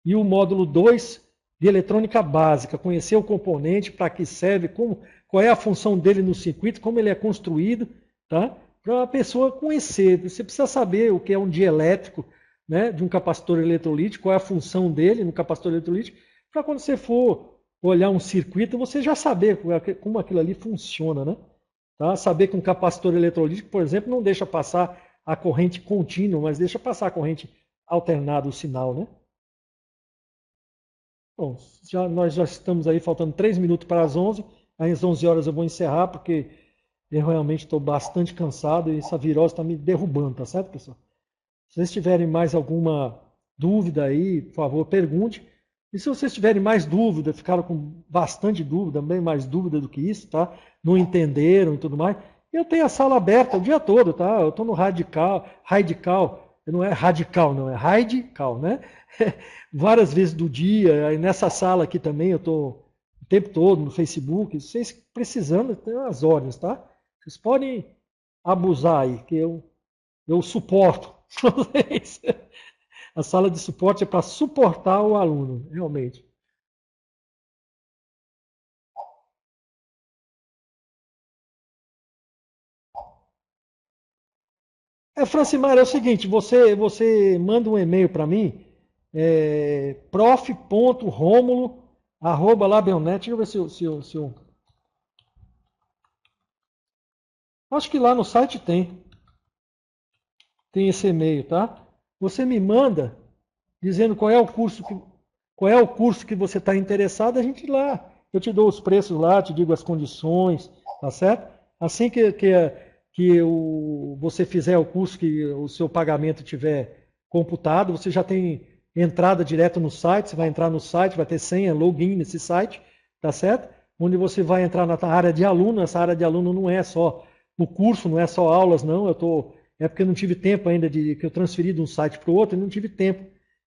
E o módulo 2 de eletrônica básica, conhecer o componente, para que serve, qual é a função dele no circuito, como ele é construído, tá? Para a pessoa conhecer. Você precisa saber o que é um dielétrico, né, de um capacitor eletrolítico, qual é a função dele no capacitor eletrolítico, para quando você for olhar um circuito, você já saber como aquilo ali funciona, né? Tá? Saber que um capacitor eletrolítico, por exemplo, não deixa passar a corrente contínua, mas deixa passar a corrente alternada, o sinal, né? Bom, nós já estamos aí, faltando 3 minutos para as 11. Às 11 horas eu vou encerrar, porque eu realmente estou bastante cansado e essa virose está me derrubando, tá certo, pessoal? Se vocês tiverem mais alguma dúvida aí, por favor, pergunte. E se vocês tiverem mais dúvida, ficaram com bastante dúvida, bem mais dúvida do que isso, tá? Não entenderam e tudo mais, eu tenho a sala aberta o dia todo, tá? Eu estou no Radical, não é radical, não, é Radical, né? Várias vezes do dia, aí nessa sala aqui também eu estou o tempo todo no Facebook, vocês precisando, tem as horas, tá? Vocês podem abusar aí, que eu suporto vocês. A sala de suporte é para suportar o aluno, realmente. Francimar, é o seguinte, você manda um e-mail para mim, prof.romulo@labelnet, deixa eu ver se eu... Acho que lá no site tem esse e-mail, tá? Você me manda dizendo qual é o curso qual é o curso que você está interessado, a gente lá, eu te dou os preços lá, te digo as condições, tá certo? Assim você fizer o curso, que o seu pagamento tiver computado, você já tem entrada direto no site, você vai entrar no site, vai ter senha, login nesse site, tá certo? Onde você vai entrar na área de aluno, essa área de aluno não é só o curso, não é só aulas, não, é porque eu não tive tempo ainda que eu transferi de um site para o outro, e não tive tempo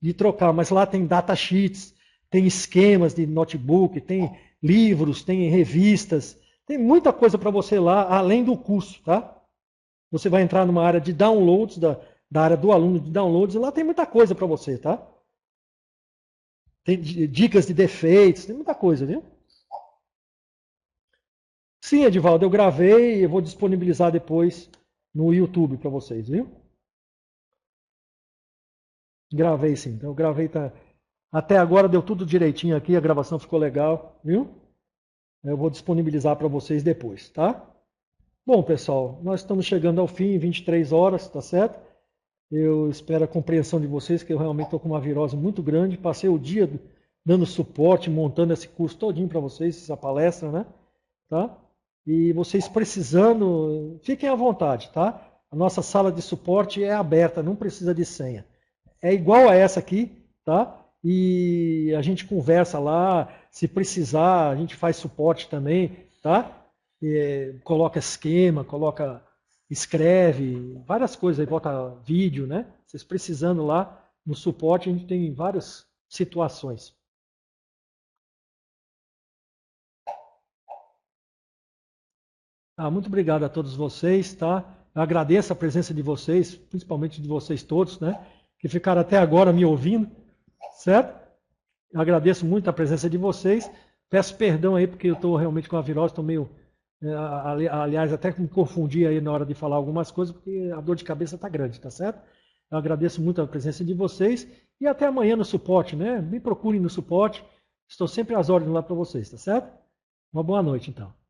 de trocar, mas lá tem datasheets, tem esquemas de notebook, tem livros, tem revistas, tem muita coisa para você lá, além do curso, tá? Você vai entrar numa área de downloads, da área do aluno de downloads, e lá tem muita coisa para você, tá? Tem dicas de defeitos, tem muita coisa, viu? Sim, Edivaldo, eu gravei e eu vou disponibilizar depois no YouTube para vocês, viu? Gravei sim, então eu gravei, tá... Até agora deu tudo direitinho aqui, a gravação ficou legal, viu? Eu vou disponibilizar para vocês depois, tá? Bom, pessoal, nós estamos chegando ao fim, 23 horas, tá certo? Eu espero a compreensão de vocês, que eu realmente estou com uma virose muito grande. Passei o dia dando suporte, montando esse curso todinho para vocês, essa palestra, né? Tá? E vocês precisando, fiquem à vontade, tá? A nossa sala de suporte é aberta, não precisa de senha. É igual a essa aqui, tá? E a gente conversa lá, se precisar, a gente faz suporte também, tá? Coloca esquema, escreve, várias coisas aí, bota vídeo, né? Vocês precisando lá no suporte, a gente tem várias situações. Muito obrigado a todos vocês, tá? Eu agradeço a presença de vocês, principalmente de vocês todos, né? Que ficaram até agora me ouvindo, certo? Eu agradeço muito a presença de vocês. Peço perdão aí, porque eu estou realmente com a virose, estou meio... aliás, até me confundi aí na hora de falar algumas coisas, porque a dor de cabeça está grande, tá certo? Eu agradeço muito a presença de vocês e até amanhã no suporte, né? Me procurem no suporte. Estou sempre às ordens lá para vocês, tá certo? Uma boa noite, então.